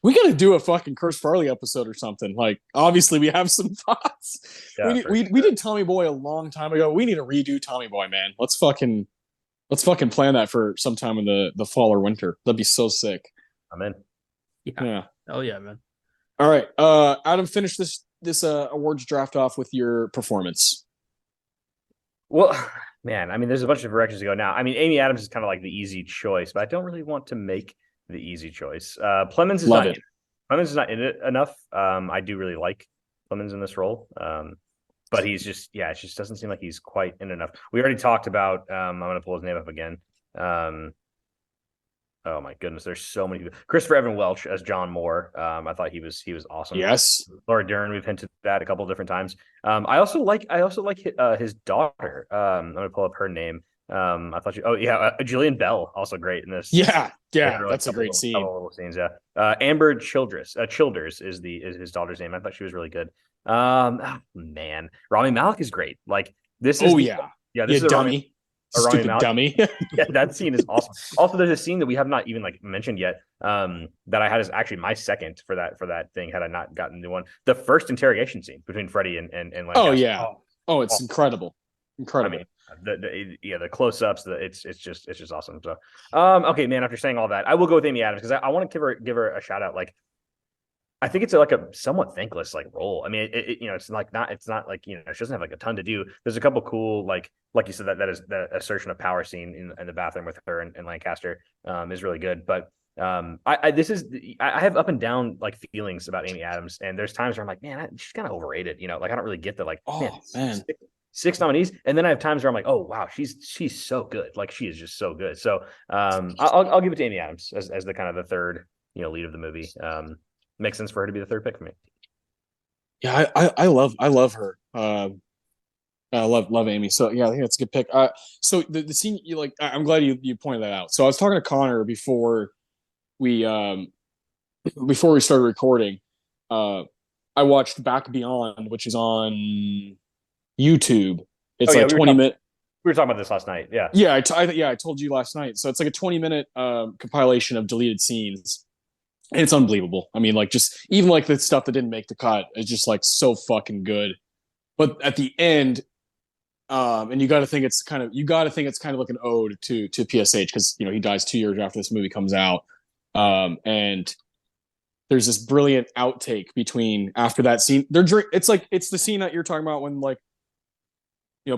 We got to do a fucking Chris Farley episode or something. Like, obviously, we have some thoughts. Yeah, we did Tommy Boy a long time ago. We need to redo Tommy Boy, man. Let's fucking plan that for sometime in the fall or winter. That'd be so sick. I'm in. Yeah. Oh yeah, man. All right, Adam, finish this awards draft off with your performance. Well, man, I mean, there's a bunch of directions to go now. I mean, Amy Adams is kind of like the easy choice, but I don't really want to make the easy choice. Plemons is Plemons is not in it enough. I do really like Plemons in this role. But he's just, it just doesn't seem like he's quite in enough. We already talked about, I'm going to pull his name up again. Oh my goodness, there's so many people. Christopher Evan Welch as John Moore. I thought he was awesome. Yes. Laura Dern, we've hinted that a couple of different times. I also like his daughter. I'm gonna pull up her name. I thought Jillian Bell, also great in this. Yeah, that's a great scene. Little scenes, yeah. Amber Childers is his daughter's name. I thought she was really good. Man, Rami Malek is great. Like this is this is a dummy. Stupid dummy. Yeah, that scene is awesome. Also, there's a scene that we have not even like mentioned yet. That I had is actually my second for that thing. Had I not gotten the one, the first interrogation scene between Freddie and Lancaster. Oh yeah. Oh, it's incredible. I mean, the close-ups. It's just awesome. So, okay, man. After saying all that, I will go with Amy Adams because I want to give her a shout out. Like, I think it's like a somewhat thankless like role. I mean, it's not like she doesn't have like a ton to do. There's a couple cool like you said that is the assertion of power scene in the bathroom with her and Lancaster is really good. But I have up and down like feelings about Amy Adams, and there's times where I'm like, man, she's kind of overrated. Like I don't really get the like, man. Six nominees, and then I have times where I'm like, oh wow, she's so good. Like she is just so good. So I'll give it to Amy Adams as the kind of the third lead of the movie. Makes sense for her to be the third pick for me. Yeah, I love her. I love Amy. So yeah, I think that's a good pick. So the scene I'm glad you pointed that out. So I was talking to Connor before we started recording. I watched Back Beyond, which is on YouTube. It's 20-minute. We were talking about this last night. Yeah. Yeah, I told you last night. So it's like a 20-minute compilation of deleted scenes. And it's unbelievable. I mean, like just even like the stuff that didn't make the cut is just like so fucking good. But at the end, and you got to think it's kind of like an ode to PSH because he dies 2 years after this movie comes out. And there's this brilliant outtake between after that scene. It's the scene that you're talking about when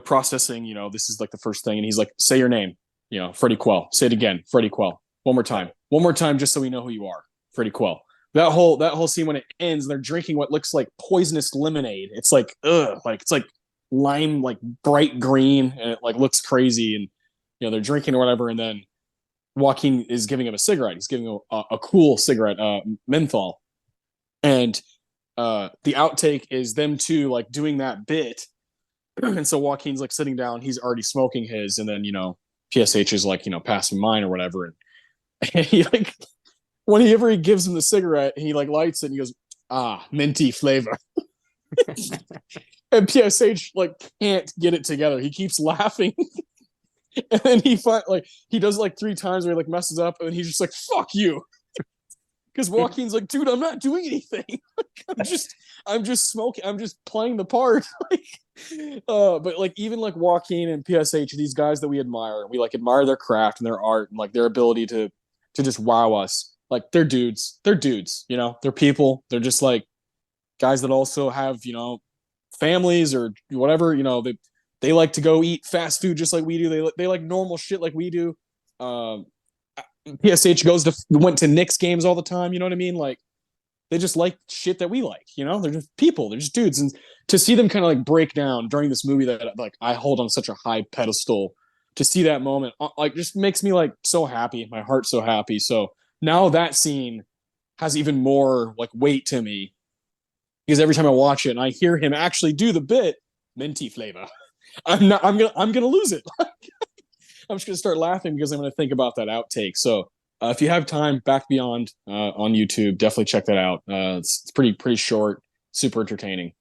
processing. This is like the first thing, and he's like, "Say your name." Freddie Quell. Say it again, Freddie Quell. One more time, just so we know who you are. Freddie Quell. That whole scene when it ends, they're drinking what looks like poisonous lemonade. It's like it's like lime, like bright green, and it like looks crazy. And they're drinking or whatever, and then Joaquin is giving him a cigarette. He's giving him a cool cigarette, menthol, and the outtake is them two like doing that bit, and so Joaquin's like sitting down, he's already smoking his, and then PSH is like passing mine or whatever, and he like. Whenever he gives him the cigarette, he like lights it and he goes, minty flavor. And PSH like can't get it together. He keeps laughing. And then he does like 3 times where he like messes up and then he's just like, fuck you. Because Joaquin's like, dude, I'm not doing anything. I'm just smoking. I'm just playing the part. But like even like Joaquin and PSH, these guys that we admire, we like admire their craft and their art and like their ability to just wow us. Like they're dudes, they're people. They're just like guys that also have, families or whatever, they like to go eat fast food just like we do. They like normal shit like we do. PSH went to Knicks games all the time. You know what I mean? Like they just like shit that we like, they're just people, they're just dudes. And to see them kind of like break down during this movie that like I hold on such a high pedestal, to see that moment, like, just makes me like so happy. My heart's so happy. So now that scene has even more like weight to me because every time I watch it and I hear him actually do the bit, minty flavor, I'm gonna lose it. I'm just gonna start laughing because I'm gonna think about that outtake. So if you have time, Back Beyond on YouTube, definitely check that out. It's pretty short, super entertaining.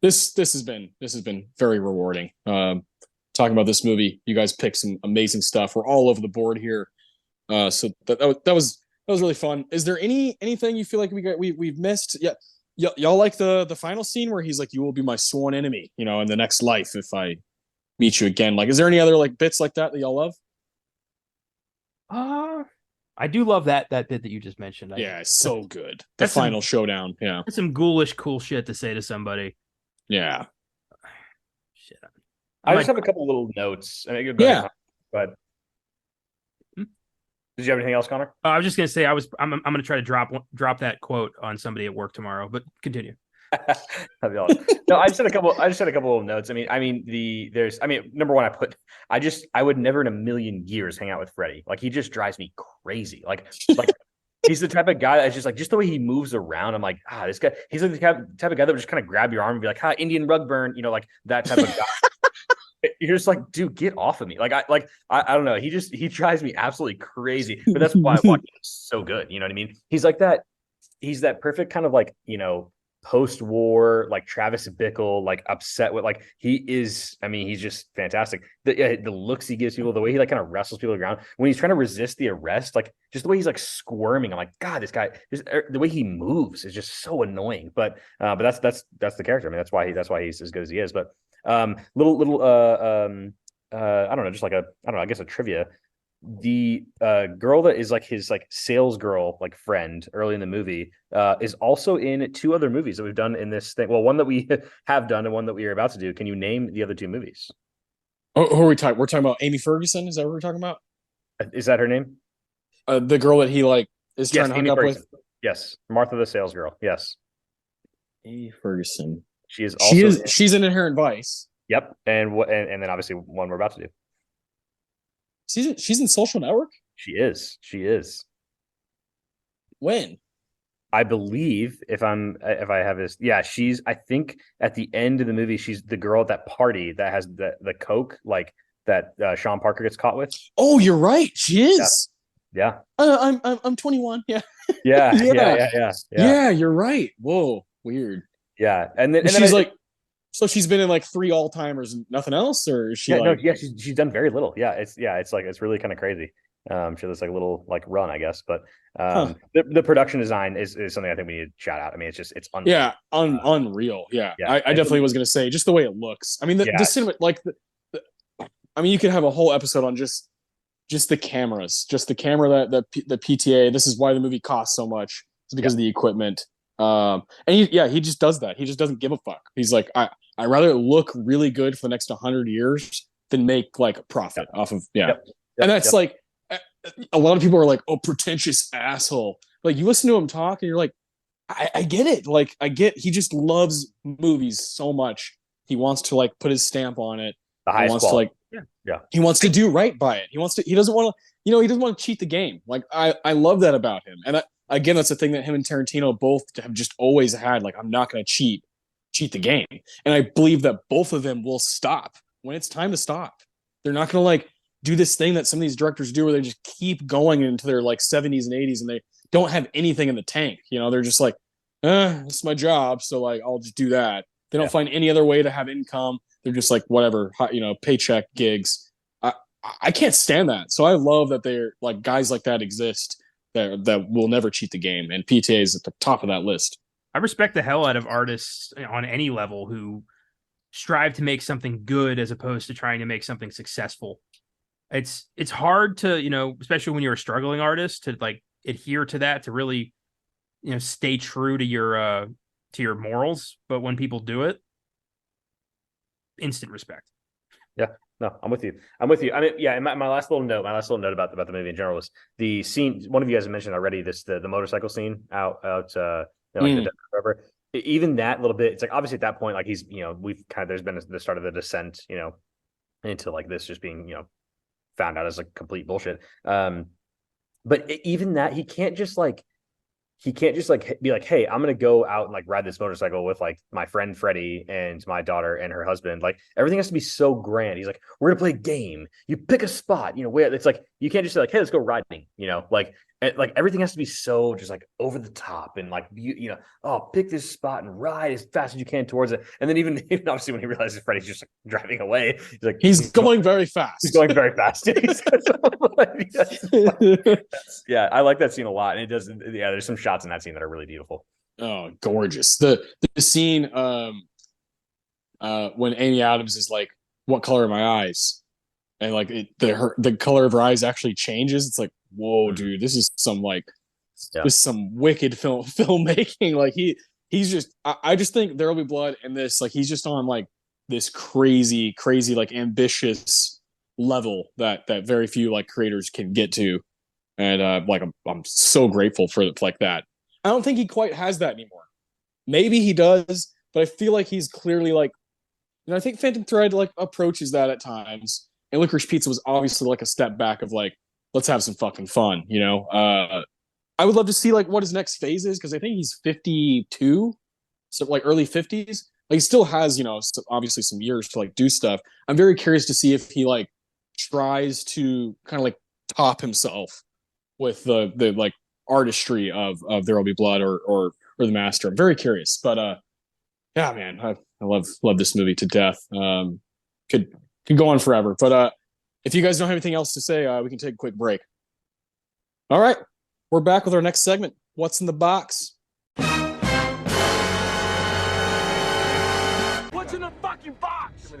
This has been very rewarding. Talking about this movie, you guys picked some amazing stuff. We're all over the board here. So that was really fun. Is there anything you feel like we've missed? Yeah, y'all like the final scene where he's like, "You will be my sworn enemy," in the next life if I meet you again. Like, is there any other like bits like that y'all love? I do love that bit that you just mentioned. Yeah, it's so good. The That's final showdown. Yeah, that's some ghoulish cool shit to say to somebody. yeah. Shit. I just have a couple little notes. Go ahead, Yeah. Connor. Go ahead. Did you have anything else, Connor? I was just gonna say I'm gonna try to drop that quote on somebody at work tomorrow. But continue. That'd be awesome. No, I just had a couple of notes. Number one, I would never in a million years hang out with Freddie. Like, he just drives me crazy. Like he's the type of guy that's just the way he moves around. I'm like, this guy, he's like the type of guy that would just kind of grab your arm and be like, Indian rug burn, like that type of guy. You're just like, dude, get off of me. I don't know. He drives me absolutely crazy. But that's why he's so good. You know what I mean? He's like that. He's that perfect kind of post-war, like Travis Bickle, like upset with, like, he is. I mean, he's just fantastic. The looks he gives people, the way he like kind of wrestles people around when he's trying to resist the arrest, like just the way he's like squirming. I'm like, God, this guy, the way he moves is just so annoying. But that's the character. I mean, that's why he's as good as he is. But I don't know, just like I guess a trivia. The girl that is like his like sales girl, like friend early in the movie, is also in two other movies that we've done in this thing. Well, one that we have done and one that we are about to do. Can you name the other two movies? Oh, who are we talking? We're talking about Amy Ferguson. Is that what we're talking about? Is that her name? The girl that he like is trying to hook up Ferguson. with. Yes, Martha the sales girl. Yes, Amy Ferguson. She is. Also she's in Inherent Vice. Yep, and then obviously one we're about to do. She's in Social Network? She is. When? I believe if I have this, she's, I think at the end of the movie, she's the girl at that party that has the coke, like that Sean Parker gets caught with. Oh, you're right. She is. Yeah. I'm 21. Yeah. Yeah. You're right. Whoa, weird. Yeah. And then she's like, so she's been in like 3 all-timers and nothing else, or is she she's done very little. It's really kind of crazy. She has like a little like run, I guess. But the production design is something I think we need to shout out. I mean, it's unreal. Unreal. Yeah. I definitely was gonna say just the way it looks. I mean, the cinema, like I mean, you could have a whole episode on just the cameras, just the camera that the PTA. This is why the movie costs so much. It's because of the equipment. And he just does that. He just doesn't give a fuck. He's like, I'd rather look really good for the next 100 years than make like a profit off of and that's like a lot of people are like, oh, pretentious asshole. Like, you listen to him talk and you're like, I get it. Like, he just loves movies so much. He wants to like put his stamp on it. The highest quality. He wants to do right by it. He doesn't want to, he doesn't want to cheat the game. Like, I love that about him. And again, that's the thing that him and Tarantino both have just always had. Like, I'm not going to cheat the game. And I believe that both of them will stop when it's time to stop. They're not going to like do this thing that some of these directors do where they just keep going into their like 70s and 80s and they don't have anything in the tank. They're just like, it's my job. So like, I'll just do that. They don't find any other way to have income. They're just like, whatever, paycheck gigs. I can't stand that. So I love that they're like guys like that exist that will never cheat the game. And PTA is at the top of that list. I respect the hell out of artists on any level who strive to make something good as opposed to trying to make something successful. It's hard to, especially when you're a struggling artist, to like adhere to that, to really, stay true to your morals. But when people do it, instant respect. Yeah, no, I'm with you. I mean, and my last little note about the movie in general was the scene. One of you guys mentioned already the motorcycle scene out the whatever. Even that little bit, it's like obviously at that point, like he's, there's been the start of the descent, into like this just being, found out as like complete bullshit. But even that, he can't just like be like, hey, I'm gonna go out and like ride this motorcycle with like my friend Freddie and my daughter and her husband. Like everything has to be so grand. He's like, we're gonna play a game. You pick a spot, where it's like you can't just say like, hey, let's go riding, like everything has to be so just like over the top and like oh, pick this spot and ride as fast as you can towards it. And then even obviously when he realizes Freddie's just like driving away, he's like he's going very fast. He's going very fast. Yeah, I like that scene a lot. And it does. Yeah, there's some shots in that scene that are really beautiful. Oh, gorgeous. The scene when Amy Adams is like, what color are my eyes? And like the color of her eyes actually changes. It's like, whoa, dude, this is some this is some wicked filmmaking. Like he's just I just think There'll Be Blood and this, like he's just on like this crazy like ambitious level that very few like creators can get to. And like I'm so grateful for like that. I don't think he quite has that anymore. Maybe he does, but I feel like he's clearly like, I think Phantom Thread like approaches that at times. And Licorice Pizza was obviously like a step back of like, let's have some fucking fun, I would love to see like what his next phase is, because I think he's 52, so like early 50s. Like he still has, obviously some years to like do stuff. I'm very curious to see if he like tries to kind of like top himself with the like artistry of There'll Be Blood or The Master. I'm very curious, but yeah, man, I love this movie to death. Could go on forever, but if you guys don't have anything else to say, we can take a quick break. All right, we're back with our next segment. What's in the box? What's in the fucking box?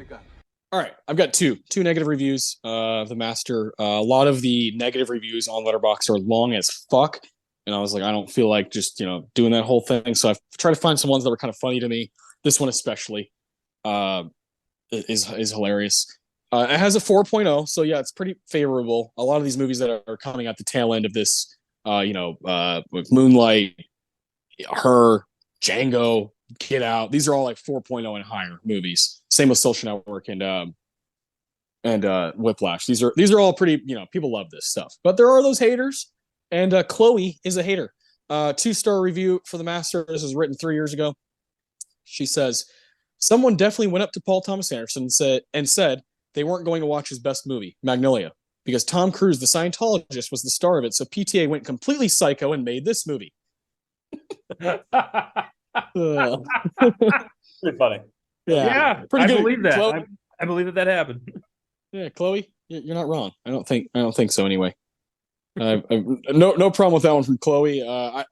All right, I've got two negative reviews of The Master. A lot of the negative reviews on Letterboxd are long as fuck, and I was like, I don't feel like just doing that whole thing. So I've tried to find some ones that were kind of funny to me. This one especially is hilarious. It has a 4.0, so yeah, it's pretty favorable. A lot of these movies that are coming at the tail end of this, with Moonlight, Her, Django, Get Out, these are all like 4.0 and higher movies. Same with Social Network and Whiplash. These are all pretty, people love this stuff. But there are those haters, and Chloe is a hater. 2-star review for The Master. This was written 3 years ago. She says, someone definitely went up to Paul Thomas Anderson and said they weren't going to watch his best movie, Magnolia, because Tom Cruise, the Scientologist, was the star of it. So PTA went completely psycho and made this movie. Pretty funny. Yeah, pretty I good. believe that. Chloe, I believe that happened. Yeah, Chloe, you're not wrong. I don't think so anyway. No problem with that one from Chloe. I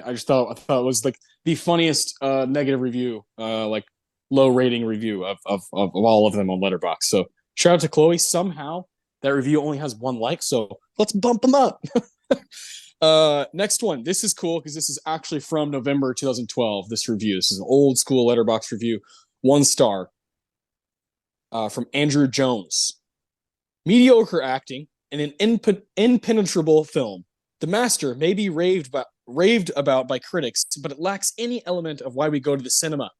just thought it was like the funniest negative review, like low rating review of all of them on Letterboxd. So shout out to Chloe. Somehow that review only has 1 like, so let's bump them up. Next one. This is cool because this is actually from November 2012. This review. This is an old school Letterboxd review. 1 star. From Andrew Jones. Mediocre acting in an impenetrable film. The Master may be raved about by critics, but it lacks any element of why we go to the cinema.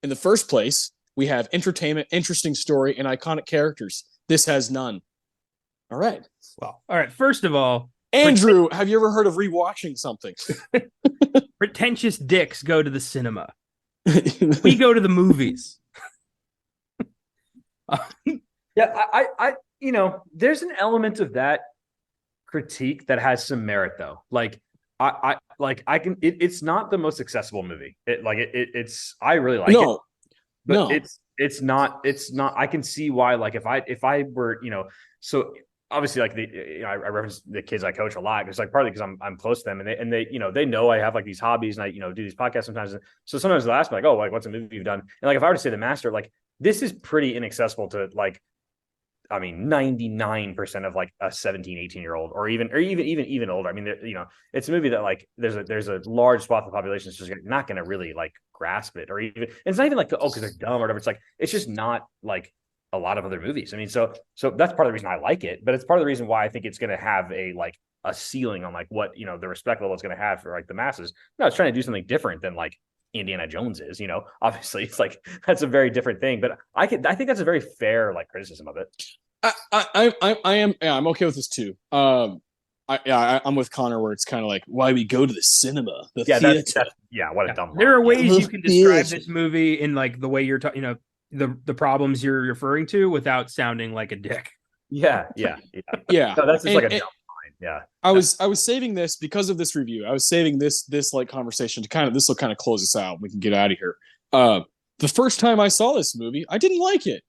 In the first place, we have entertainment, interesting story, and iconic characters. This has none. All right. Well, all right. First of all, Andrew, have you ever heard of rewatching something? pretentious dicks go to the cinema. We go to the movies. Yeah, I there's an element of that critique that has some merit though. Like I can it's not the most accessible movie. It's I really like it. But it's not I can see why, like if I were, so obviously like I reference the kids I coach a lot because like partly because I'm close to them and they they know I have like these hobbies and I do these podcasts sometimes. So sometimes they'll ask me like, oh, like what's a movie you've done? And like if I were to say The Master, like this is pretty inaccessible to like, I mean, 99% of like a 17, 18-year-old or even older. I mean, it's a movie that like there's a large swath of the population that's just not going to really like grasp it, or even it's not even like because they're dumb or whatever. It's like it's just not like a lot of other movies. I mean, so that's part of the reason I like it, but it's part of the reason why I think it's going to have a ceiling on like what the respect level it's going to have for like the masses. No, it's trying to do something different than like Indiana Jones is. Obviously it's like that's a very different thing. But I think that's a very fair like criticism of it. I'm okay with this too. I'm with Connor where it's kind of like why we go to the cinema, the theater. What a dumb. There are ways Yeah. you can describe this movie in like the way you're talking, the problems you're referring to without sounding like a dick. Yeah. No, that's just like a dumb line. Yeah. I was saving this because of this review. I was saving this like conversation to this will kind of close us out. We can get out of here. The first time I saw this movie, I didn't like it.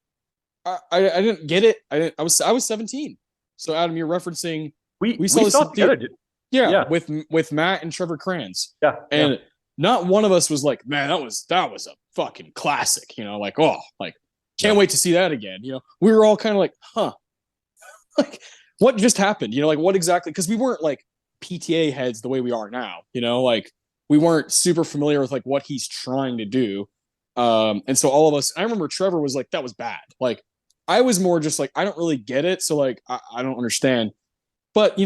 I didn't get it. I was 17. So Adam, you're referencing we saw this together, dude. Yeah, with Matt and Trevor Kranz. Yeah. And not one of us was like, man, that was a fucking classic, can't wait to see that again. We were all kind of like, huh. Like what just happened? What exactly? Because we weren't like PTA heads the way we are now, we weren't super familiar with like what he's trying to do. And so all of us, I remember Trevor was like, that was bad. Like I was more just like, I don't really get it. So like, I don't understand. But,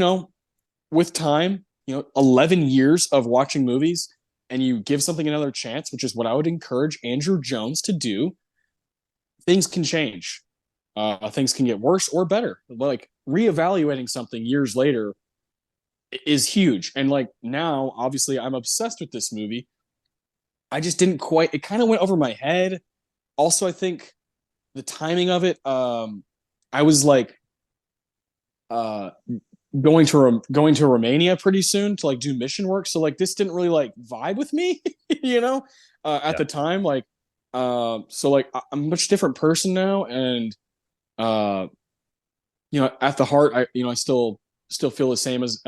with time, 11 years of watching movies and you give something another chance, which is what I would encourage Andrew Jones to do, things can change. Things can get worse or better. Like reevaluating something years later is huge. And like now, obviously, I'm obsessed with this movie. I just didn't quite. It kind of went over my head. Also, I think the timing of it. I was like, going to Romania pretty soon to like do mission work. So like this didn't really like vibe with me, at the time. Like, so like I'm a much different person now, and at the heart, I still feel the same as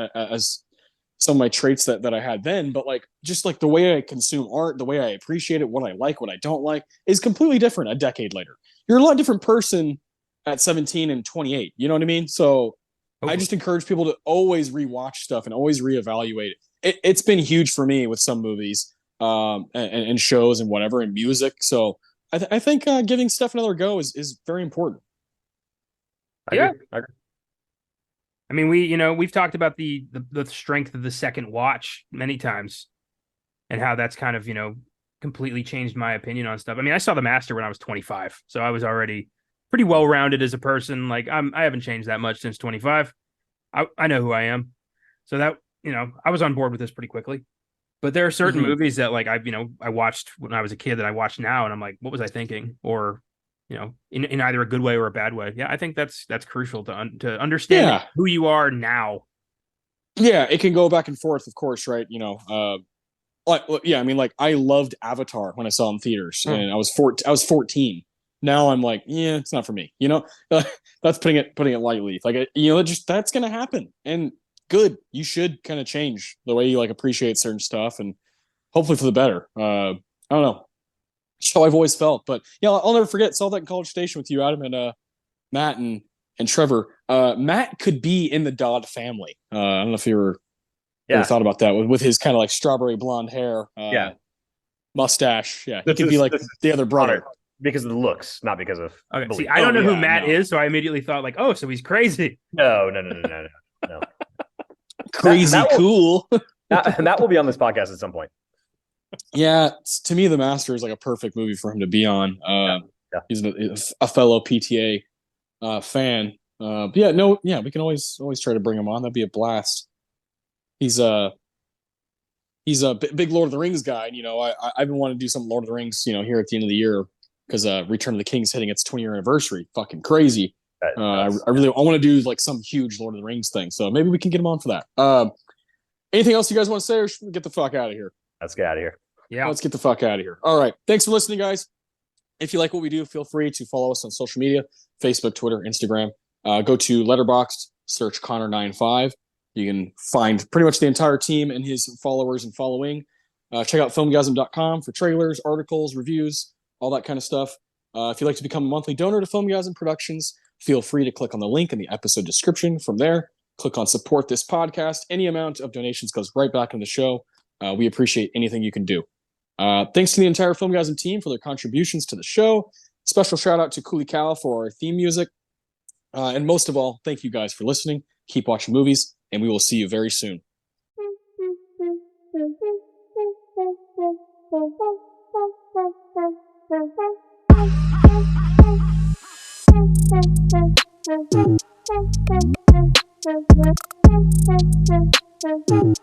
some of my traits that I had then, but like just like the way I consume art, the way I appreciate it, what I like, what I don't like is completely different a decade later. You're a lot different person at 17 and 28. You know what I mean? So okay. I just encourage people to always rewatch stuff and always reevaluate it. It's been huge for me with some movies, and shows and whatever and music. So I think giving stuff another go is very important. I agree. I mean, we've talked about the strength of the second watch many times and how that's kind of, completely changed my opinion on stuff. I mean, I saw The Master when I was 25, so I was already pretty well-rounded as a person. Like I haven't changed that much since 25. I know who I am. So that, I was on board with this pretty quickly. But there are certain movies that like I watched when I was a kid that I watch now and I'm like, what was I thinking? Or in either a good way or a bad way. Yeah, I think that's crucial to understand who you are now. Yeah, it can go back and forth, of course, right? I mean, like I loved Avatar when I saw it in theaters, and I was 14. Now I'm like, yeah, it's not for me. That's putting it lightly. Like, that's gonna happen, and good. You should kind of change the way you like appreciate certain stuff, and hopefully for the better. I don't know. So I've always felt, but yeah, I'll never forget. Saw that in College Station with you, Adam, and Matt and Trevor. Matt could be in the Dodd family. I don't know if you ever thought about that with his kind of like strawberry blonde hair, mustache. Yeah, he could be like the other brother because of the looks, not because of. Okay, see, I don't know who Matt is, so I immediately thought like, oh, so he's crazy. No. Crazy cool. Matt will be on this podcast at some point. Yeah, to me, The Master is like a perfect movie for him to be on. He's a fellow PTA fan. We can always try to bring him on. That'd be a blast. He's a big Lord of the Rings guy. And, I've been wanting to do some Lord of the Rings, here at the end of the year because Return of the King is hitting its 20-year anniversary. Fucking crazy. I want to do like some huge Lord of the Rings thing. So maybe we can get him on for that. Anything else you guys want to say, or should we get the fuck out of here? Let's get out of here. Yeah. Let's get the fuck out of here. All right. Thanks for listening, guys. If you like what we do, feel free to follow us on social media, Facebook, Twitter, Instagram. Go to Letterboxd, search Connor95. You can find pretty much the entire team and his followers and following. Check out filmgazm.com for trailers, articles, reviews, all that kind of stuff. If you'd like to become a monthly donor to Filmgazm Productions, feel free to click on the link in the episode description. From there, click on support this podcast. Any amount of donations goes right back in the show. We appreciate anything you can do. Thanks to the entire Filmgazm team for their contributions to the show. Special shout out to Cooley Cal for our theme music. And most of all, thank you guys for listening. Keep watching movies, and we will see you very soon. Bye.